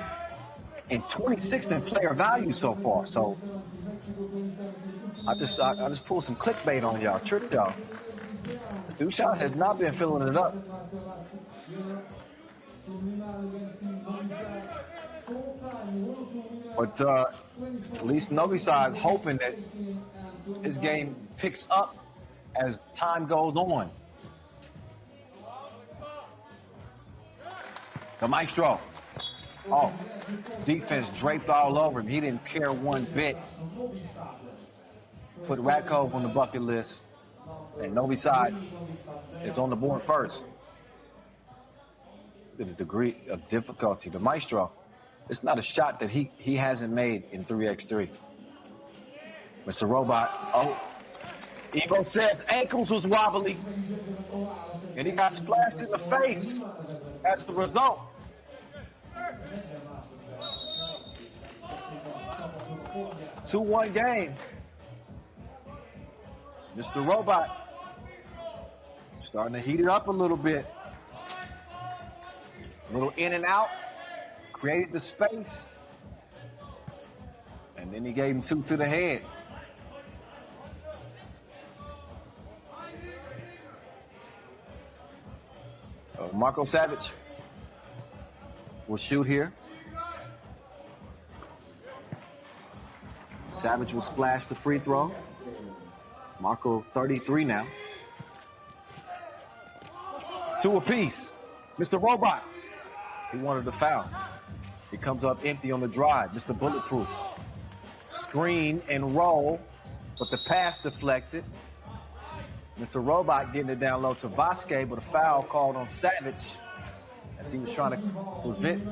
and 26th in player value so far. So I just pulled some clickbait on y'all, tricked y'all. Dusan has not been filling it up. But at least Novi Sad hoping that his game picks up as time goes on. The Maestro. Oh, defense draped all over him. He didn't care one bit. Put Ratkov on the bucket list. And Novi Sad is on the board first. The degree of difficulty. The Maestro, it's not a shot that he hasn't made in 3x3. Mr. Robot. Oh, Evo said ankles was wobbly. And he got splashed in the face as the result. It's 2-1 game. It's Mr. Robot starting to heat it up a little bit. A little in and out. Created the space. And then he gave him 2 to the head. Marco Savage will shoot here. Savage will splash the free throw. Marco 33 now. 2 apiece. Mr. Robot. He wanted the foul. He comes up empty on the drive. Mr. Bulletproof. Screen and roll, but the pass deflected. Mr. Robot getting it down low to Vasquez, but a foul called on Savage as he was trying to prevent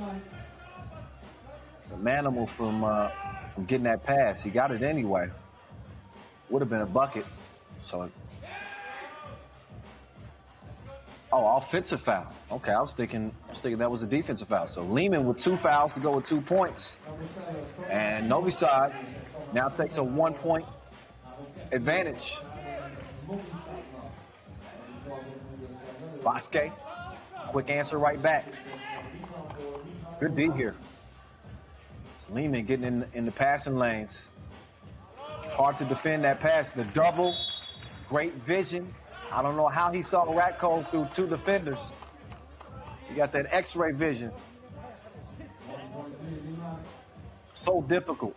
the Manimal from getting that pass. He got it anyway. Would have been a bucket. So, offensive foul. Okay, I was thinking that was a defensive foul. So Liman with 2 fouls to go with 2 points, and Novi Sad now takes a 1-point advantage. Vasquez, quick answer right back. Good D here. Liman getting in the passing lanes. Hard to defend that pass. The double, great vision. I don't know how he saw Ratcole through 2 defenders. He got that X-ray vision. So difficult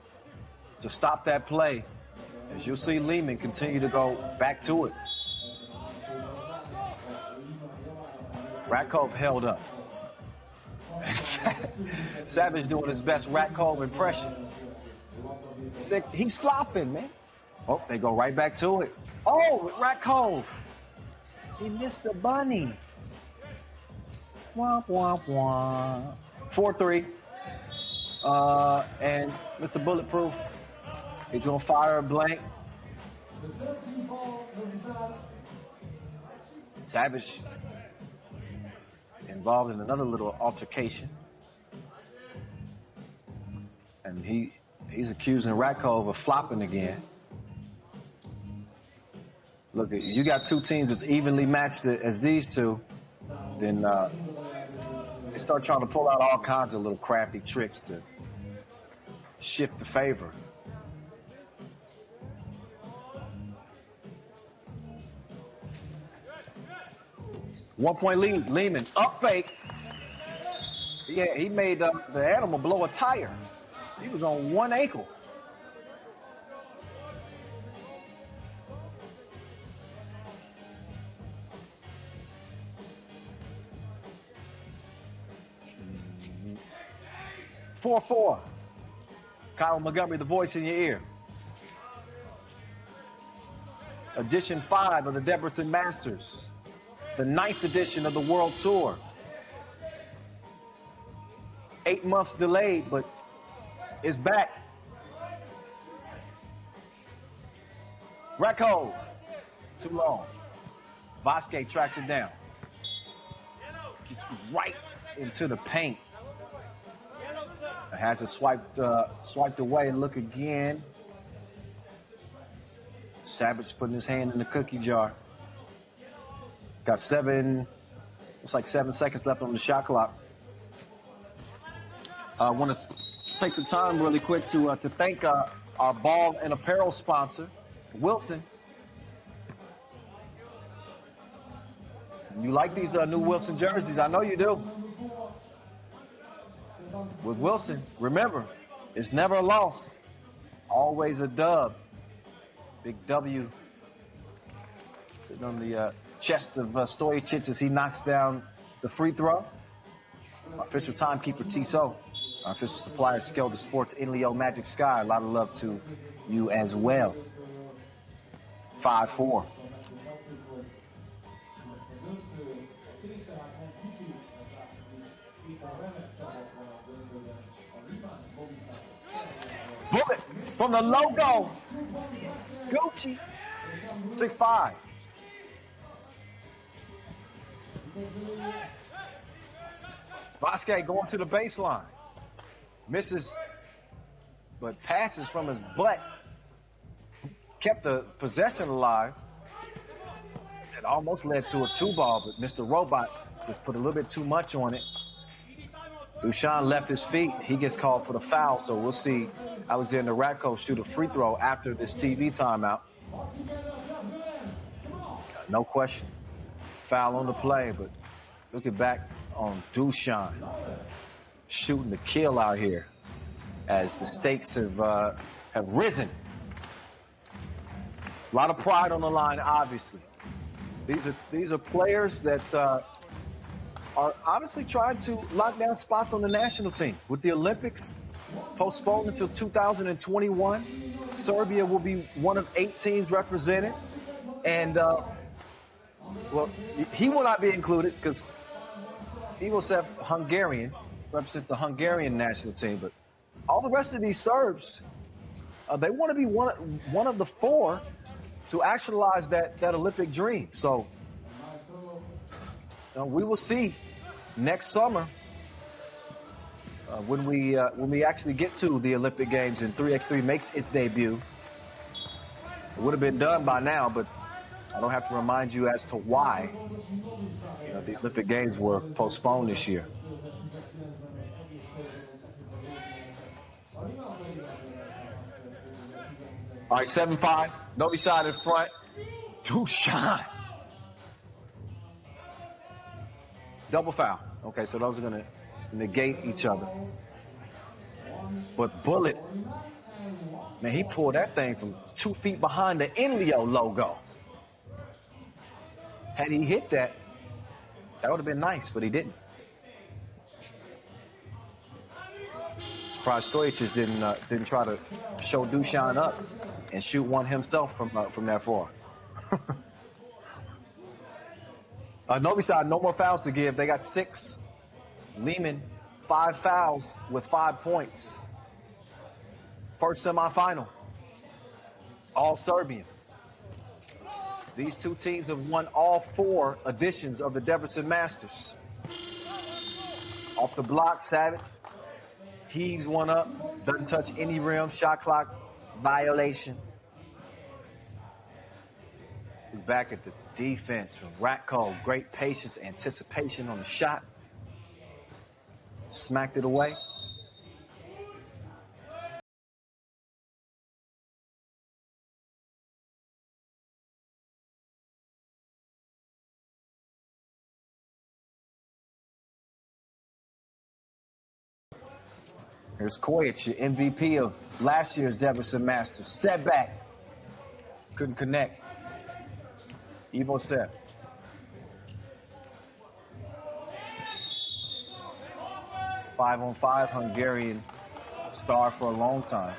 to stop that play. As you'll see Liman continue to go back to it. Ratcove held up. Savage doing his best Ratcove impression. He's flopping, man. Oh, they go right back to it. Oh, Ratcove. He missed the bunny. Womp, womp, womp. 4-3. And Mr. Bulletproof, he's going to fire a blank. Savage involved in another little altercation. And he's accusing Ratcove of flopping again. Look, you got 2 teams that's evenly matched as these two, then they start trying to pull out all kinds of little crafty tricks to shift the favor. One-point lead, Liman, up fake. Yeah, he made the animal blow a tire. He was on 1 ankle. Four. Kyle Montgomery, the voice in your ear. Edition 5 of the Debrecen Masters. The 9th edition of the World Tour. 8 months delayed, but it's back. Ratcove. Too long. Vasquez tracks it down. Gets right into the paint. Has it swiped away. Look again. Savage putting his hand in the cookie jar. Got 7 seconds left on the shot clock. I want to take some time really quick to thank our ball and apparel sponsor, Wilson. You like these new Wilson jerseys? I know you do. With Wilson, remember, it's never a loss, always a dub. Big W sitting on the chest of Stojacic as he knocks down the free throw. Our official timekeeper, Tissot. Our official supplier, Skelter Sports, Inleo Magic Sky. A lot of love to you as well. 5-4. Bullet from the logo. Gucci. 6'5". Vasquez going to the baseline. Misses, but passes from his butt. Kept the possession alive. It almost led to a 2-ball, but Mr. Robot just put a little bit too much on it. Dusan left his feet. He gets called for the foul, so we'll see Alexander Ratko shoot a free throw after this TV timeout. No question. Foul on the play, but looking back on Dusan shooting the kill out here as the stakes have risen. A lot of pride on the line, obviously. These are players that are honestly trying to lock down spots on the national team. With the Olympics postponed until 2021, Serbia will be one of 8 teams represented. And, well, he will not be included because he will have Hungarian, represents the Hungarian national team. But all the rest of these Serbs, they want to be one of the 4 to actualize that Olympic dream. So we will see next summer when we actually get to the Olympic Games and 3x3 makes its debut. It would have been done by now, but I don't have to remind you as to why the Olympic Games were postponed this year. All right, 7-5. Novi Sad in front. Dusan. Double foul. Okay, so those are going to negate each other. But Bullet, man, he pulled that thing from 2 feet behind the Enlio logo. Had he hit that, that would have been nice, but he didn't. Surprised Stojic didn't try to show Dusan up and shoot one himself from that far. Novi Sad, no more fouls to give. They got 6. Liman, 5 fouls with 5 points. First semifinal. All Serbian. These 2 teams have won all 4 editions of the Debrecen Masters. Off the block, Savage. Heaves one up. Doesn't touch any rim. Shot clock violation. We're back at the defense from Ratko. Great patience, anticipation on the shot. Smacked it away. Here's Kojic, your MVP of last year's Debrecen Masters. Step back. Couldn't connect. Ivo Sepp. Five-on-five Hungarian star for a long time.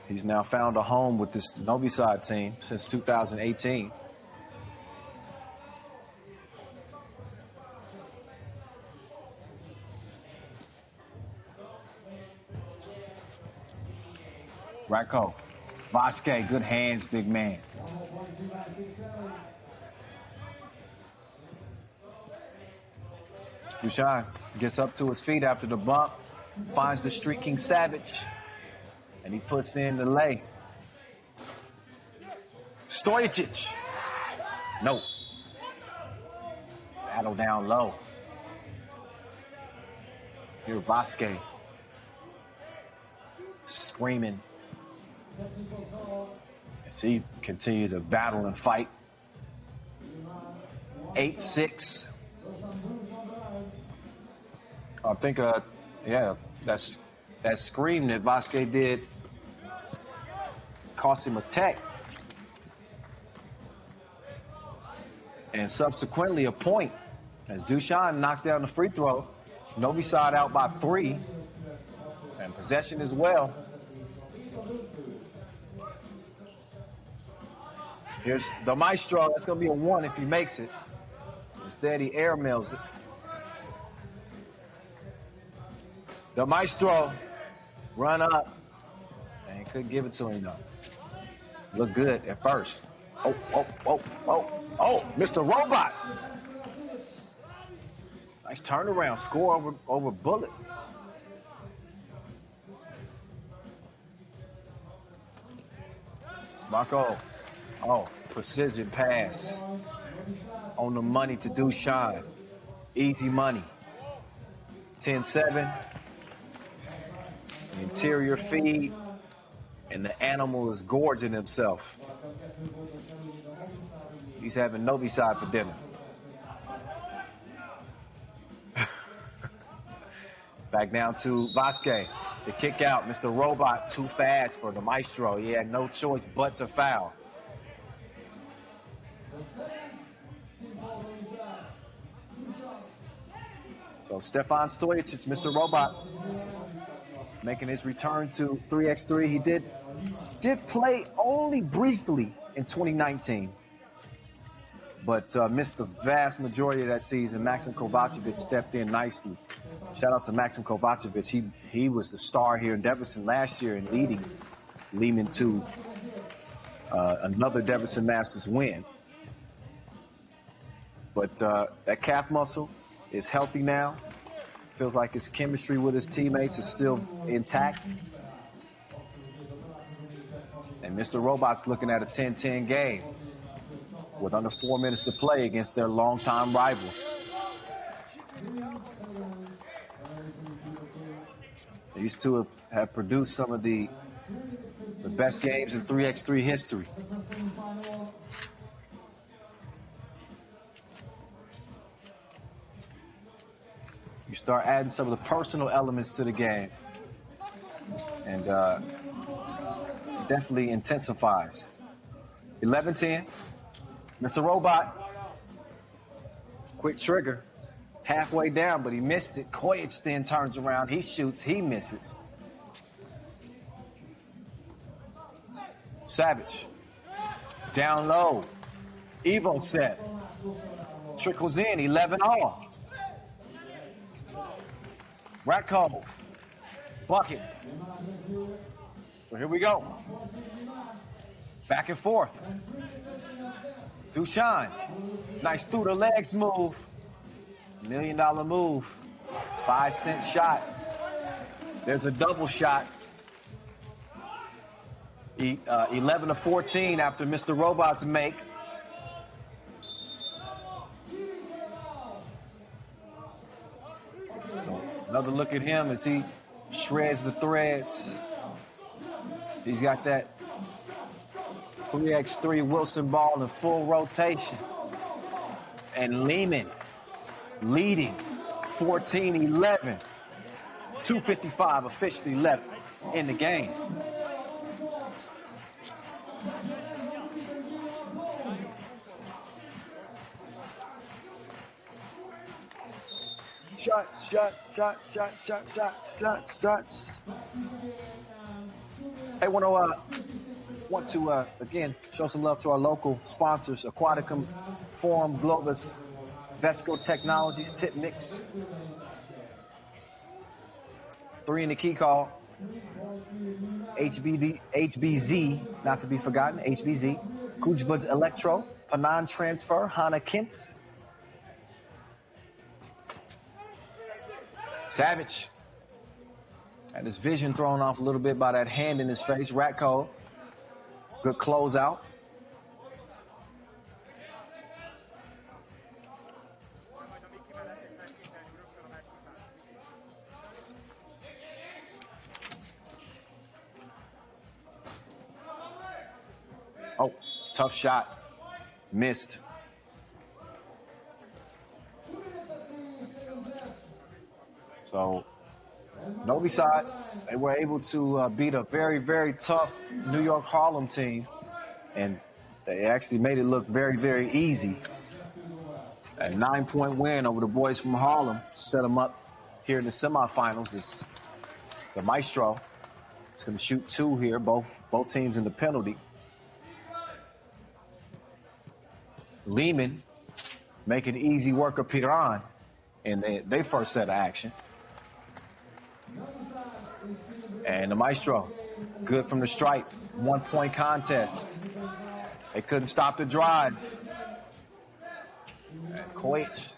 He's now found a home with this Novi Sad team since 2018. Ratko. Vasquez, good hands, big man. Dusan gets up to his feet after the bump, finds the streaking Savage, and he puts in the lay. Stojic. No. Battle down low. Here Vasquez. Screaming. As he continues to battle and fight. 8-6. I think, that scream that Vasquez did cost him a tech. And subsequently a point. As Dusan knocks down the free throw. Novi Sad out by 3. And possession as well. Here's the Maestro. That's going to be a 1 if he makes it. Instead, he air mails it. The Maestro run up And couldn't give it to him, though. Looked good at first. Oh, Mr. Robot. Nice turnaround. Score over Bullet. Marco. Oh, precision pass. On the money to Dushan. Easy money. 10-7. Interior feed. And the animal is gorging himself. He's having Novi Sad for dinner. Back down to Vasquez. The kick out. Mr. Robot too fast for the Maestro. He had no choice but to foul. So Stefan Stojacic, Mr. Robot, making his return to 3x3. He did play only briefly in 2019, but missed the vast majority of that season. Maxim Kovacevic stepped in nicely. Shout out to Maxim Kovacevic. He was the star here in Debrecen last year and leading Liman to another Debrecen Masters win. But that calf muscle is healthy now. Feels like his chemistry with his teammates is still intact. And Mr. Robot's looking at a 10-10 game with under 4 minutes to play against their longtime rivals. These two have produced some of the best games in 3x3 history. You start adding some of the personal elements to the game, and it definitely intensifies. 11-10. Mr. Robot, quick trigger, halfway down, but he missed it. Kojic then turns around, he shoots, he misses. Savage, down low, Evo set, trickles in, 11 all. Ratko, bucket. So here we go. Back and forth. Dushan, nice through the legs move. $1 million move. 5-cent shot. There's a double shot. 11-14 after Mr. Robot's make. Another look at him as he shreds the threads. He's got that 3x3 Wilson ball in full rotation. And Liman leading 14-11. 2:55 officially left in the game. Shots. Hey, want to again show some love to our local sponsors: Aquaticum, Forum, Globus, Vesco Technologies, Tip Mix. 3 in the key call. HBZ, not to be forgotten. HBZ, Kujbuds Electro, Panan Transfer, Hana Kintz. Savage. Had his vision thrown off a little bit by that hand in his face. Ratko. Good closeout. Oh, tough shot. Missed. So, Novi Sad, they were able to beat a very, very tough New York Harlem team, and they actually made it look very, very easy. A 9-point win over the boys from Harlem to set them up here in the semifinals. Is the Maestro. He's going to shoot 2 here, both teams in the penalty. Liman making easy work of Piran in their first set of action. And the Maestro Good from the stripe. 1-point contest. They couldn't stop the drive. Koic.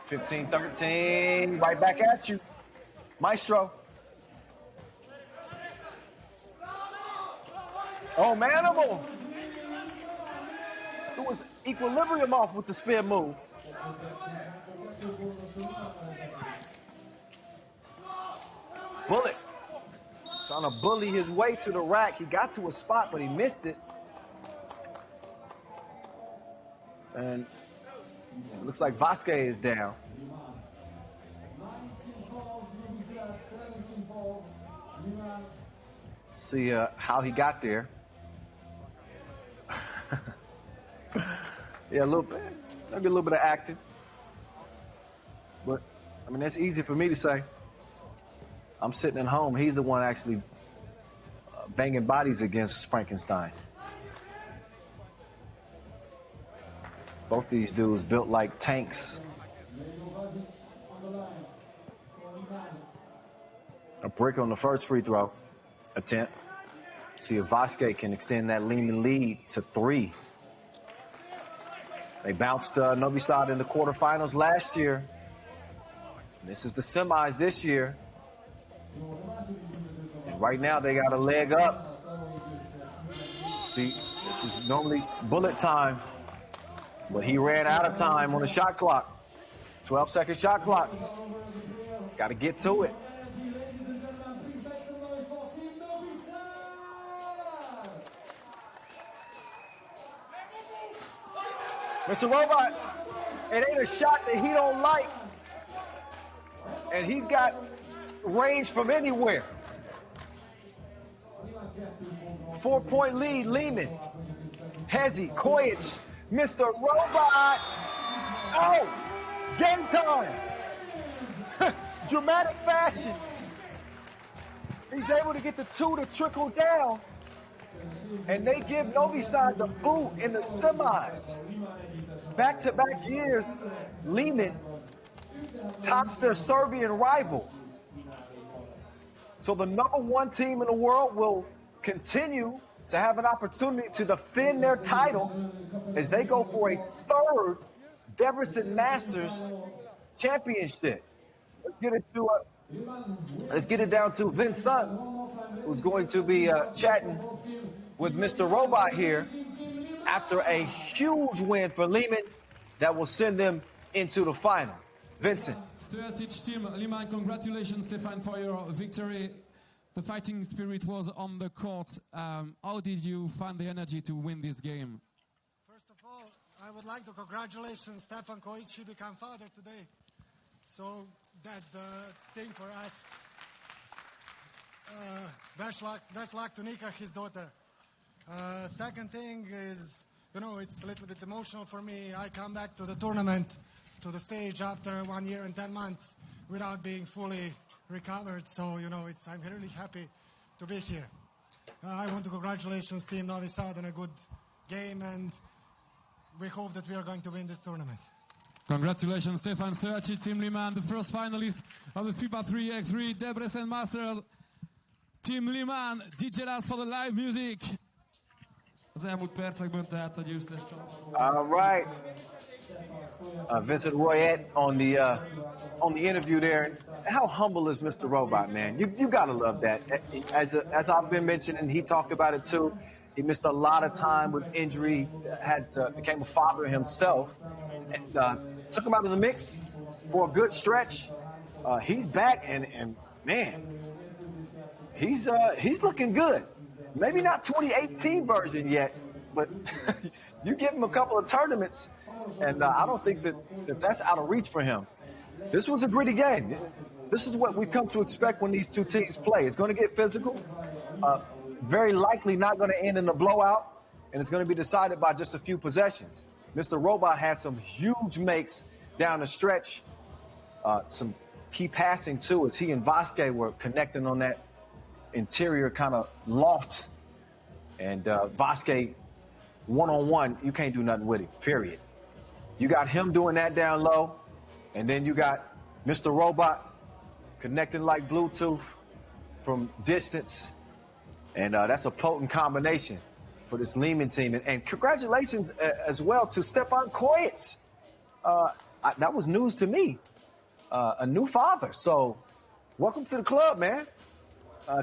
15-13. Right back at you. Maestro. Oh, Manimal. It was equilibrium off with the spin move. Bullet. Trying to bully his way to the rack. He got to a spot, but he missed it. And it looks like Vasquez is down. See how he got there. Yeah, a little bit. Maybe a little bit of acting. But, I mean, that's easy for me to say. I'm sitting at home. He's the one actually banging bodies against Frankenstein. Both these dudes built like tanks. A brick on the first free throw attempt. See if Vasquez can extend that Liman lead to 3. They bounced Novi Sad in the quarterfinals last year. This is the semis this year. And right now they got a leg up. See, this is normally bullet time. But he ran out of time on the shot clock. 12-second shot clocks. Got to get to it. Mr. Robot, it ain't a shot that he don't like. And he's got range from anywhere. 4-point lead, Liman. Hezi, Koic, Mr. Robot. Oh, game time. Dramatic fashion. He's able to get the 2 to trickle down. And they give Novi Sad the boot in the semis. Back-to-back years, Liman tops their Serbian rival. So the #1 team in the world will continue to have an opportunity to defend their title as they go for a 3rd Debrecen Masters championship. Let's get it down to Vincent, who's going to be chatting with Mr. Robot here after a huge win for Liman that will send them into the final. Vincent. Team Liman, congratulations, Stefan, for your victory. The fighting spirit was on the court. How did you find the energy to win this game? First of all, I would like to congratulate Stefan Koic. He became father today. So that's the thing for us. Best luck to Nika, his daughter. Second thing is, you know, it's a little bit emotional for me. I come back to the tournament, to the stage after 1 year and 10 months without being fully recovered. So, you know, I'm really happy to be here. I want to congratulate Team Novi Sad on a good game, and we hope that we are going to win this tournament. Congratulations, Stefan Serci, Team Liman, the first finalist of the FIBA 3x3 Debrecen Masters. Team Liman, DJ Las for the live music. All right. Vincent Royette on the interview there. How humble is Mr. Robot, man? You gotta love that. As I've been mentioning, he talked about it too. He missed a lot of time with injury. Became a father himself, and took him out of the mix for a good stretch. He's back, and man, he's looking good. Maybe not 2018 version yet, but you give him a couple of tournaments, and I don't think that's out of reach for him. This was a gritty game. This is what we come to expect when these two teams play. It's going to get physical, very likely not going to end in a blowout, and it's going to be decided by just a few possessions. Mr. Robot had some huge makes down the stretch, some key passing too, as he and Vasquez were connecting on that interior kind of loft, and Vasquez one-on-one, you can't do nothing with him, period. You got him doing that down low, and then you got Mr. Robot connecting like Bluetooth, from distance. And that's a potent combination for this Liman team. And congratulations as well to Stepan Koyets. That was news to me. A new father. So welcome to the club, man.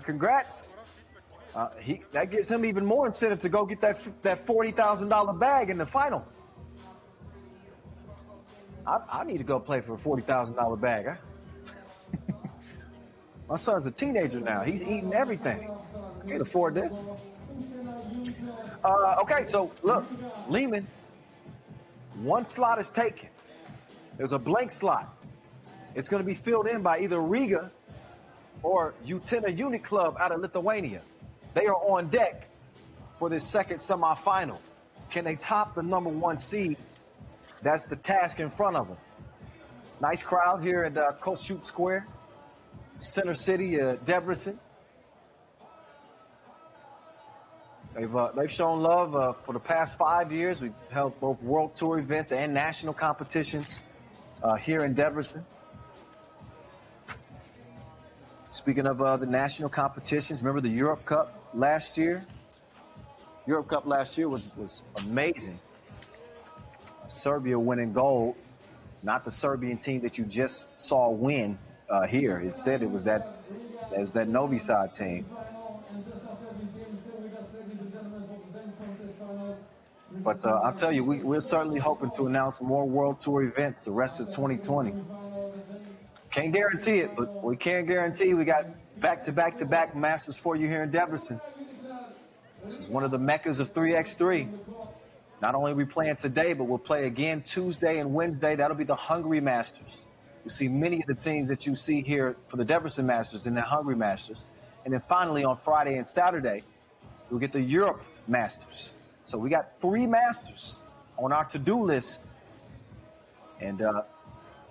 Congrats. That gives him even more incentive to go get that $40,000 bag in the final. I need to go play for a $40,000 bag. Huh? My son's a teenager now. He's eating everything. I can't afford this. Okay, so look, Liman, one slot is taken. There's a blank slot. It's going to be filled in by either Riga or Utena Uniclub out of Lithuania. They are on deck for this second semifinal. Can they top the number 1 seed? That's the task in front of them. Nice crowd here at Kossuth Square, Center City, Debrecen. They've shown love for the past 5 years. We've held both World Tour events and national competitions here in Debrecen. Speaking of the national competitions, remember the Europe Cup last year? Europe Cup last year was amazing. Serbia winning gold, not the Serbian team that you just saw win here. Instead, it was that Novi Sad team. But I'll tell you, we're certainly hoping to announce more World Tour events the rest of 2020. Can't guarantee it, but we can guarantee we got back-to-back Masters for you here in Debrecen. This is one of the meccas of 3x3. Not only are we playing today, but we'll play again Tuesday and Wednesday. That'll be the Hungary Masters. You'll see many of the teams that you see here for the Debrecen Masters in the Hungary Masters. And then finally on Friday and Saturday, we'll get the Europe Masters. So we got 3 Masters on our to-do list. And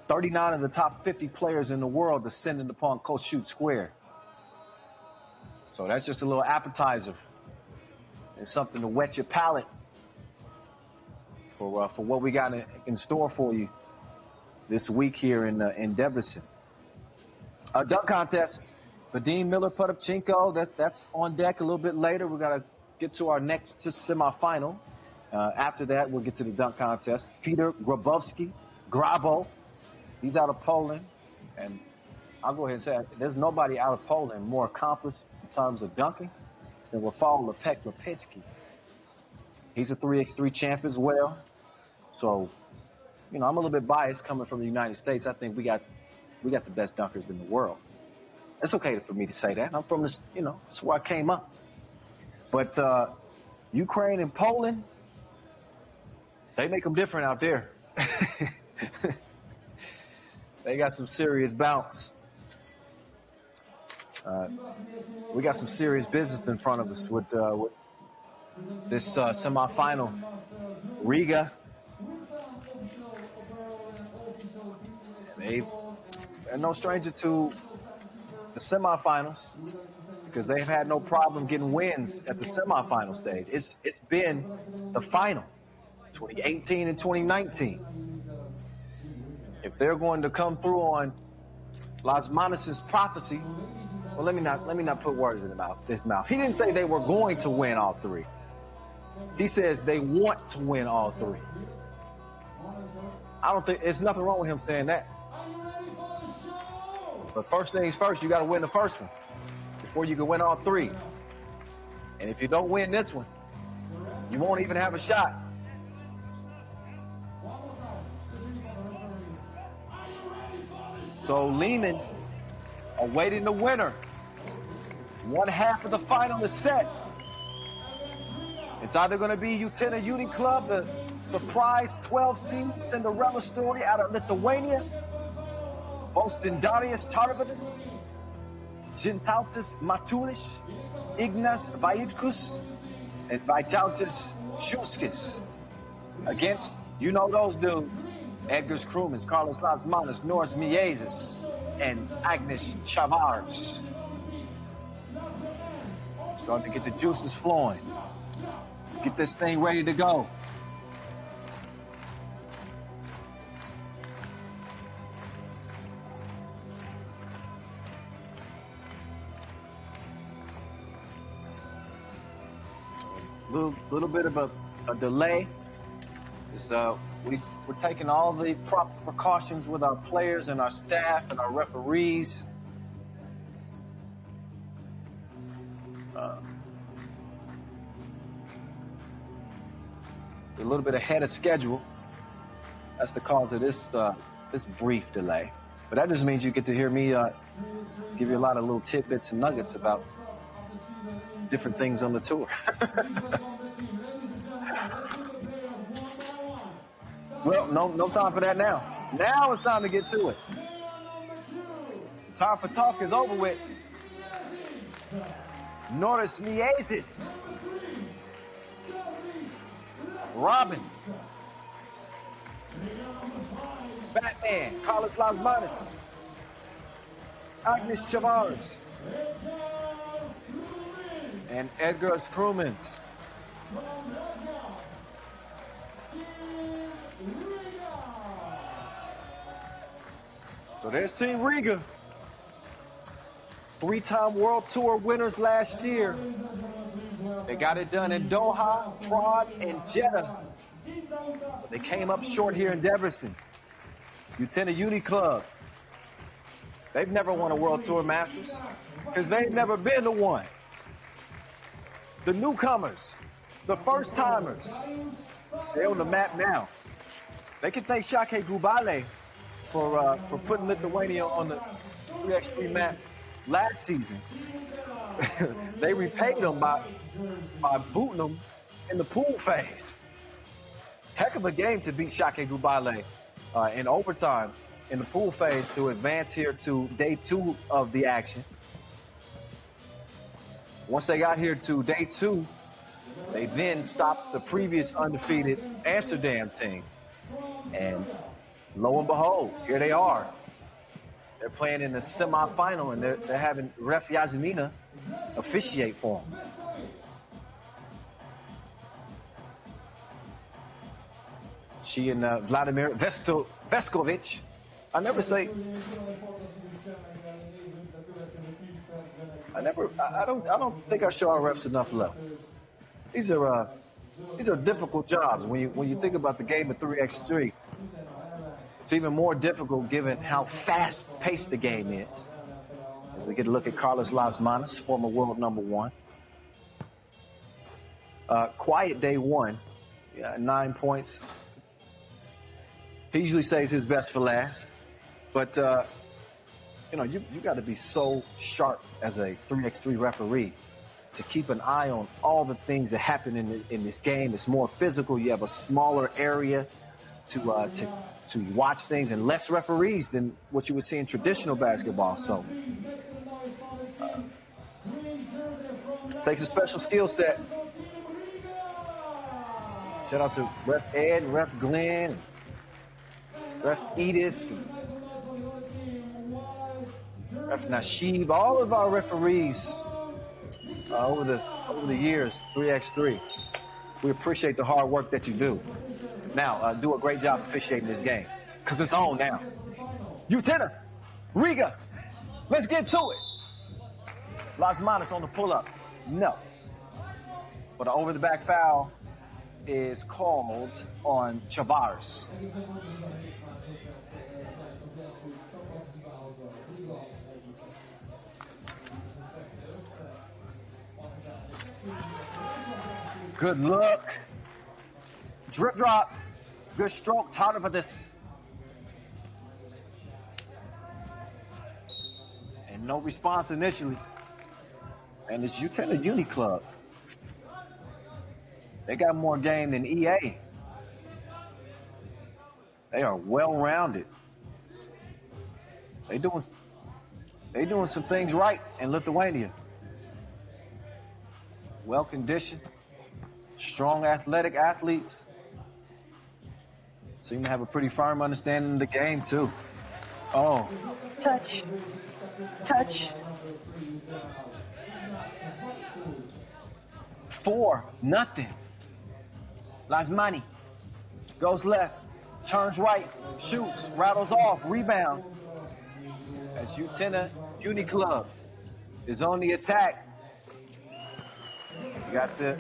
39 of the top 50 players in the world descending upon Kossuth Square. So that's just a little appetizer. It's something to whet your palate for what we got in store for you this week here in Debrecen. Dunk contest. Vadim Miller-Potapchenko, that's on deck a little bit later. We're going to get to our next semifinal. After that, we'll get to the dunk contest. Peter Grabo, he's out of Poland. And I'll go ahead and say there's nobody out of Poland more accomplished in terms of dunking than Rafał Lepecki. He's a 3x3 champ as well. So, I'm a little bit biased coming from the United States. I think we got the best dunkers in the world. It's okay for me to say that. I'm from this, that's where I came up. But Ukraine and Poland, they make them different out there. They got some serious bounce. We got some serious business in front of us with this semifinal. Riga, they're no stranger to the semifinals because they've had no problem getting wins at the semifinal stage. It's been the final, 2018 and 2019. If they're going to come through on Lasmanis' prophecy, well, let me not put words in his mouth. He didn't say they were going to win all 3. He says they want to win all 3. I don't think there's nothing wrong with him saying that. But first things first, you got to win the first one before you can win all 3. And if you don't win this one, you won't even have a shot. So Liman awaiting the winner. One half of the final is set. It's either going to be Utena Uniclub, the surprise 12-seed Cinderella story out of Lithuania, boasting Darius Tarvidis, Gintautas Matulis, Ignas Vaitkus, and Vytautas Šuskis, against, those dudes, Edgars Krumins, Carlos Lasmanis, Norris Miezes, and Agnes Chavars. Starting to get the juices flowing. Get this thing ready to go. Little bit of a delay. We're taking all the proper precautions with our players and our staff and our referees. A little bit ahead of schedule. That's the cause of this brief delay. But that just means you get to hear me give you a lot of little tidbits and nuggets about different things on the tour. Well, no time for that now. Now it's time to get to it. Time for talk is over with. Norris Miezis. Robin. Batman. Carlos Lasmanis. Agnes Chavars. And Edgar Scrumans. So there's Team Riga. 3-time World Tour winners last year. They got it done in Doha, Prague, and Jeddah. But they came up short here in Debrecen. Utena Uniclub. They've never won a World Tour Masters because they've never been to one. The newcomers, the first-timers, they're on the map now. They can thank Shake Gubale for putting Lithuania on the 3x3 map last season. They repaid them by booting them in the pool phase. Heck of a game to beat Shake Gubale in overtime in the pool phase to advance here to day 2 of the action. Once they got here to day 2, they then stopped the previous undefeated Amsterdam team. And lo and behold, here they are. They're playing in the semifinal, and they're having Ref Yasmina officiate for them. She and Vladimir Veskovic. I don't think I show our refs enough love. These are difficult jobs. When you think about the game of 3x3, it's even more difficult given how fast-paced the game is. As we get a look at Carlos Lasmanis, former world number 1. Quiet day 1, 9 points. He usually saves his best for last. But, you got to be so sharp as a 3x3 referee to keep an eye on all the things that happen in this game. It's more physical. You have a smaller area to watch things, and less referees than what you would see in traditional basketball. So, takes a special skill set. Shout out to Ref Ed, Ref Glenn, Ref Edith, Ref Nashib, all of our referees over the years, 3x3. We appreciate the hard work that you do. Now, do a great job officiating this game, because it's on now. Utena, Riga, let's get to it. Lasmanis on the pull-up. No. But an over-the-back foul is called on Chavars. Good look. Drip drop. Good stroke. Tired of this. And no response initially. And it's Utena Uniclub. They got more game than EA. They are well-rounded. They doing some things right in Lithuania. Well-conditioned, strong athletic athletes. Seem to have a pretty firm understanding of the game, too. Oh. Touch. 4-0. Lasmani goes left, turns right, shoots, rattles off, rebound. As Utena Uniclub is on the attack. You got the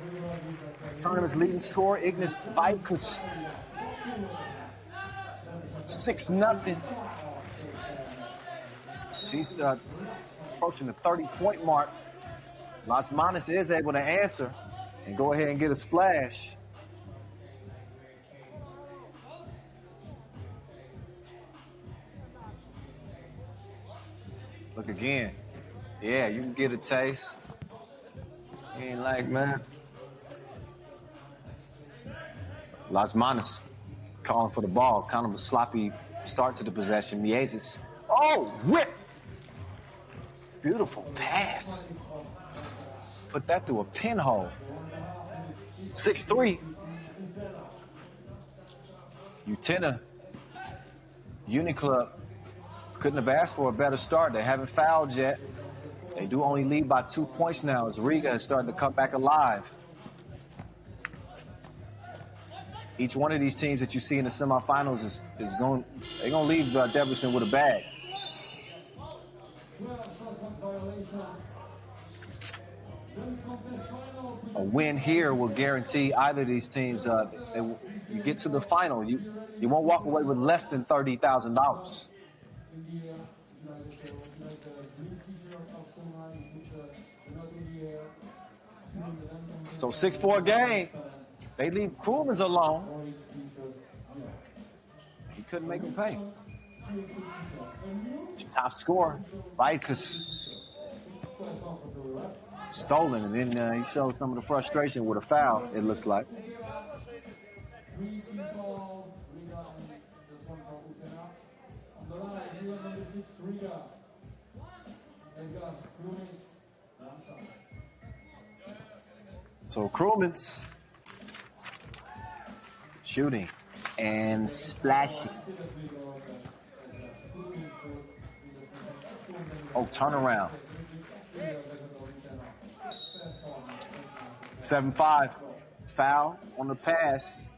tournament's leading scorer, Ignas Vaikus. 6-0. She's approaching the 30-point mark. Lasmanis is able to answer and go ahead and get a splash. Look again. Yeah, you can get a taste. Ain't like, man. Lasmanis calling for the ball. Kind of a sloppy start to the possession. Miezes. Oh, whip! Beautiful pass. Put that through a pinhole. 6-3. Utena. Uniclub. Couldn't have asked for a better start. They haven't fouled yet. They do only lead by 2 points now as Riga is starting to come back alive. Each one of these teams that you see in the semifinals is going. They're going to leave Debrecen with a bag. A win here will guarantee either of these teams. You get to the final, you won't walk away with less than $30,000. So 6-4 game. They leave Krumens alone. He couldn't make him pay. Top scorer, Vaikus. Stolen, and then he showed some of the frustration with a foul, it looks like. So Krumens shooting and splashing. Oh, turnaround. 7-5. Foul on the pass.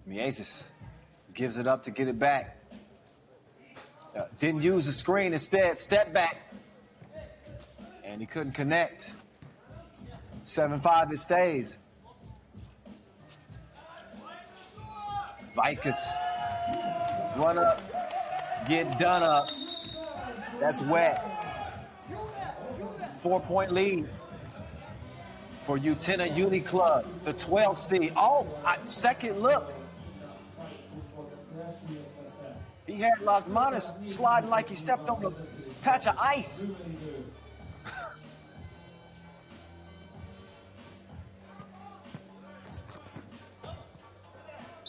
Miezes gives it up to get it back. Didn't use the screen, instead step back. And he couldn't connect. 7-5 it stays. Vaikus. Run up. Get done up. That's wet. 4-point lead for Utena Uniclub, the 12th seed. Oh, second look. He had Lasmanis sliding like he stepped on a patch of ice.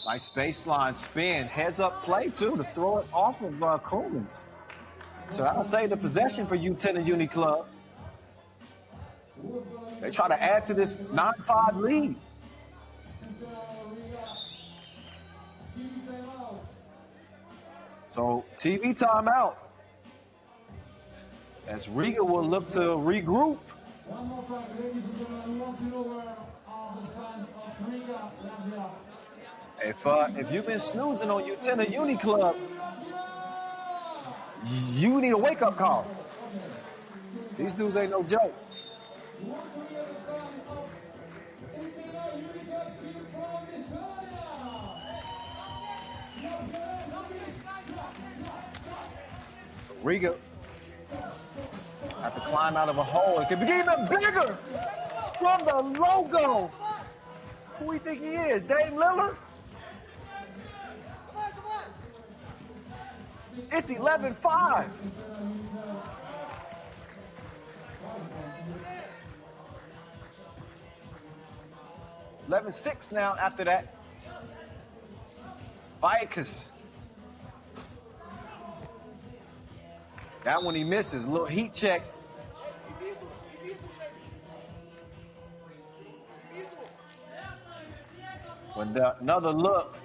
Nice baseline spin, heads up play too to throw it off of Krumens. So I'll say the possession for Utena Uniclub. They try to add to this 9-5 lead. So TV timeout as Riga will look to regroup. One more time, ladies and gentlemen, we want to know where are the fans of Riga, Latvia. If you've been snoozing on Utena Uniclub, you need a wake-up call. These dudes ain't no joke. Riga have to climb out of a hole. It could be even bigger from the logo. Who do you think he is? Dame Lillard? It's 11-5. $11-6 now after that. Vaikus. That one he misses. Little heat check. When another look.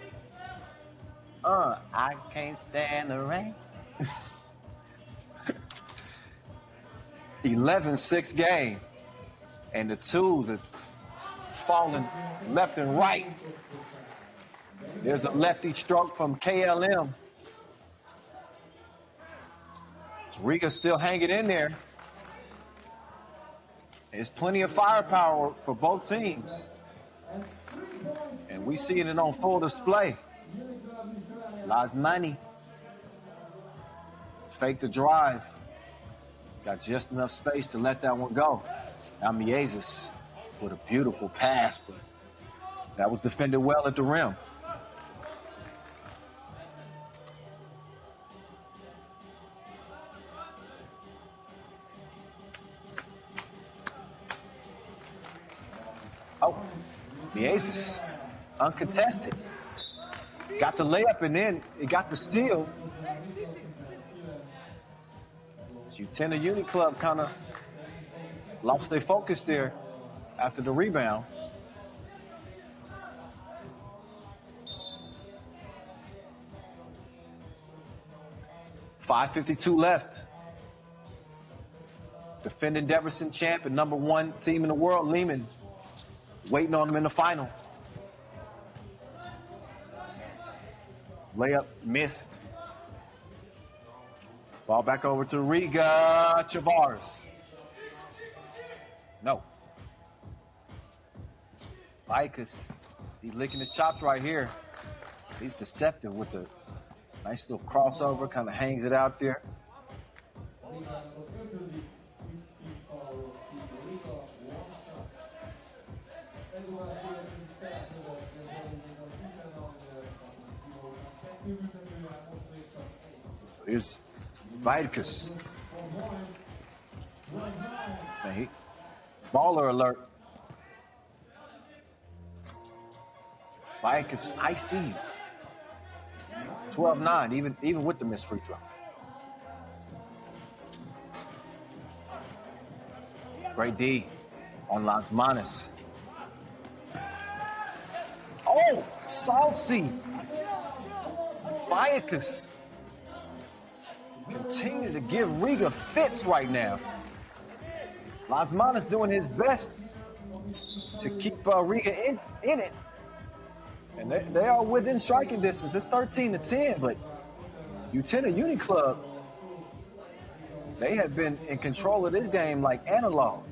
I can't stand the rain. 11-6 game. And the twos are falling left and right. There's a lefty stroke from KLM. Riga still hanging in there. There's plenty of firepower for both teams. And we see it on full display. Lasmanis faked the drive. Got just enough space to let that one go. Now Miezis with a beautiful pass, but that was defended well at the rim. Oh, Miezis, uncontested. Got the layup and then it got the steal. Utena Uniclub kind of lost their focus there after the rebound. .552 left. Defending Debrecen champ and #1 team in the world, Liman, waiting on them in the final. Layup missed. Ball back over to Riga. Chavares. No. Vikas, he's licking his chops right here. He's deceptive with the nice little crossover, kind of hangs it out there. Here's Vikas. Baller alert. Vikas, I see you. 12-9, even with the missed free throw. Great D on Lasmanis. Oh, saucy. Vikas continue to give Riga fits right now. Lasmanis doing his best to keep Riga in it. And they are within striking distance. It's 13-10, but Utena Uniclub, they have been in control of this game like analog.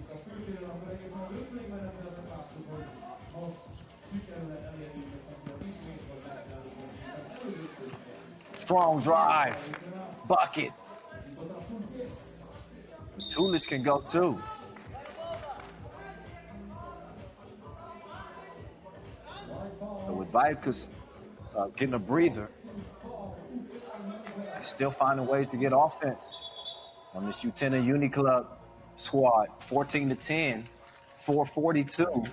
Strong drive. Bucket. Tulis can go too. But with Vikas getting a breather, still finding ways to get offense on this Utena Uniclub squad. 14-10, 4:42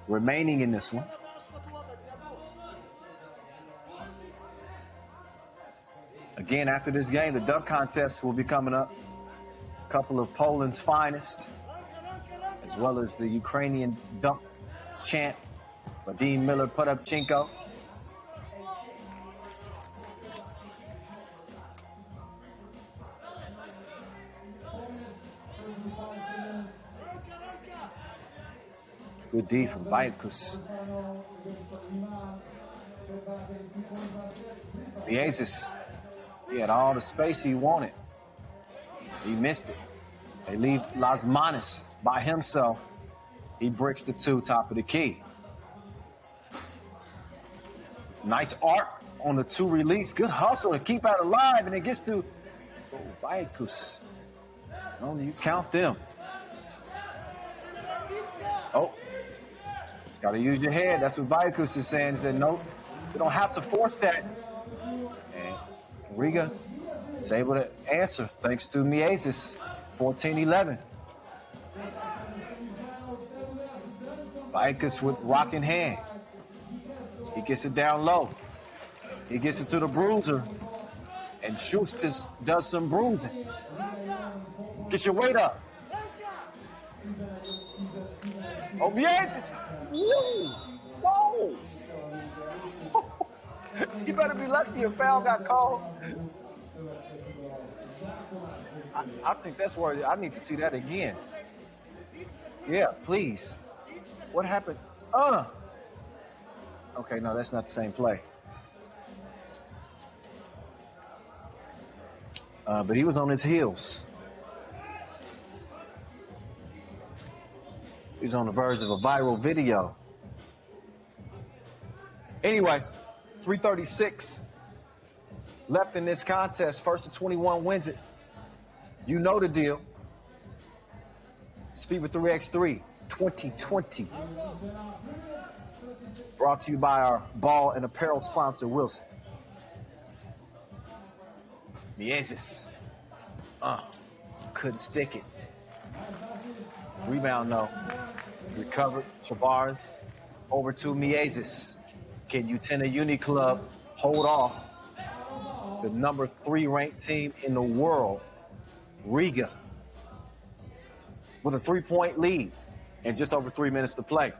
remaining in this one. Again, after this game, the dunk contest will be coming up. A couple of Poland's finest, as well as the Ukrainian dunk champ, Vadim Miller-Potapchenko. Good D from Vikas. Miezis. He had all the space he wanted. He missed it. They leave Lasmanis by himself. He bricks the two, top of the key. Nice arc on the two release. Good hustle to keep out alive, and it gets to Vikas. Only you count them. Oh, got to use your head. That's what Vikas is saying. He said, no, you don't have to force that. Riga is able to answer thanks to Miezis. 14-11. Vikas with rocking hand. He gets it down low. He gets it to the bruiser. And Schuster does some bruising. Get your weight up. Oh, Miezis. Whoa. You better be lucky a foul got called. I think that's where I need to see that again. Yeah, please. What happened? Okay, no, that's not the same play. But he was on his heels. He's on the verge of a viral video. Anyway, 3:36 left in this contest. First to 21 wins it. You know the deal. It's FIBA 3x3 2020. Brought to you by our ball and apparel sponsor, Wilson. Mieses. Couldn't stick it. Rebound, though. Recovered. Chavard over to Mieses. Can Utena Uniclub hold off the number 3 ranked team in the world, Riga, with a 3-point lead and just over 3 minutes to play?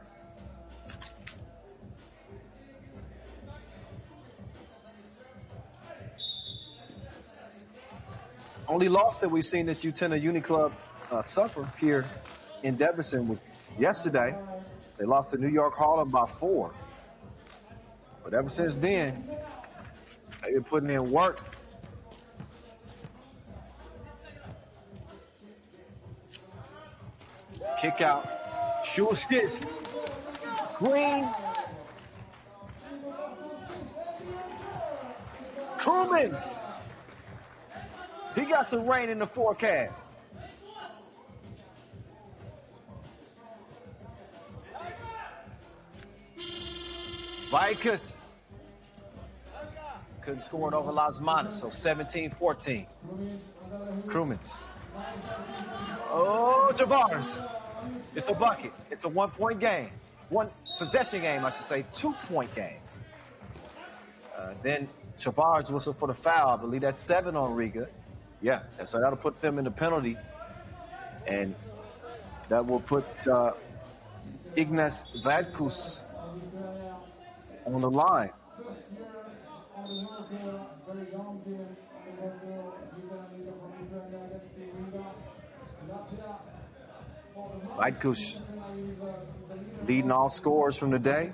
Only loss that we've seen this Utena Uniclub suffer here in Debrecen was yesterday. They lost to New York Harlem by 4. But ever since then, they've been putting in work. Kick out. Shootout. Green. Crumans. He got some rain in the forecast. Vikas couldn't score it over Lasmanis, so 17-14. Crumans. Oh, Jabars. It's a bucket. It's a 1-point game. 1 possession game, I should say. 2-point game. Then Chavard's whistle for the foul. I believe that's 7 on Riga. Yeah, so that'll put them in the penalty. And that will put Ignas Vadkus on the line. Vadkus leading all scorers from the day.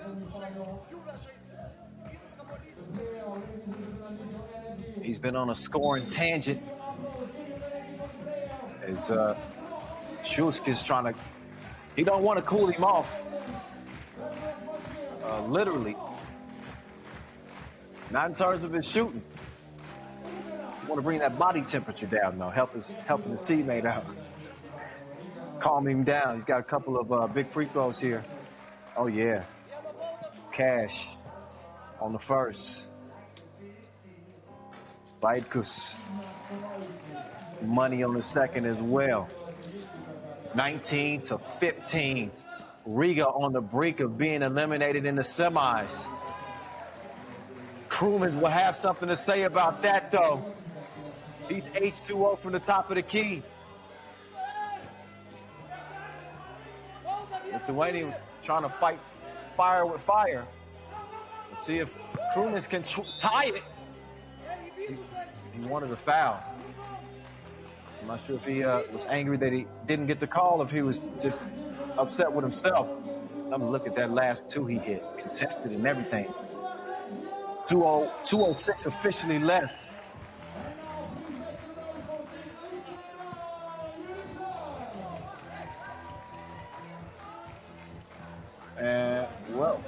He's been on a scoring tangent. As Shulski's trying to, he don't want to cool him off. Literally. Not in terms of his shooting. You want to bring that body temperature down, though. Helping his teammate out. Calm him down. He's got a couple of big free throws here. Oh, yeah. Cash on the first. Vaidkus. Money on the second as well. 19-15. Riga on the brink of being eliminated in the semis. Crumans will have something to say about that, though. He's H2O from the top of the key. Lithuania trying to fight fire with fire. Let's see if Crumans can tie it. He wanted a foul. I'm not sure if he was angry that he didn't get the call, if he was just upset with himself. Let me look at that last 2 he hit. Contested and everything. 2:06 officially left. And, well,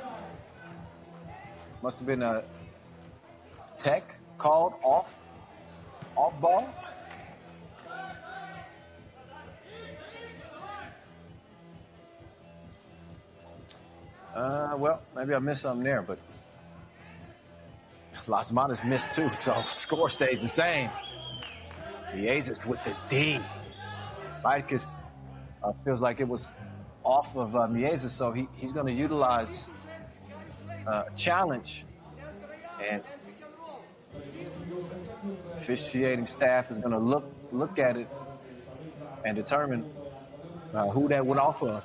must have been a tech called off ball. Well, maybe I missed something there, but Lasmanis missed too, so score stays the same. Mieses with the D. Vaidkus feels like it was off of Mieses, so he's going to utilize a challenge, and officiating staff is going to look at it and determine who that went off of.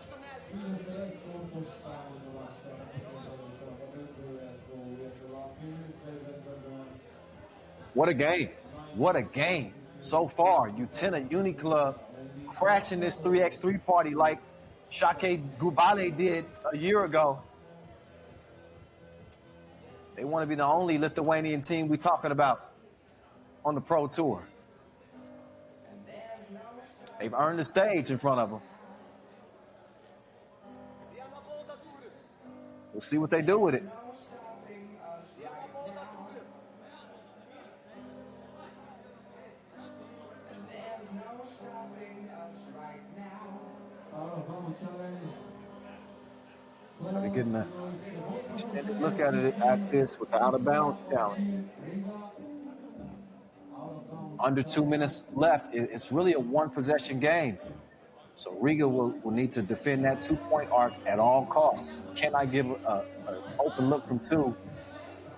What a game. What a game so far. Utena Uniclub crashing this 3x3 party like Shake Gubale did a year ago They want to be the only Lithuanian team we're talking about on the Pro Tour. They've earned the stage in front of them. We'll see what they do with it. So they're getting a look at it at this with the out of bounds challenge. Under 2 minutes left. It's really a one possession game. So Riga will need to defend that 2-point arc at all costs. Can I give an open look from 2,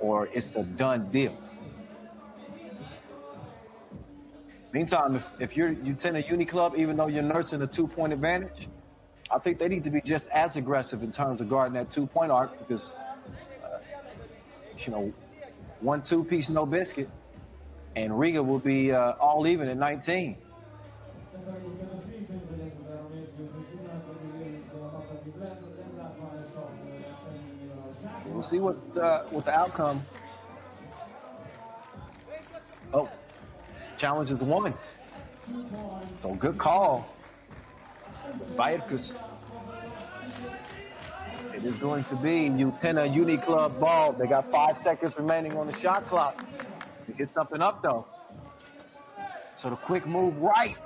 or it's a done deal? Meantime, if you're Utena Uniclub, even though you're nursing a 2-point advantage, I think they need to be just as aggressive in terms of guarding that 2-point arc because, 1-2 piece, no biscuit, and Riga will be all even at 19. We'll see what the outcome. Oh, challenge is won. So good call. It is going to be Utena Uniclub ball. They got 5 seconds remaining on the shot clock to get something up, though. So the quick move right.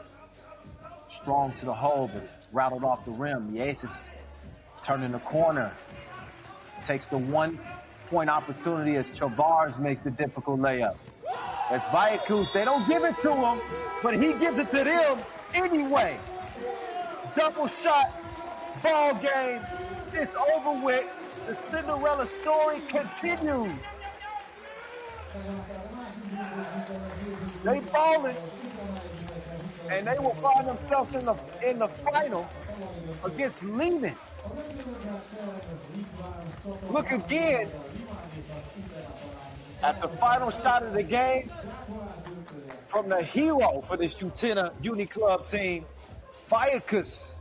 Strong to the hole, but rattled off the rim. Yesus turning the corner. Takes the 1-point opportunity as Chavars makes the difficult layup. That's Vajakus. They don't give it to him, but he gives it to them anyway. Double shot, ball game. It's over with. The Cinderella story continues. They balling, and they will find themselves in the final against Liman. Look again at the final shot of the game from the hero for this Utena Uniclub team, Vajakus.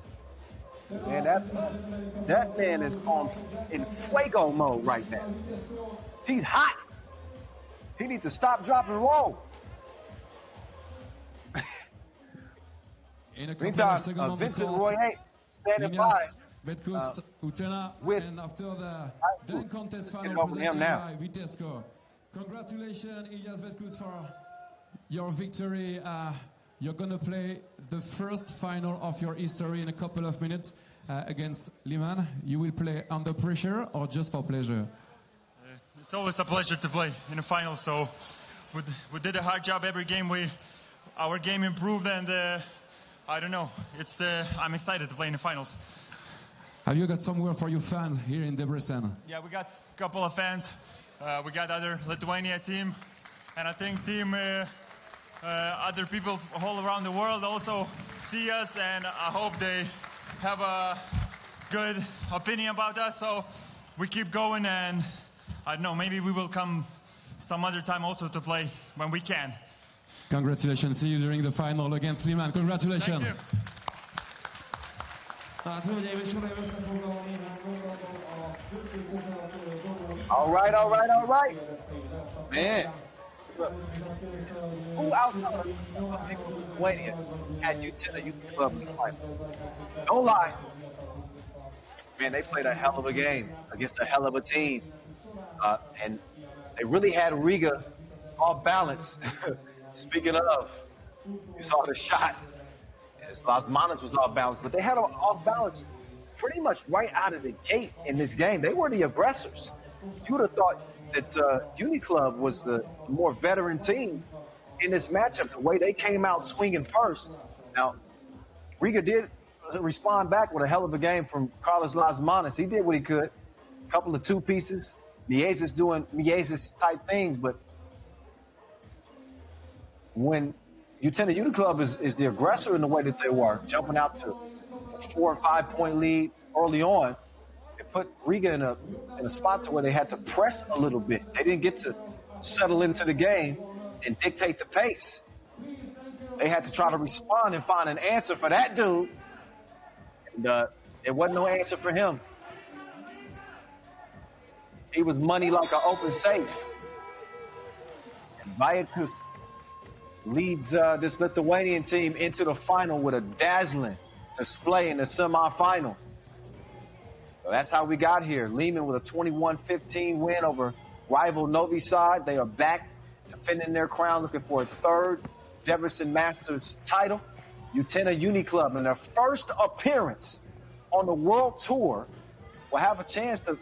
Man, that man is in fuego mode right now. He's hot. He needs to stop, drop, and roll. Meantime, Vincent Royer standing by. Utena, and after the dunk contest final presented by Vitesco. Congratulations, Ilyas Vetkus, for your victory. You're going to play the first final of your history in a couple of minutes against Liman. You will play under pressure or just for pleasure? It's always a pleasure to play in the final. So we did a hard job every game. Our game improved, and I don't know. I'm excited to play in the finals. Have you got some word for your fans here in Debrecen? Yeah, we got a couple of fans. We got other Lithuania team, and I think other people all around the world also see us, and I hope they have a good opinion about us. So we keep going, and I don't know, maybe we will come some other time also to play when we can. Congratulations. See you during the final against Liman. Congratulations. Thank you. All right. Man. Who outside of Lithuania had Utena Uniclub in the final? Don't lie. Man, they played a hell of a game against a hell of a team. And they really had Riga off balance. Speaking of, you saw the shot. Lasmanis was off balance, but they had off balance pretty much right out of the gate in this game. They were the aggressors. You would have thought that Uniclub was the more veteran team in this matchup, the way they came out swinging first. Now, Riga did respond back with a hell of a game from Carlos Lasmanis. He did what he could. A couple of 2 pieces. Miesis doing Miesis-type things, but when Utena Uniclub is the aggressor in the way that they were, jumping out to a 4 or 5 point lead early on, it put Riga in a spot to where they had to press a little bit. They didn't get to settle into the game and dictate the pace. They had to try to respond and find an answer for that dude. And it wasn't no answer for him. He was money like an open safe. And Vaitkus leads this Lithuanian team into the final with a dazzling display in the semifinal. So that's how we got here. Liman with a 21-15 win over rival Novi Sad. They are back defending their crown, looking for a third Debrecen Masters title. Utena Uniclub, in their first appearance on the World Tour, will have a chance to,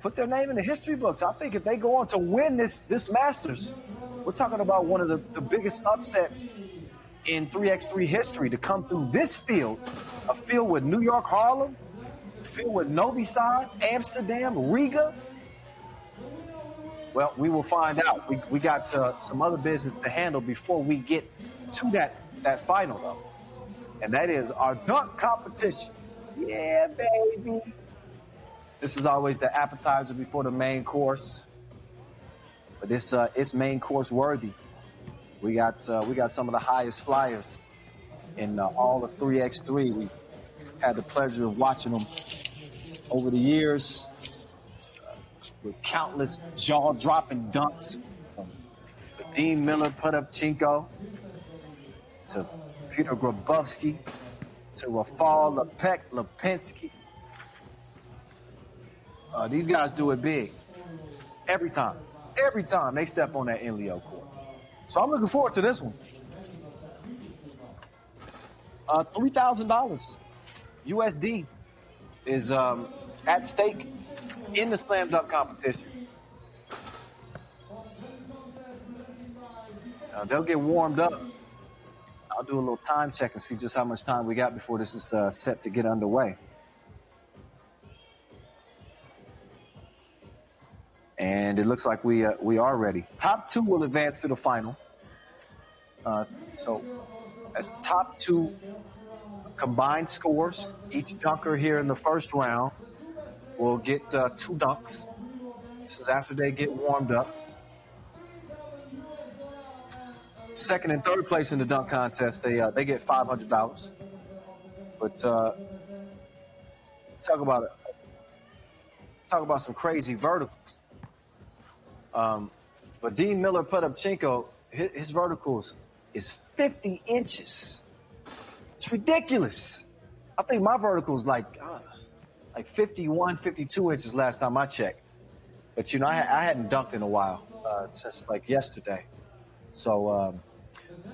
put their name in the history books. I think if they go on to win this Masters, we're talking about one of the biggest upsets in 3x3 history to come through this field, a field with New York Harlem, a field with Novi Sad, Amsterdam, Riga. Well, we will find out. We got some other business to handle before we get to that final, though. And that is our dunk competition. Yeah, baby. This is always the appetizer before the main course. But it's main course worthy. We got some of the highest flyers in all of 3x3. We've had the pleasure of watching them over the years with countless jaw-dropping dunks from Dean Miller, Put-Up-Chinko, to Peter Grabowski, to Rafal Lipinski. These guys do it big every time. Every time they step on that Enleo court. So I'm looking forward to this one. $3,000 USD is at stake in the slam dunk competition. They'll get warmed up. I'll do a little time check and see just how much time we got before this is set to get underway. And it looks like we are ready. Top two will advance to the final. So as top two combined scores, each dunker here in the first round will get 2 dunks. This is after they get warmed up. Second and third place in the dunk contest, they get $500. But talk about some crazy verticals. But Dean Miller Put-Up-Chinko, his verticals is 50 inches. It's ridiculous. I think my vertical's like 51, 52 inches last time I checked. But, I hadn't dunked in a while, since like yesterday. So,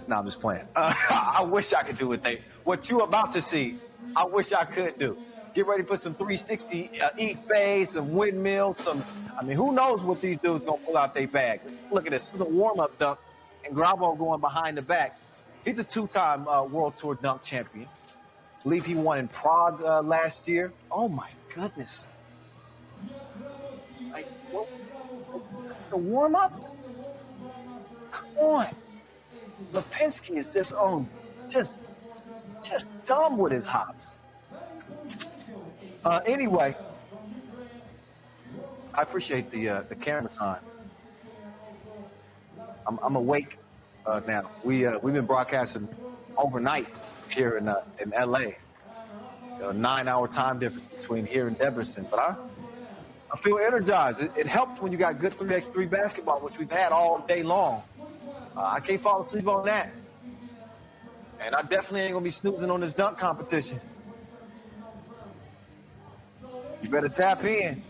no, I'm just playing. I wish I could do what you're about to see. I wish I could do. Get ready for some 360 East Bay, some windmills, who knows what these dudes going to pull out their bag. Look at this. This is a warm-up dunk, and Grabo going behind the back. He's a 2-time World Tour dunk champion. I believe he won in Prague last year. Oh, my goodness. The warm-ups? Come on. Lipinski is just dumb with his hops. Anyway, I appreciate the camera time. I'm awake now. We've been broadcasting overnight here in LA. 9-hour time difference between here and Debrecen, but I feel energized. It helps when you got good 3x3 basketball, which we've had all day long. I can't fall asleep on that, and I definitely ain't gonna be snoozing on this dunk competition. You better tap in.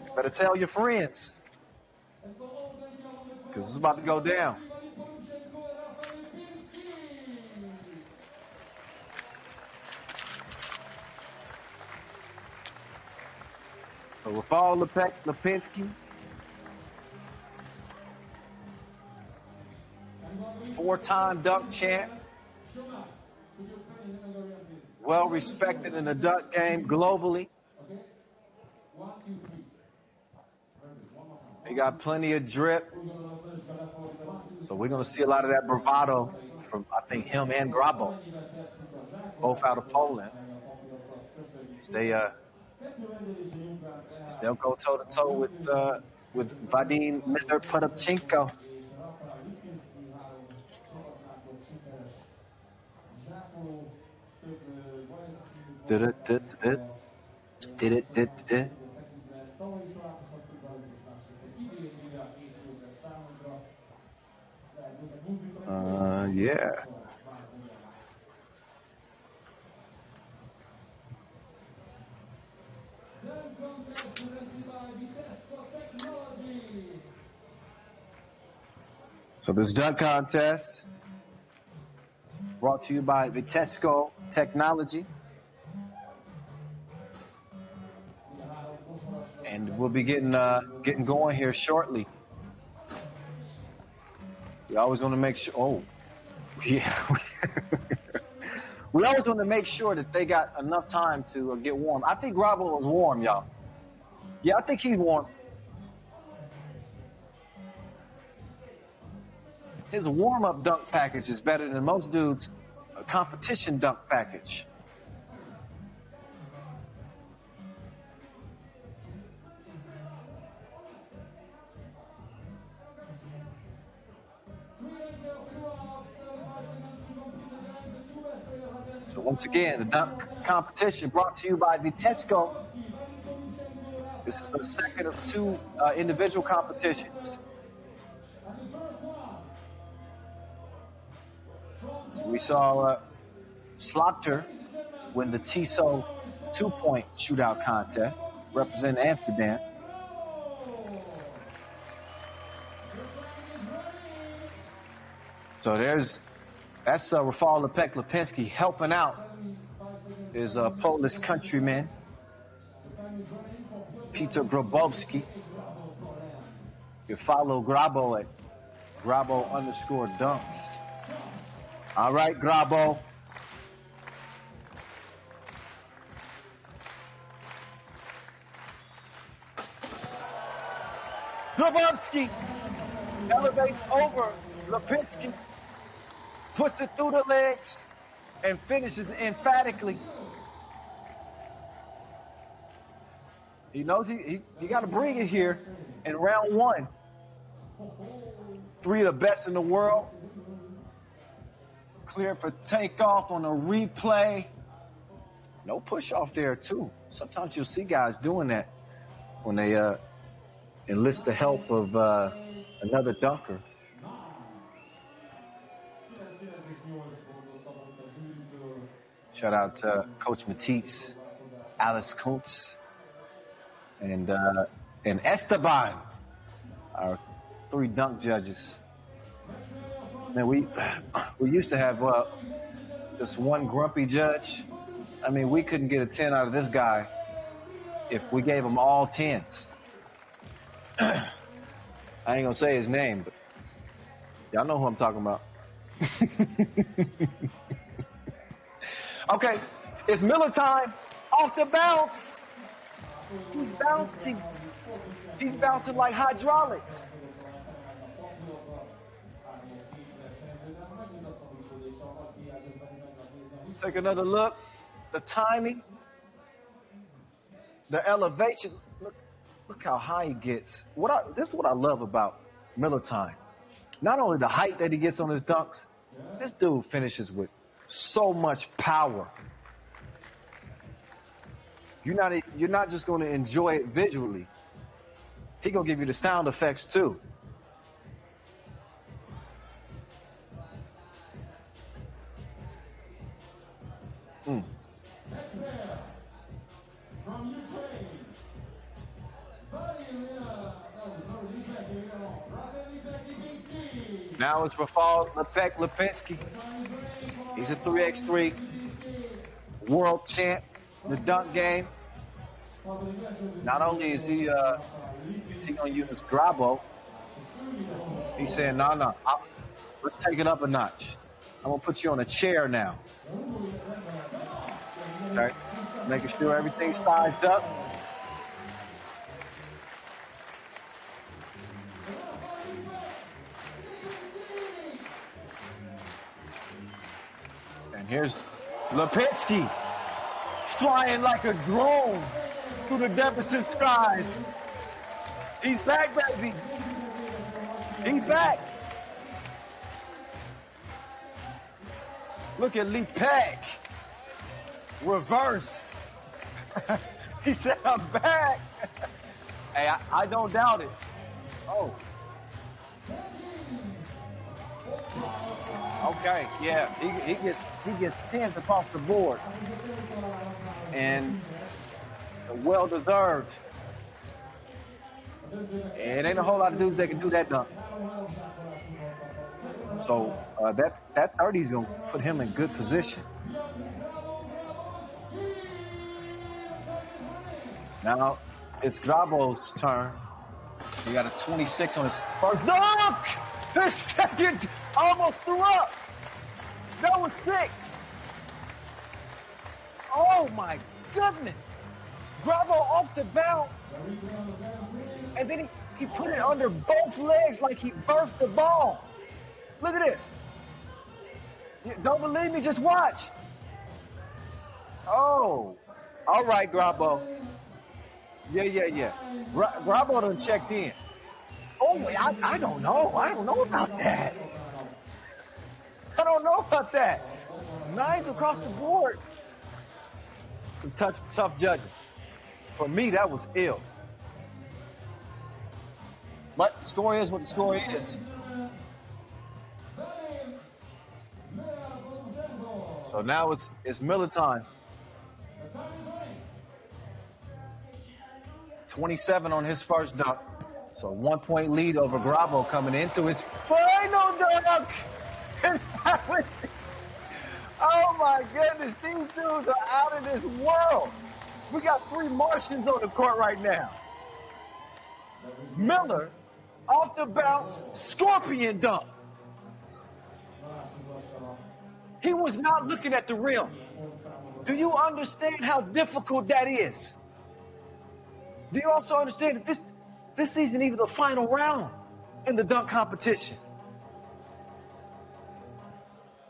You better tell your friends. Because it's about to go down. So Rafal Lipinski. 4-time dunk champ. Well respected in the dunk game globally. He got plenty of drip. So we're going to see a lot of that bravado from, I think, him and Grabo. Both out of Poland. They'll go toe-to-toe with Vadim Miller Put-Up-Chinko. Yeah. So this dunk contest brought to you by Vitesco Technology. And we'll be getting going here shortly. We always want to make sure. Oh, yeah. We always want to make sure that they got enough time to get warm. I think Grabo was warm, y'all. Yeah, I think he's warm. His warm-up dunk package is better than most dudes' competition dunk package. So once again, the dunk competition brought to you by Vitesco. This is the second of two individual competitions. So we saw Slaughter win the TISO 2-point shootout contest, representing Amsterdam. So that's Rafał Lepek-Lipinski helping out his Polish countryman, Peter Grabowski. You follow Grabo at Grabo_dunks. All right, Grabo. Grabowski elevates over Lipinski, puts it through the legs, and finishes emphatically. He knows he got to bring it here in round one. 3 of the best in the world. Clear for takeoff on a replay. No push off there, too. Sometimes you'll see guys doing that when they enlist the help of another dunker. Shout out to Coach Matisse, Alice Kuntz, and Esteban, our 3 dunk judges. Man, we used to have just one grumpy judge. I mean, we couldn't get a 10 out of this guy if we gave him all 10s. I ain't gonna say his name, but y'all know who I'm talking about. Okay, it's Miller time. Off the bounce. He's bouncing. He's bouncing like hydraulics. Take another look. The timing. The elevation. Look how high he gets. This is what I love about Miller time. Not only the height that he gets on his dunks, this dude finishes with so much power. You're not just going to enjoy it visually. He gonna give you the sound effects too. Now it's Rafał Lepek-Lipinski. He's a 3x3 world champ in the dunk game. Not only is he going to use Grabo, he's saying, no, let's take it up a notch. I'm going to put you on a chair now. Okay, making sure everything's sized up. And here's Lipinski flying like a drone through the Debrecen skies. He's back, baby. He's back. Look at Lepek. Reverse. He said, I'm back. Hey, I don't doubt it. Oh. Okay, yeah, he gets 10s across the board, and well deserved. And ain't a whole lot of dudes that can do that dunk. So that 30 is gonna put him in good position. Now it's Grabo's turn. He got a 26 on his first dunk. His second almost threw up. That was sick. Oh my goodness. Grabo off the bounce. And then he put it under both legs like he birthed the ball. Look at this. Don't believe me, just watch. Oh. All right, Grabo. Yeah. Grabo done checked in. Oh, I don't know. I don't know about that. I don't know about that. 9s across the board. Some tough judging. For me, that was ill. But the score is what the score is. So now it's Miller time. 27 on his first dunk. So 1 point lead over Grabo coming into his final dunk. Oh my goodness, these dudes are out of this world. We got 3 Martians on the court right now. Miller, off the bounce, scorpion dunk. He was not looking at the rim. Do you understand how difficult that is? Do you also understand that this isn't even the final round in the dunk competition?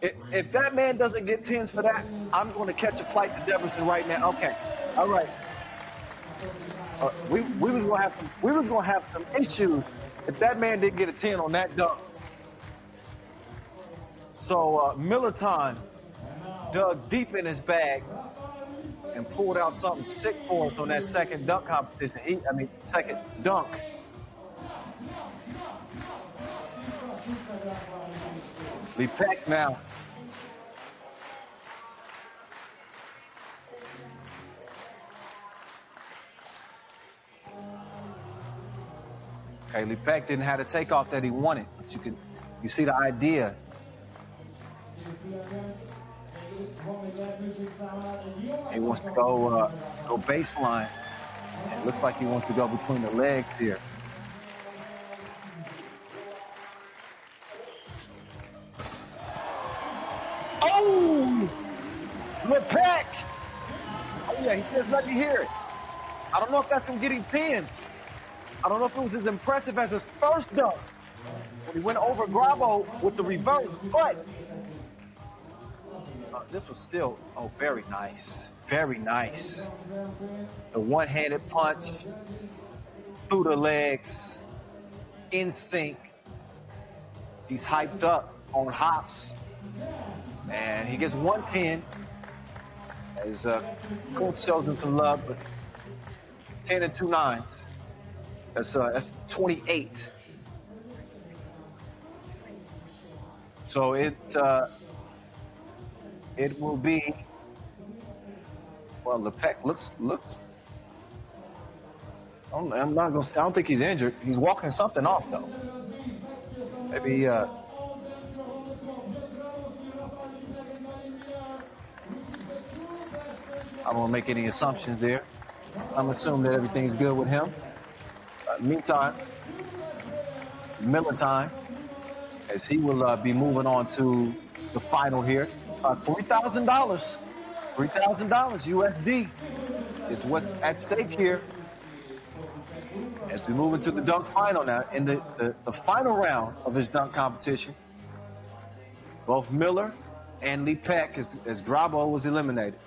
If that man doesn't get 10s for that, I'm going to catch a flight to Debrecen right now. Okay, all right. We was gonna have some issues if that man didn't get a 10 on that dunk. So Miller time dug deep in his bag and pulled out something sick for us on that second dunk competition. Second dunk. Lepek now. Okay, Lepek didn't have the takeoff that he wanted, but you see the idea. He wants to go baseline. It looks like he wants to go between the legs here. Oh! Lepek! Oh yeah, he says, let me hear it. I don't know if that's him getting 10s. I don't know if it was as impressive as his first dunk when he went over Grabo with the reverse, but this was still, very nice. Very nice. The one-handed punch through the legs, in sync. He's hyped up on hops. And he gets 110. His coach shows him some love, but 10 and 2 9s. That's 28. So it will be. Well, Lepek looks. I'm not gonna. I don't think he's injured. He's walking something off though. Maybe. I don't want to make any assumptions there. I'm assuming that everything's good with him. Meantime, Miller time, as he will be moving on to the final here. $3,000 USD is what's at stake here as we move into the dunk final now. In the final round of his dunk competition, both Miller and Lepek, as Grabo was eliminated,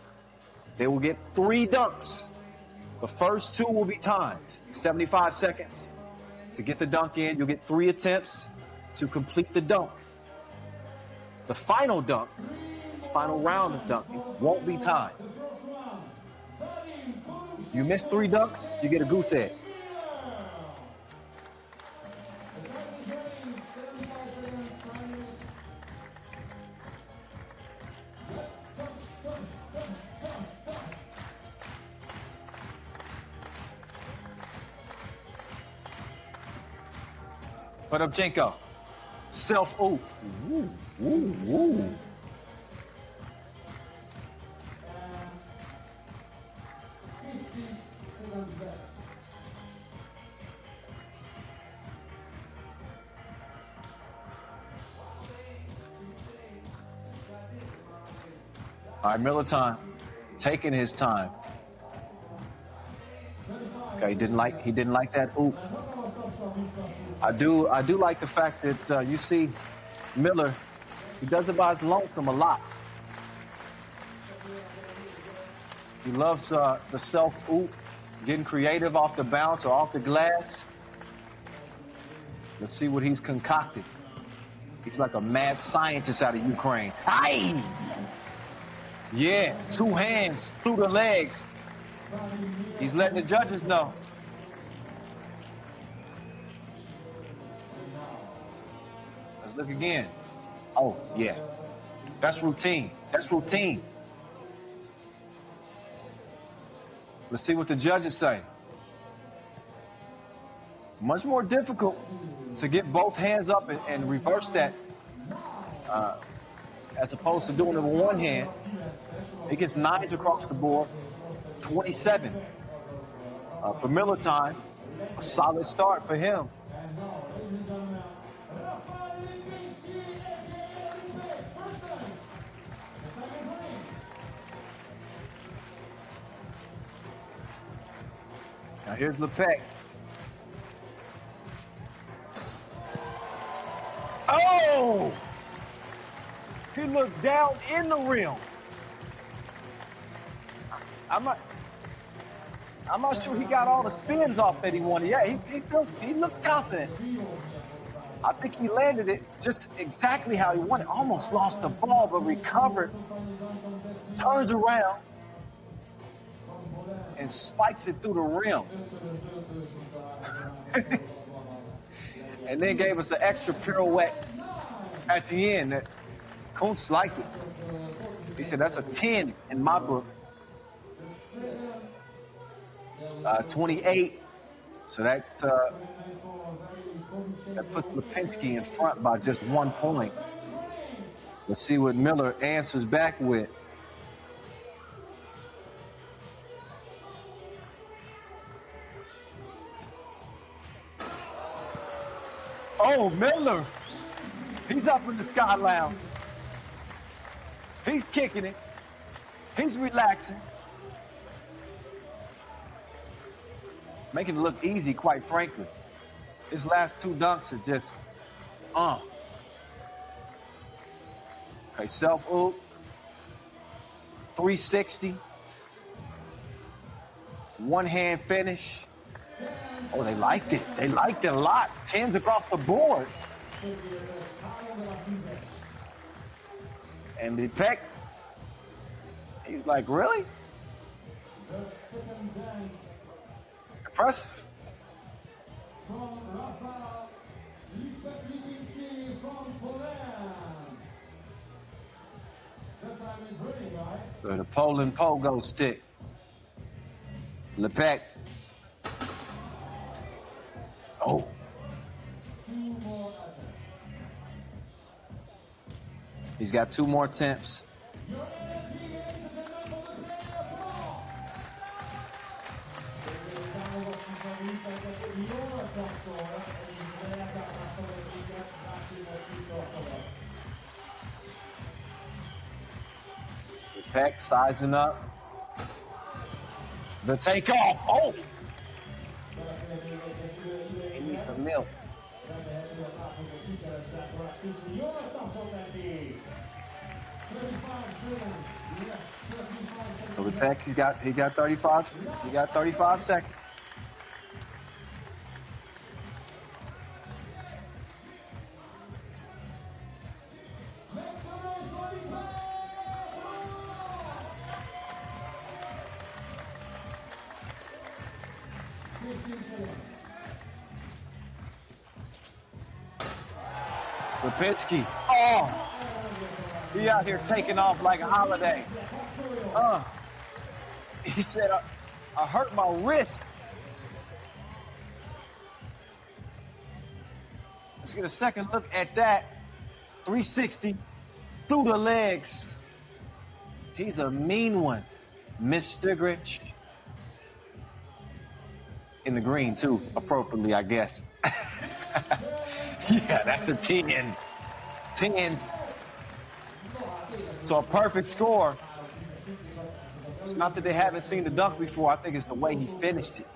they will get 3 dunks. The first 2 will be timed. 75 seconds to get the dunk in. You'll get 3 attempts to complete the dunk. The final dunk, final round of dunking, won't be timed. You miss 3 dunks, you get a goose egg. Podobchenko. Self-oop. Ooh, ooh, ooh. All right, Miller time. Taking his time. Okay, he didn't like that oop. I do like the fact that you see Miller, he does it by his lonesome a lot. He loves the self-oop, getting creative off the bounce or off the glass. Let's see what he's concocted. He's like a mad scientist out of Ukraine. Aye! Yeah, 2 hands through the legs. He's letting the judges know. Let's look again. Oh, yeah. That's routine. That's routine. Let's see what the judges say. Much more difficult to get both hands up and reverse that as opposed to doing it with one hand. He gets 9s across the board, 27. For Miller time, a solid start for him. Now here's Lepek. Oh! He looked down in the rim. I'm not sure he got all the spins off that he wanted. Yeah, he looks confident. I think he landed it just exactly how he wanted. Almost lost the ball, but recovered. Turns around and spikes it through the rim. And then gave us an extra pirouette at the end. That Kuntz liked it. He said, that's a 10 in my book. 28. So that puts Lipinski in front by just 1 point. Let's see what Miller answers back with. Oh, Miller. He's up in the sky lounge. He's kicking it. He's relaxing. Making it look easy, quite frankly. His last 2 dunks are just, Okay, self-oop. 360. 1-hand finish. Oh, they liked it. They liked it a lot. 10s across the board. And the Peck, he's like, really? Impressive. So the Poland pogo stick. Lepek. Oh. He's got 2 more attempts. Peck sizing up. The takeoff. Oh! He needs some milk. So the Peck, he got 35. He got 35 seconds. Lipinski. Oh! He out here taking off like a holiday. He said, I hurt my wrist. Let's get a second look at that. 360 through the legs. He's a mean one. Mr. Grinch. In the green, too, appropriately, I guess. Yeah, that's a 10. 10. So a perfect score. It's not that they haven't seen the dunk before. I think it's the way he finished it.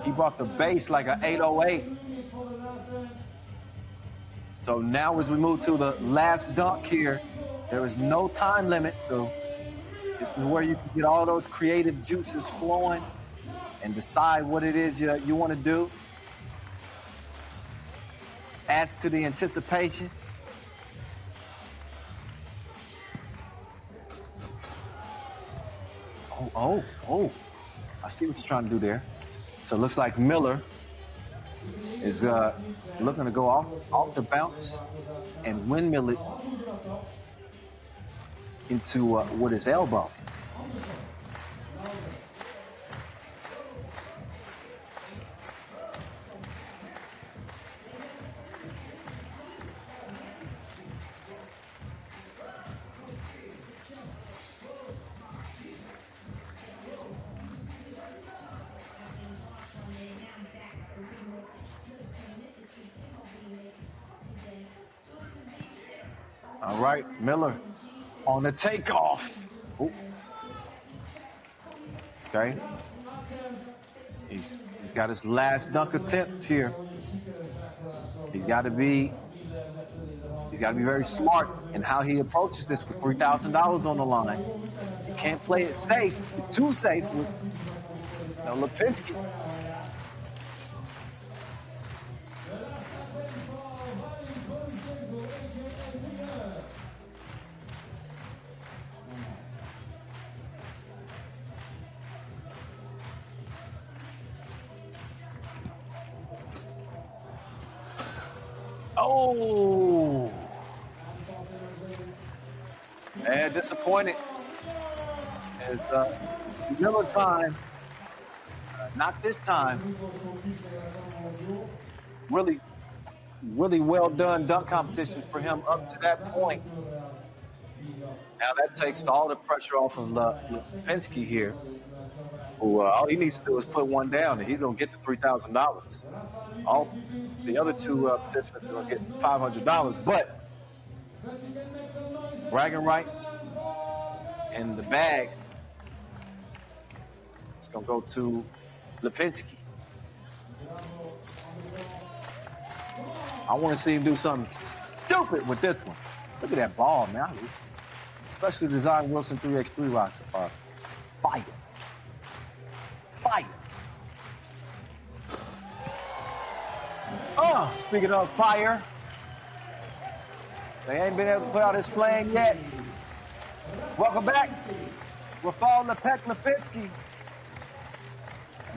He brought the base like an 808. So now as we move to the last dunk here, there is no time limit. So this is where you can get all those creative juices flowing and decide what it is you want to do. Adds to the anticipation. Oh. I see what you're trying to do there. So it looks like Miller is looking to go off the bounce and windmill it into with his elbow. All right, Miller on the takeoff. Ooh. Okay. He's got his last dunk attempt here. He's got to be very smart in how he approaches this with $3,000 on the line. He can't play it safe, too safe with Lipinski. Oh, man, disappointed. It's Miller time. Not this time. Really well done dunk competition for him up to that point. Now that takes all the pressure off of Lipinski here. Who all he needs to do is put one down, and he's gonna get the $3,000. All the other two participants are gonna get $500, but bragging rights in the bag is gonna go to Lipinski. I want to see him do something stupid with this one. Look at that ball, man. Especially the Zion Wilson 3x3 rocket. Fire. Speaking of fire, they ain't been able to put out his flame yet. Welcome back. Rafal Lipinski.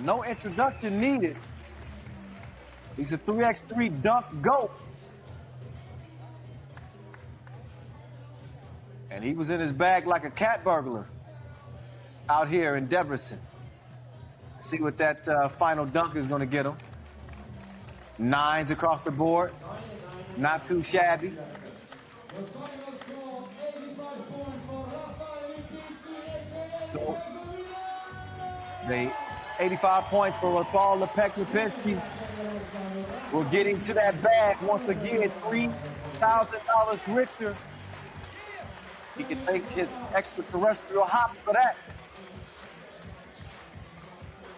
No introduction needed. He's a 3x3 dunk GOAT. And he was in his bag like a cat burglar out here in Debrecen. See what that final dunk is going to get him. 9s across the board. Not too shabby. So, the 85 points for Rafal Lipinski. We're getting to that bag once again. $3,000 richer. He can take his extraterrestrial hop for that.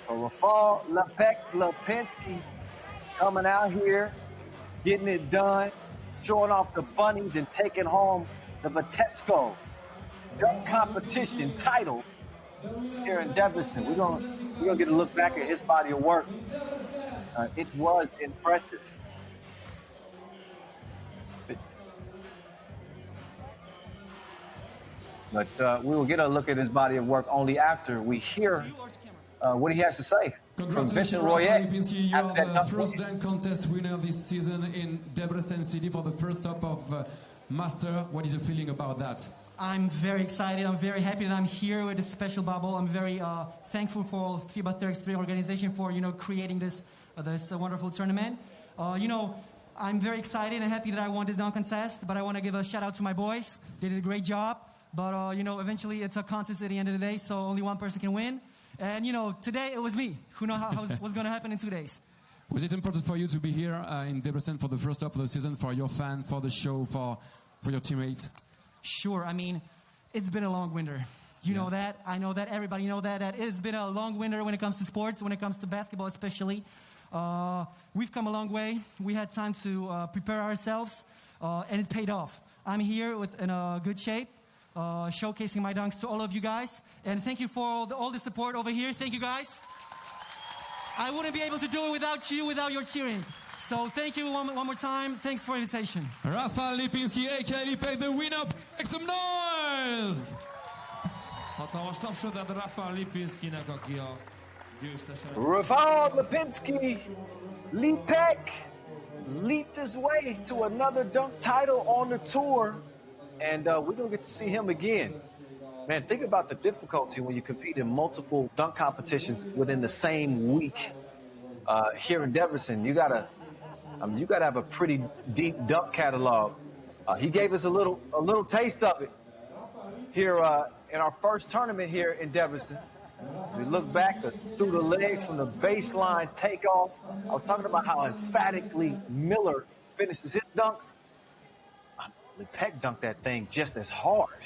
So Rafal Lipinski coming out here, getting it done, showing off the bunnies and taking home the Vitesco dunk competition title here in Debrecen. We're gonna get a look back at his body of work. It was impressive. But we will get a look at his body of work only after we hear what he has to say from Vincent Royer. You are the first dunk contest winner this season in Debrecen City for the first stop of Master. What is your feeling about that? I'm very excited. I'm very happy that I'm here with this special bubble. I'm very thankful for FIBA 3x3 organization for creating this wonderful tournament. You know, I'm very excited and happy that I won this dunk contest, but I want to give a shout out to my boys. They did a great job, but you know, eventually it's a contest at the end of the day, so only one person can win. And you know, today it was me. Who knows what's going to happen in 2 days? Was it important for you to be here in Debrecen for the first stop of the season, for your fan, for the show, for your teammates? Sure. I mean, it's been a long winter. You know that. I know that. Everybody know that. That it's been a long winter when it comes to sports, when it comes to basketball especially. We've come a long way. We had time to prepare ourselves, and it paid off. I'm here in a good shape, showcasing my dunks to all of you guys. And thank you for all the support over here. Thank you, guys. I wouldn't be able to do it without you, without your cheering. So thank you one more time. Thanks for the invitation. Rafał Lipinski, a.k.a. Lipek, the winner. Make some noise! Hatalmas tapsodat Rafał Lipinskinek, aki a győztese. Rafał Lipinski, Lipek, leaped his way to another dunk title on the tour. And we're going to get to see him again. Man, think about the difficulty when you compete in multiple dunk competitions within the same week. Here in Debrecen, you gotta have a pretty deep dunk catalog. He gave us a little taste of it here in our first tournament here in Debrecen. We look back through the legs from the baseline takeoff. I was talking about how emphatically Miller finishes his dunks. The Peck dunked that thing just as hard.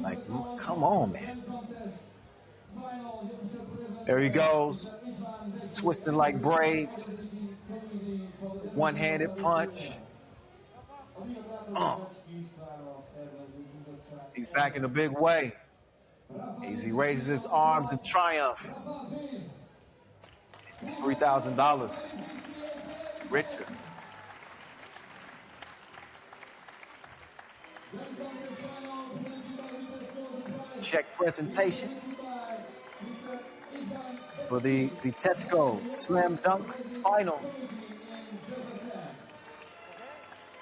Like, come on, man. There he goes, twisting like braids. One-handed punch. He's back in a big way. As he raises his arms in triumph. It's $3,000 richer. Check presentation for the Vitesco Slam Dunk Final.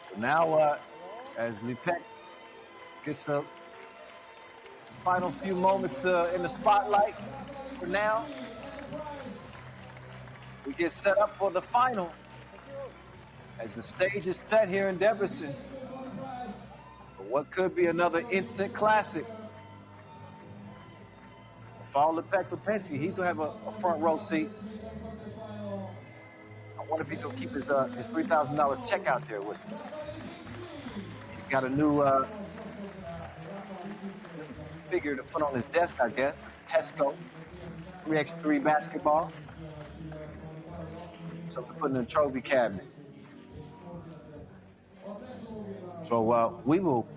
So now, as Lipek gets the final few moments in the spotlight for now, we get set up for the final as the stage is set here in Debrecen for what could be another instant classic. Follow Lipinski, he's gonna have a front row seat. I wonder if he's gonna keep his $3,000 check out there with him. He's got a new figure to put on his desk, I guess. Tesco 3x3 basketball. Something to put in the trophy cabinet. So we'll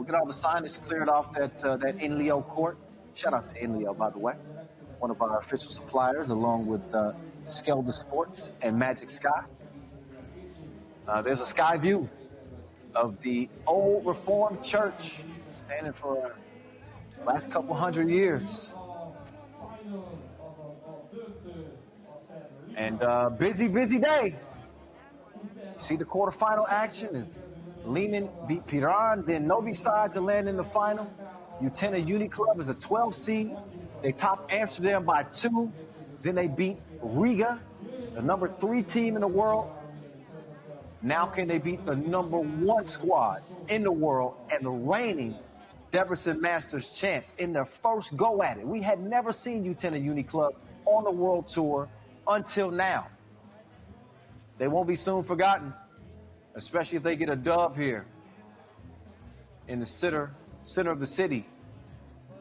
get all the signage cleared off that Inleo court. Shout out to Inleo, by the way, one of our official suppliers, along with Skelda Sports and Magic Sky. There's a sky view of the old Reformed Church, standing for the last couple hundred years. And busy day. See the quarterfinal action is Liman beat Piran, then Novi Sad to land in the final. Utena Uniclub is a 12 seed. They topped Amsterdam by 2. Then they beat Riga, the number 3 team in the world. Now can they beat the number 1 squad in the world and the reigning Debrecen Masters champs in their first go at it? We had never seen Utena Uniclub on the World Tour until now. They won't be soon forgotten, especially if they get a dub here in the center of the city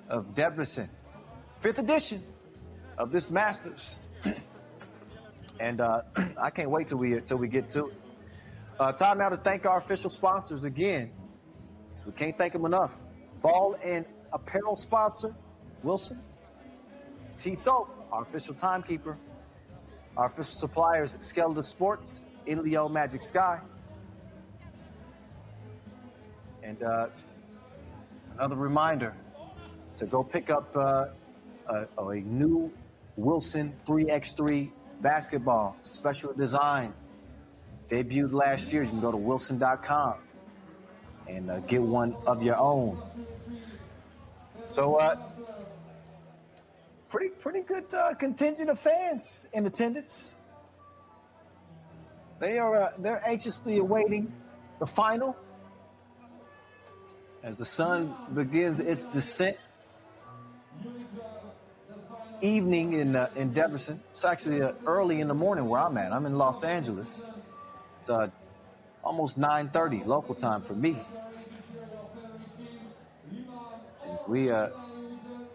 of Debrecen. 5th edition of this Masters. And I can't wait till we get to it. Time now to thank our official sponsors again. We can't thank them enough. Ball and apparel sponsor, Wilson. T-Soap, our official timekeeper. Our official suppliers, Skelda Sports, Inleo Magic Sky. And another reminder to go pick up a new Wilson 3x3 basketball, special design. Debuted last year. You can go to wilson.com and get one of your own. So, pretty good contingent of fans in attendance. they're anxiously awaiting the final as the sun begins its descent. It's evening in Debrecen. It's actually early in the morning where I'm at. I'm in Los Angeles. It's almost 9:30 local time for me. As we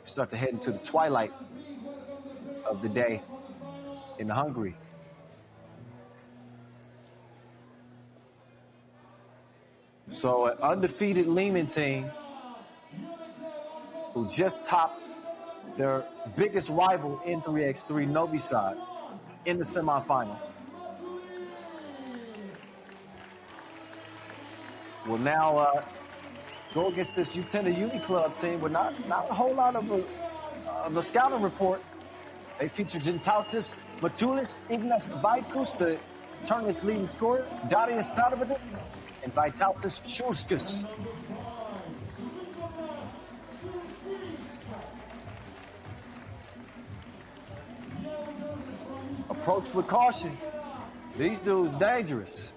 start to head into the twilight of the day in Hungary. So an undefeated Liman team who just topped their biggest rival in 3x3, Novi Sad, in the semifinal, will now go against this Utena Uniclub team with not a whole lot of a scouting report. They feature Gintautis Matulis, Ignas Vaitkus, the tournament's leading scorer, Darius Tadovadis, and Vytautas Šurskas. Approach with caution. These dudes dangerous.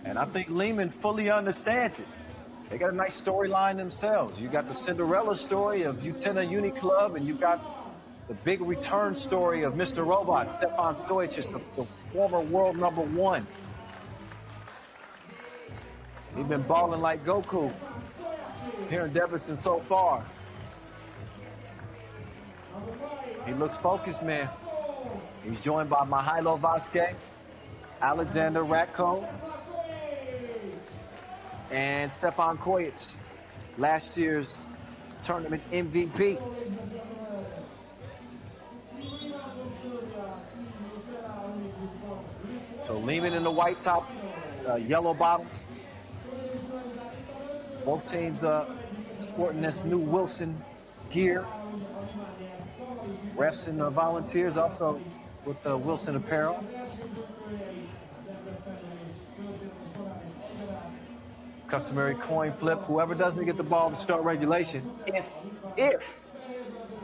And I think Liman fully understands it. They got a nice storyline themselves. You got the Cinderella story of Utena Uniclub, and you got the big return story of Mr. Robot, Stefan Stojic, the former world #1. He's been balling like Goku here in Debrecen so far. He looks focused, man. He's joined by Mihailo Vasquez, Alexander Ratko, and Stefan Kojic, last year's tournament MVP. So Liman in the white tops, yellow bottoms. Both teams sporting this new Wilson gear. Refs and volunteers also with the Wilson apparel. Customary coin flip. Whoever doesn't get the ball to start regulation, if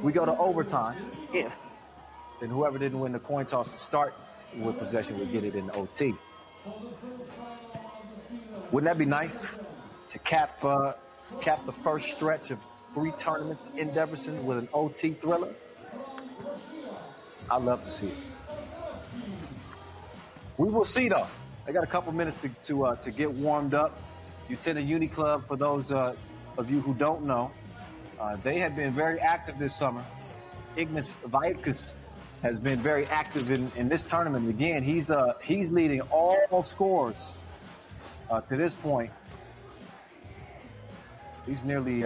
we go to overtime, then whoever didn't win the coin toss to start with possession would get it in OT. Wouldn't that be nice to cap the first stretch of 3 tournaments in Debrecen with an OT thriller? I'd love to see it. We will see, though. I got a couple minutes to get warmed up. Utena Uniclub, for those of you who don't know, they have been very active this summer. Ignas Vaitkus has been very active in this tournament. Again, he's leading all scores to this point. He's nearly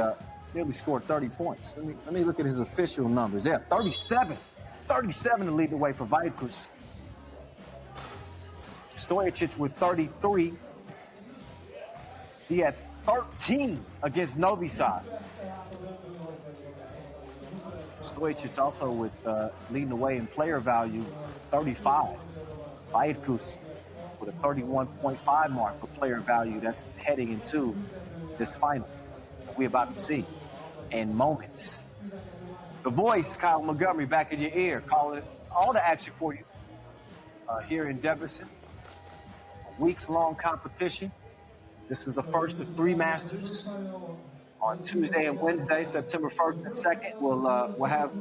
scored 30 points. Let me look at his official numbers. Yeah, 37 to lead the way for Vaitkus. Stojic with 33. He had 13 against Novi Sad. Stojic also with leading the way in player value, 35. Vaitkus with a 31.5 mark for player value. That's heading into this final that we're about to see in moments. The voice, Kyle Montgomery, back in your ear, calling all the action for you here in Debrecen. A weeks-long competition. This is the first of 3 Masters. On Tuesday and Wednesday, September 1st and 2nd, we'll have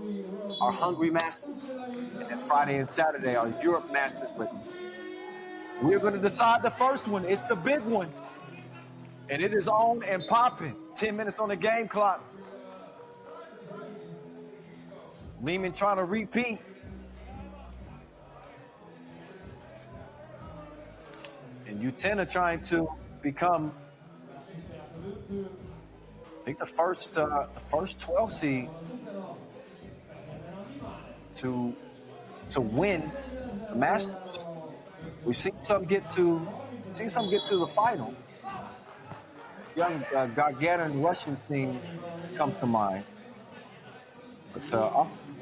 our Hungary Masters. And then Friday and Saturday, our Europe Masters. But we're going to decide the first one. It's the big one. And it is on and popping. 10 minutes on the game clock. Liman trying to repeat. And Utena trying to become, I think, the first 12 seed to win the Masters. We've seen some get to the final. Young Gargarin Russian team comes to mind. But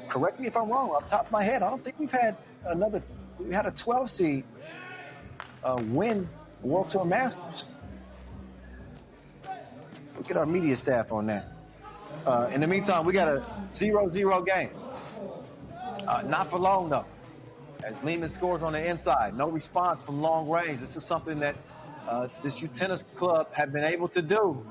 correct me if I'm wrong. Off the top of my head, I don't think we had a 12 seed win the World Tour Masters. Look at our media staff on that. In the meantime, we got a 0-0 game. Not for long, though, As Liman scores on the inside, no response from long range. This is something that this Utena club have been able to do.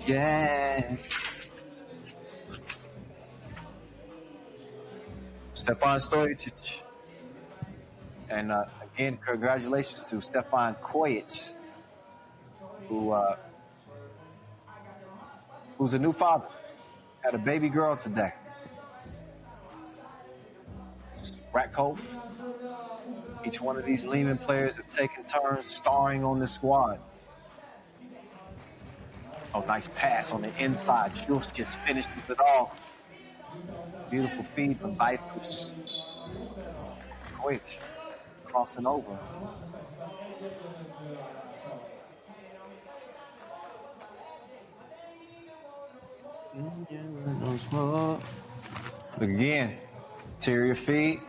Yeah. Stefan Stojic. And again, congratulations to Stefan Kojic, who's a new father. Had a baby girl today. Ratkov. Each one of these Liman players have taken turns starring on this squad. Oh, nice pass on the inside. Schultz gets finished with it all. Beautiful feed from Vipers. Kojic crossing over. Again, interior feed.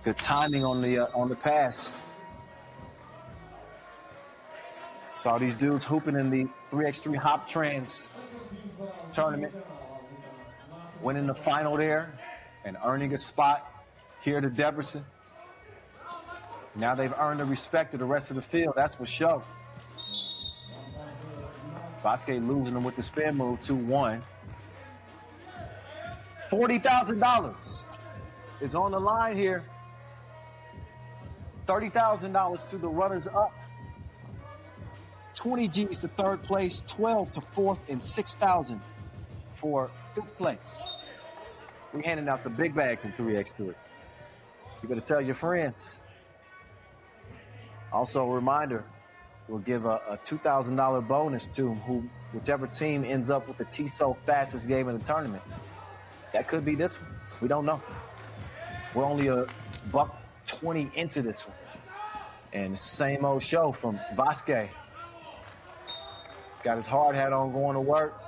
Good timing on the pass. Saw these dudes hooping in the 3x3 Hop Trans tournament, winning the final there and earning a spot here to Debrecen. Now they've earned the respect of the rest of the field. That's for sure. Vasquez losing them with the spin move, 2-1. $40,000 is on the line here. $30,000 to the runners-up. 20 G's to third place, 12 to fourth, and 6,000 for fifth place. We're handing out the big bags in 3x3. You better tell your friends. Also, a reminder, we'll give a $2,000 bonus to whichever team ends up with the TSO fastest game in the tournament. That could be this one. We don't know. We're only $120 into this one. And it's the same old show from Vasquez. Got his hard hat on going to work.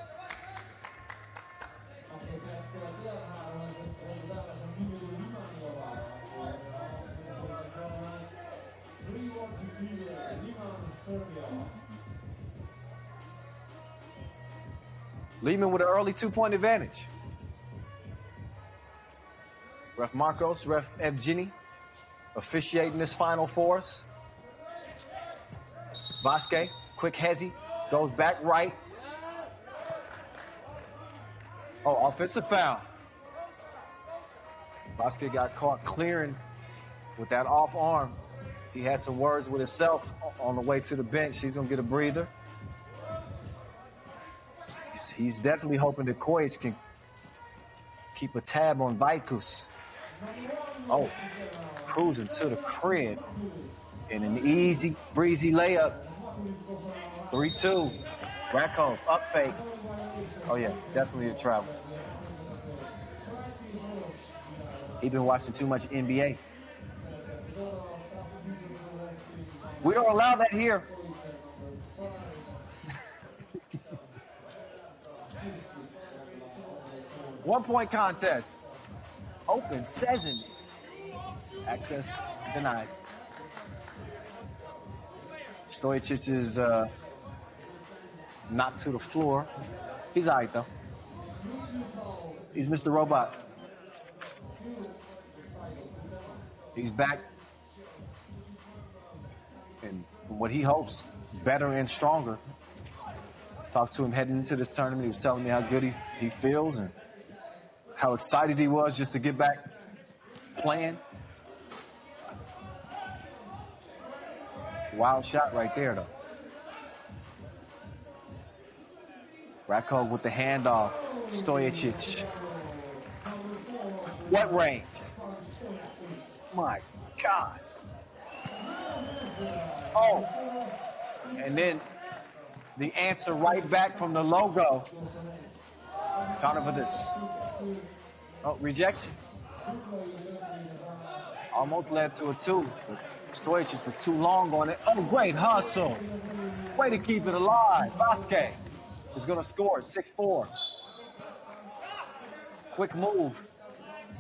Liman with an early 2-point advantage. Ref Marcos, Ref Evgeny officiating this final for us. Vasquez, quick hezzy, goes back right. Oh, offensive foul. Vasquez got caught clearing with that off arm. He had some words with himself on the way to the bench. He's going to get a breather. He's definitely hoping that Kojic can keep a tab on Vaikus. Oh, cruising to the crib. And an easy, breezy layup. 3-2. Ratkov, up fake. Oh, yeah, definitely a travel. He's been watching too much NBA. We don't allow that here. One-point contest. Open session. Access denied. Stojic is knocked to the floor. He's all right, though. He's Mr. Robot. He's back. And from what he hopes, better and stronger. Talked to him heading into this tournament. He was telling me how good he feels and how excited he was just to get back playing. Wild shot right there, though. Ratkov with the handoff. Stojic. What range? My God. Oh. And then the answer right back from the logo. Counter for this. Oh, rejection. Almost led to a 2. Stojic was too long on it. Oh, great hustle. Way to keep it alive. Vasquez is going to score 6-4. Quick move.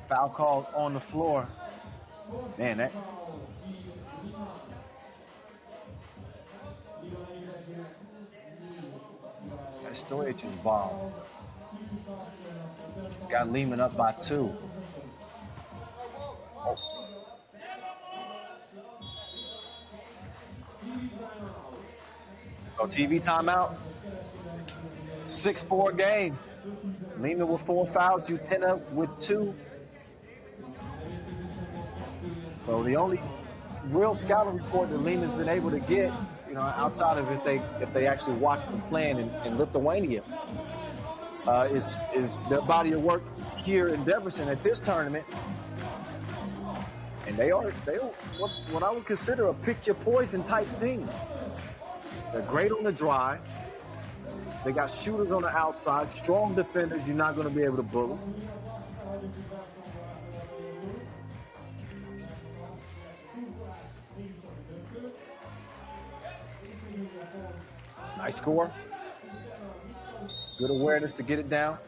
Foul called on the floor. Man, that Stojic's bomb. He's got Liman up by 2. Oh. Oh, TV timeout. 6-4 game. Liman with 4 fouls, Utena with 2. So the only real scouting report that Liman's been able to get, you know, outside of if they actually watch them playing in Lithuania, is their body of work here in Debrecen at this tournament. And they are what I would consider a pick your poison type thing. They're great on the drive. They got shooters on the outside, strong defenders you're not going to be able to bully. Nice score. Good awareness to get it down.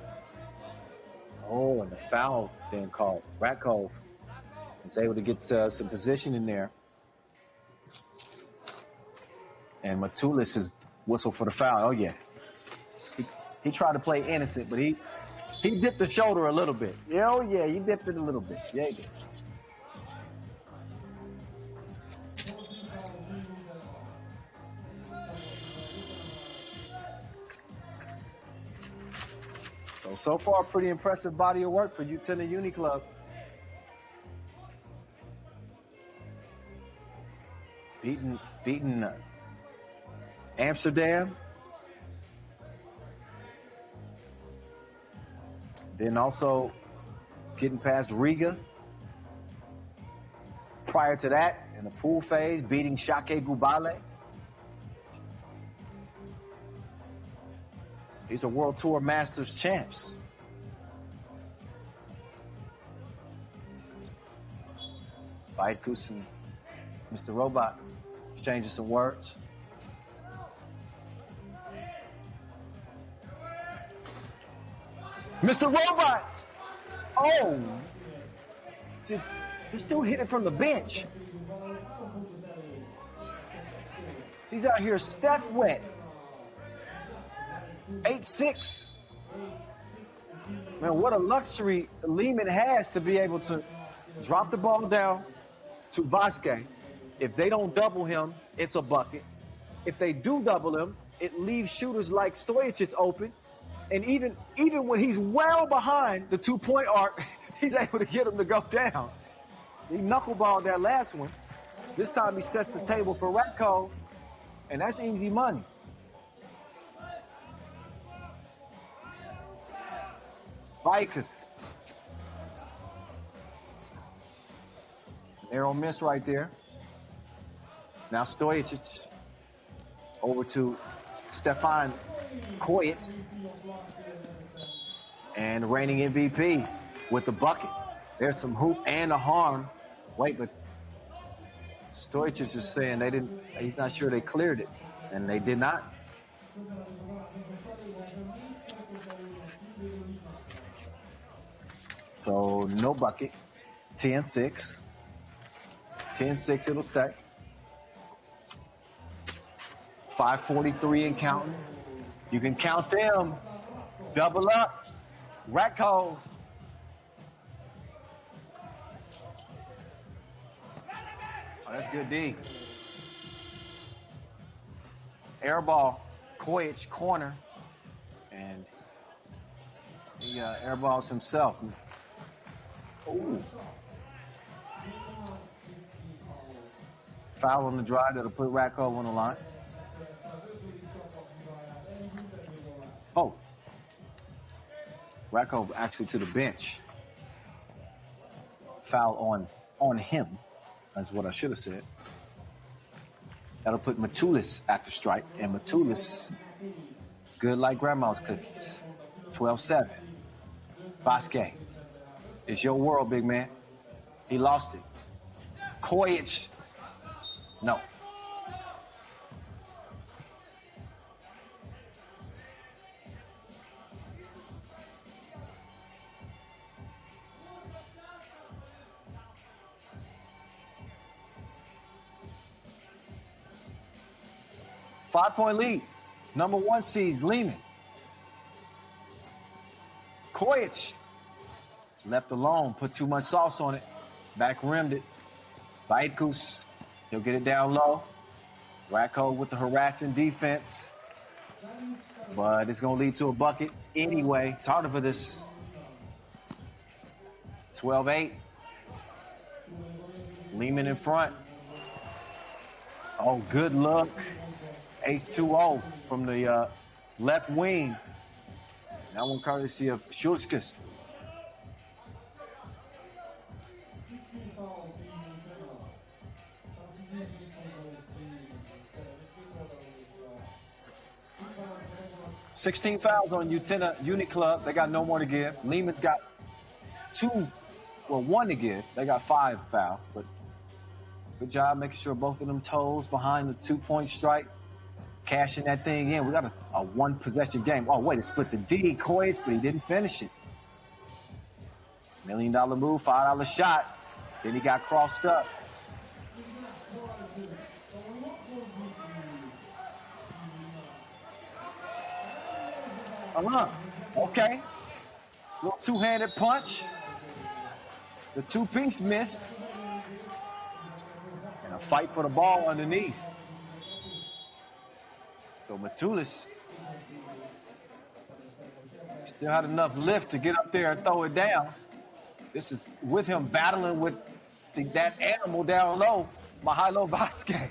Oh, and the foul then called. Ratkov was able to get some position in there. And Matulis is whistled for the foul. Oh, yeah. He tried to play innocent, but he dipped the shoulder a little bit. Yeah, oh, yeah, he dipped it a little bit. Yeah, he did. So far, pretty impressive body of work for Utena Uniclub. Beating Amsterdam. Then also getting past Riga. Prior to that, in the pool phase, beating Shake Gubale. These are World Tour Masters champs. Vaitkus and Mr. Robot exchanging some words. Mr. Robot! Oh! This dude hit it from the bench. He's out here Steph wet. 8-6. Man, what a luxury Liman has to be able to drop the ball down to Vasquez. If they don't double him, it's a bucket. If they do double him, it leaves shooters like Stojicic open. And even when he's well behind the 2-point arc, he's able to get him to go down. He knuckleballed that last one. This time he sets the table for Ratko, and that's easy money. Vikas. Arrow miss right there. Now Stojicic over to Stefan Koyet. And reigning MVP with the bucket. There's some hoop and a harm. Wait, but Stojicic is saying he's not sure they cleared it. And they did not. So no bucket. 10-6. 10-6 it'll stay. 5:43 and counting. You can count them. Double up. Ratkov. Oh, that's good D. Air ball. Koyich corner. And he airballs himself. Ooh. Foul on the drive that'll put Ratkov on the line. Oh. Ratkov actually to the bench. Foul on him. That's what I should have said. That'll put Matulis at the strike. And Matulis, good like grandma's cookies. 12-7. Vasquez. It's your world, big man. He lost it. Koyich. No. 5-point lead. Number 1 seeds, Liman. Kojic. Left alone, put too much sauce on it. Back rimmed it. Vaitkus, he'll get it down low. Ratko with the harassing defense. But it's going to lead to a bucket anyway. It's harder for this. 12-8. Liman in front. Oh, good look. Ace 2-0 from the left wing. That one courtesy of Shulskis. $16 fouls on Utena Uniclub. They got no more to give. Liman's got 1 to give. They got 5 fouls, but good job making sure both of them toes behind the 2-point strike. Cashing that thing in. We got a 1-possession game. Oh, wait, it split the D. Kojic, but he didn't finish it. $1 million move, $5 shot. Then he got crossed up. Okay. Little two-handed punch. The 2-piece missed. And a fight for the ball underneath. So Matulis still had enough lift to get up there and throw it down. This is with him battling with that animal down low, Mihailo Vasquez.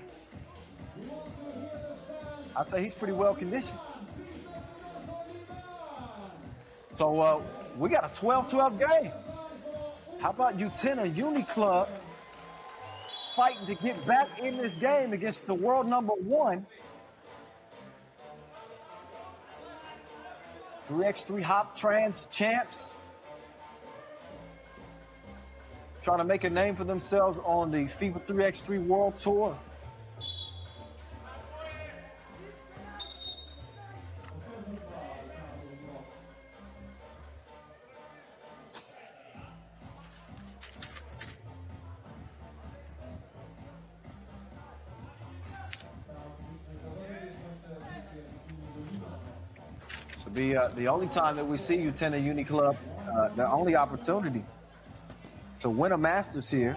I'd say he's pretty well conditioned. So we got a 12-12 game. How about Utena Uniclub fighting to get back in this game against the world number 1? 3x3 hop trans champs. Trying to make a name for themselves on the FIBA 3x3 World Tour. The only time that we see Utena Uniclub, the only opportunity to win a Masters here.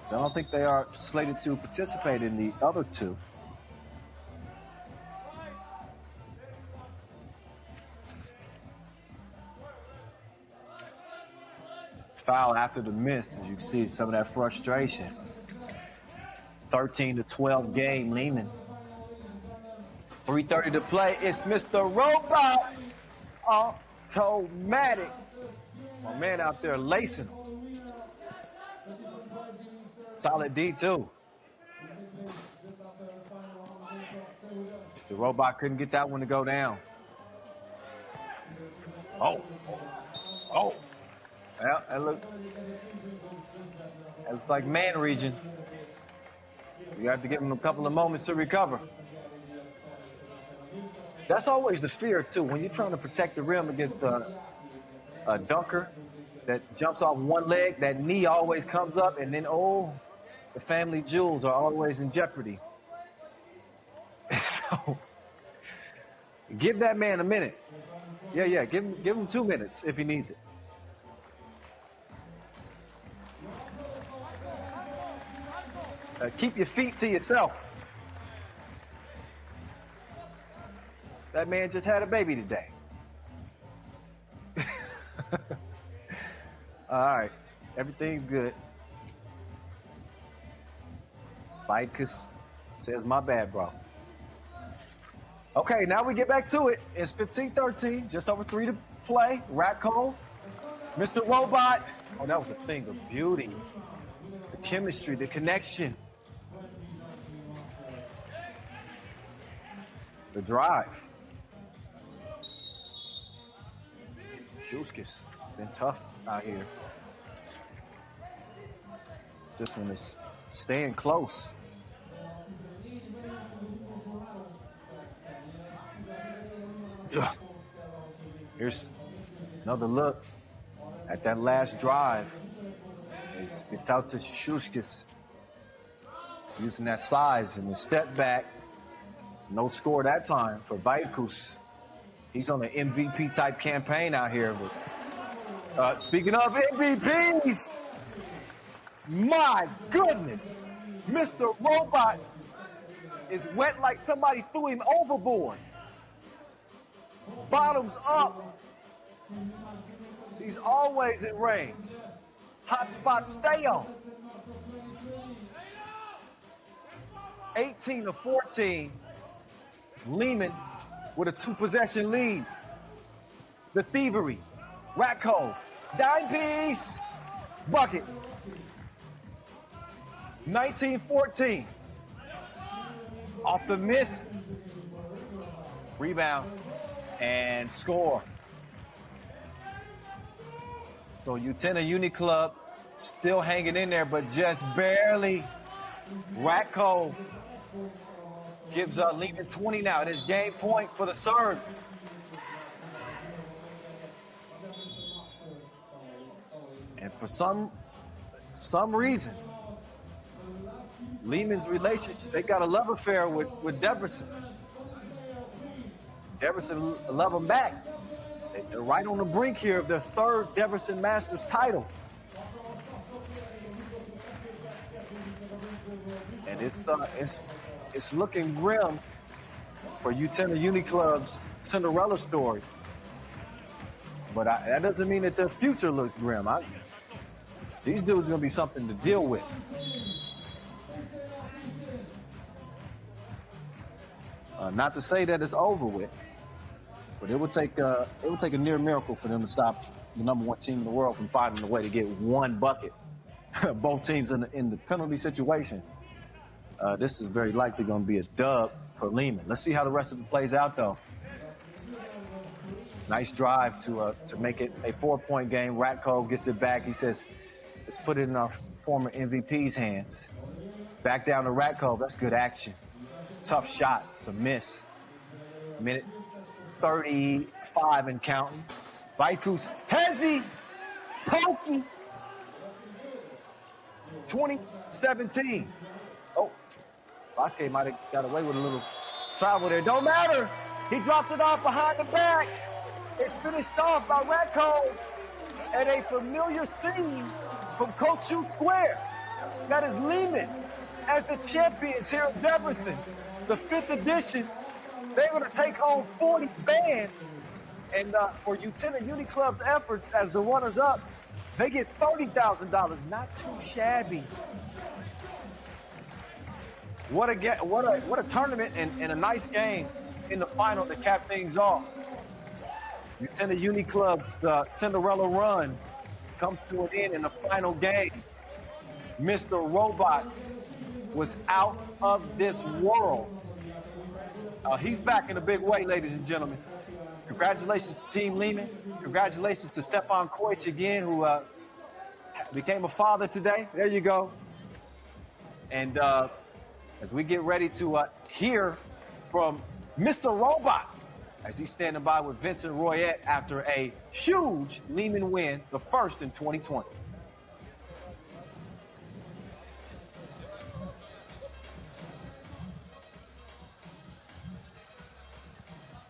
So I don't think they are slated to participate in the other 2. Foul after the miss, as you can see some of that frustration. 13-12 game, Liman. 3:30 to play. It's Mr. Robot. Automatic. My man out there lacing him. Solid D, too. The Robot couldn't get that one to go down. Oh. Well, that looks like man region. You have to give him a couple of moments to recover. That's always the fear, too. When you're trying to protect the rim against a dunker that jumps off one leg, that knee always comes up, and then, the family jewels are always in jeopardy. So, give that man a minute. Yeah, give him 2 minutes if he needs it. Keep your feet to yourself. That man just had a baby today. All right. Everything's good. Vikas says, my bad, bro. Okay, now we get back to it. It's 15-13, just over 3 to play. Ratko, Mr. Robot. Oh, that was a thing of beauty. The chemistry, the connection. The drive. Shulskis been tough out here. This one is staying close. Ugh. Here's another look at that last drive. It's out to Shulskis using that size and the step back. No score that time for Vaitkus. He's on an MVP type campaign out here. Speaking of MVPs, my goodness, Mr. Robot is wet like somebody threw him overboard. Bottoms up. He's always in range. Hot spot, stay on. 18-14. Liman with a 2-possession lead. The thievery. Ratko. Dime piece. Bucket. 19-14. Off the miss. Rebound. And score. So Utena Uniclub still hanging in there, but just barely. Ratko gives Liman 20 now. It is game point for the Serbs. And for some reason, Liman's relationship, they got a love affair with Debrecen. Debrecen love them back. They're right on the brink here of their third Debrecen Masters title. And it's looking grim for Utena Uniclub's Cinderella story. But that doesn't mean that their future looks grim. These dudes are going to be something to deal with. Not to say that it's over with, but it would take a near miracle for them to stop the #1 team in the world from finding a way to get one bucket. Both teams in the penalty situation. This is very likely going to be a dub for Liman. Let's see how the rest of it plays out, though. Nice drive to make it a 4-point game. Ratko gets it back. He says, let's put it in our former MVP's hands. Back down to Ratko. That's good action. Tough shot. It's a miss. Minute 35 and counting. Vaitkus, Hezi, pokey. 20-17. Oh, Vasquez might have got away with a little travel there. Don't matter. He dropped it off behind the back. It's finished off by Ratko at a familiar scene from Coach Shoot Square. That is Liman as the champions here in Debrecen. The 5th edition, they're going to take home 40 bands. And for Utena Uniclub's efforts as the runners-up, they get $30,000. Not too shabby. What a tournament and a nice game in the final to cap things off. Utena Uniclub's Cinderella run comes to an end in the final game. Mr. Robot was out of this world. He's back in a big way, ladies and gentlemen. Congratulations to Team Liman. Congratulations to Stefan Kojic again, who became a father today. There you go. And as we get ready to hear from Mr. Robot, as he's standing by with Vincent Royette after a huge Liman win, the first in 2020.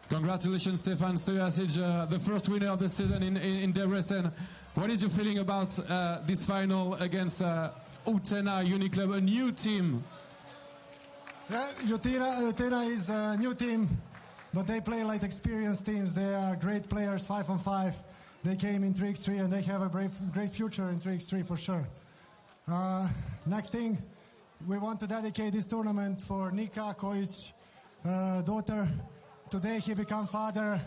Congratulations, Stefan Stojasic, the first winner of the season in Debrecen. What is your feeling about this final against Utena Uniclub, a new team? Yeah, Utena is a new team, but they play like experienced teams. They are great players, 5-on-5. They came in 3x3 and they have a great future in 3x3 for sure. Next thing, we want to dedicate this tournament for Nika Kojic's daughter. Today he became father.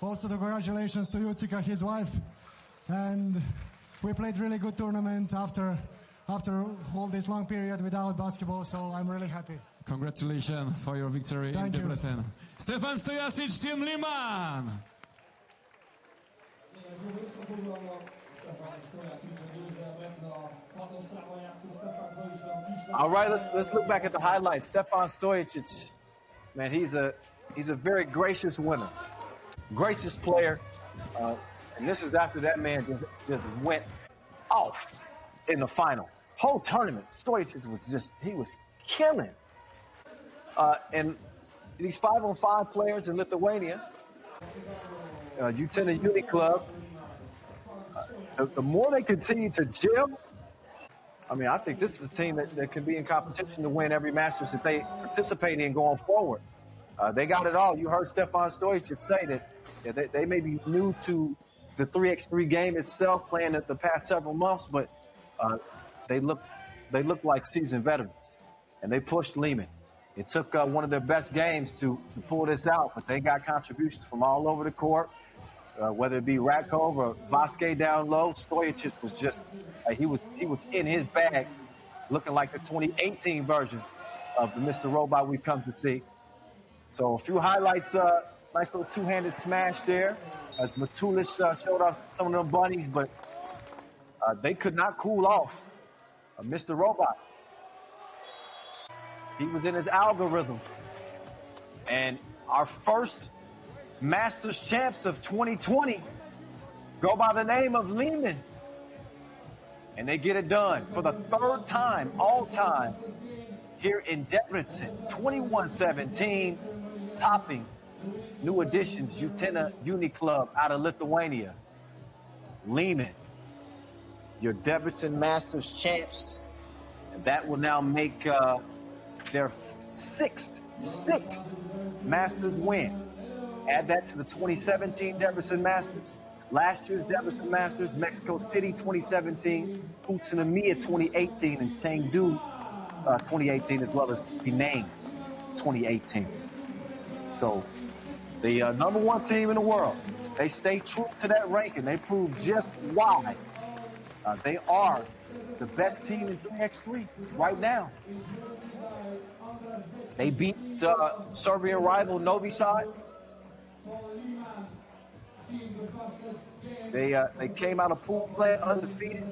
Also congratulations to Jucika, his wife. And we played really good tournament after all this long period without basketball, so I'm really happy. Congratulations for your victory in Debrecen. Stefan Stojasic, Team Liman. All right, let's look back at the highlights. Stefan Stojasic, man, he's a very gracious winner, gracious player, and this is after that man just went off in the final. Whole tournament, Stojasic was killing. And these 5-on-5 players in Lithuania, Utena Uniclub, the more they continue to gel, I mean, I think this is a team that can be in competition to win every Masters that they participate in going forward. They got it all. You heard Stefan Stojic say that they may be new to the 3x3 game itself, playing it the past several months, but they look like seasoned veterans, and they pushed Liman. It took one of their best games to pull this out, but they got contributions from all over the court, whether it be Ratkov or Vasquez down low. Stojic was just he was in his bag, looking like the 2018 version of the Mr. Robot we've come to see. So a few highlights, nice little two-handed smash there. As Matulis showed off some of them bunnies, but they could not cool off Mr. Robot. He was in his algorithm. And our first Masters champs of 2020 go by the name of Liman. And they get it done for the third time, all time, here in Debrecen. 21-17, topping new additions, Utena Uniclub out of Lithuania. Liman, your Debrecen Masters champs. And that will now make their sixth Masters win. Add that to the 2017 Debrecen Masters. Last year's Debrecen Masters, Mexico City 2017, Utena 2018, and Chengdu 2018, as well as Piran 2018. So the number one team in the world, they stay true to that ranking. They prove just why they are the best team in 3x3 right now. They beat Serbian rival Novi Sad. They came out of pool play undefeated.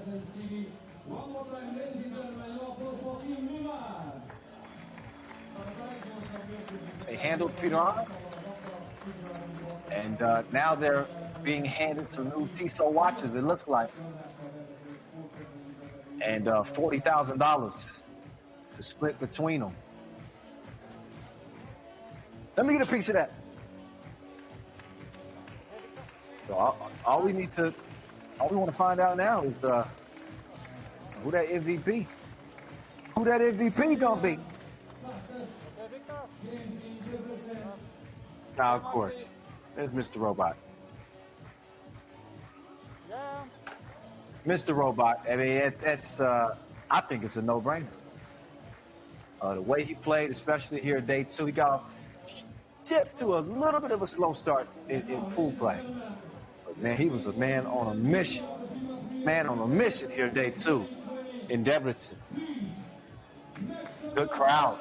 They handled Piran. And now they're being handed some new Tissot watches, it looks like. And $40,000 to split between them. Let me get a piece of that. So all we want to find out now is who that MVP. Who that MVP gonna be? Now, of course, there's Mr. Robot. Mr. Robot. I mean, I think it's a no-brainer. The way he played, especially here day two, he got just to a little bit of a slow start in pool play. But man, he was a man on a mission. Man on a mission here day two in Debrecen. Good crowd.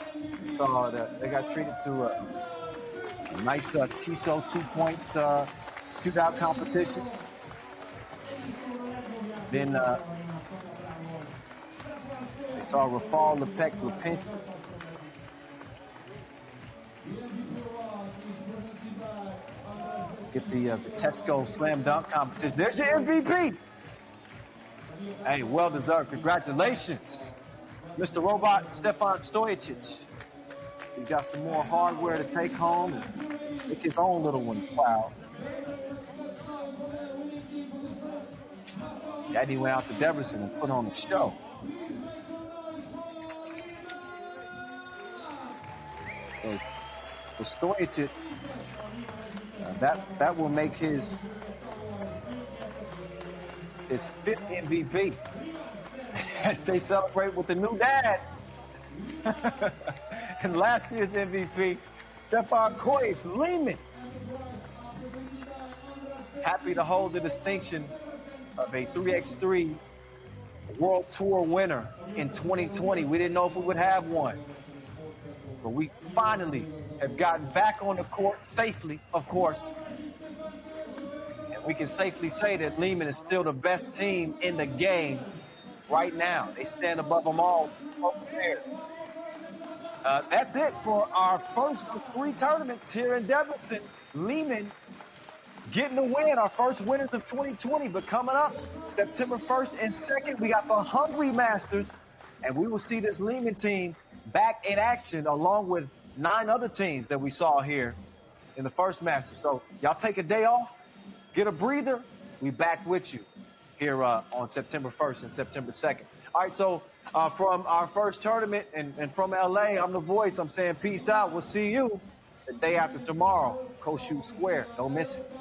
So they got treated to a nice Tissot 2-point shootout competition. Then they saw Rafal Lepek Lipinski. Get the Tesco Slam Dunk competition. There's your MVP. Hey, well deserved. Congratulations, Mr. Robot, Stefan Stojic. He's got some more hardware to take home and make his own little one proud. Daddy went out to Debrecen and put on a show. So for Stojic, that will make his fifth MVP as they celebrate with the new dad. And last year's MVP, Stefan Liman. Happy to hold the distinction of a 3x3 World Tour winner in 2020. We didn't know if we would have one. But we finally have gotten back on the court safely, of course. And we can safely say that Liman is still the best team in the game right now. They stand above them all over there. That's it for our first of three tournaments here in Debrecen. Liman getting the win, our first winners of 2020. But coming up, September 1st and 2nd, we got the Hungary Masters. And we will see this Liman team back in action along with 9 other teams that we saw here in the first Masters. So y'all take a day off, get a breather. We back with you here on September 1st and September 2nd. All right, so from our first tournament and from LA, I'm the voice. I'm saying peace out. We'll see you the day after tomorrow. Coach Shoot Square. Don't miss it.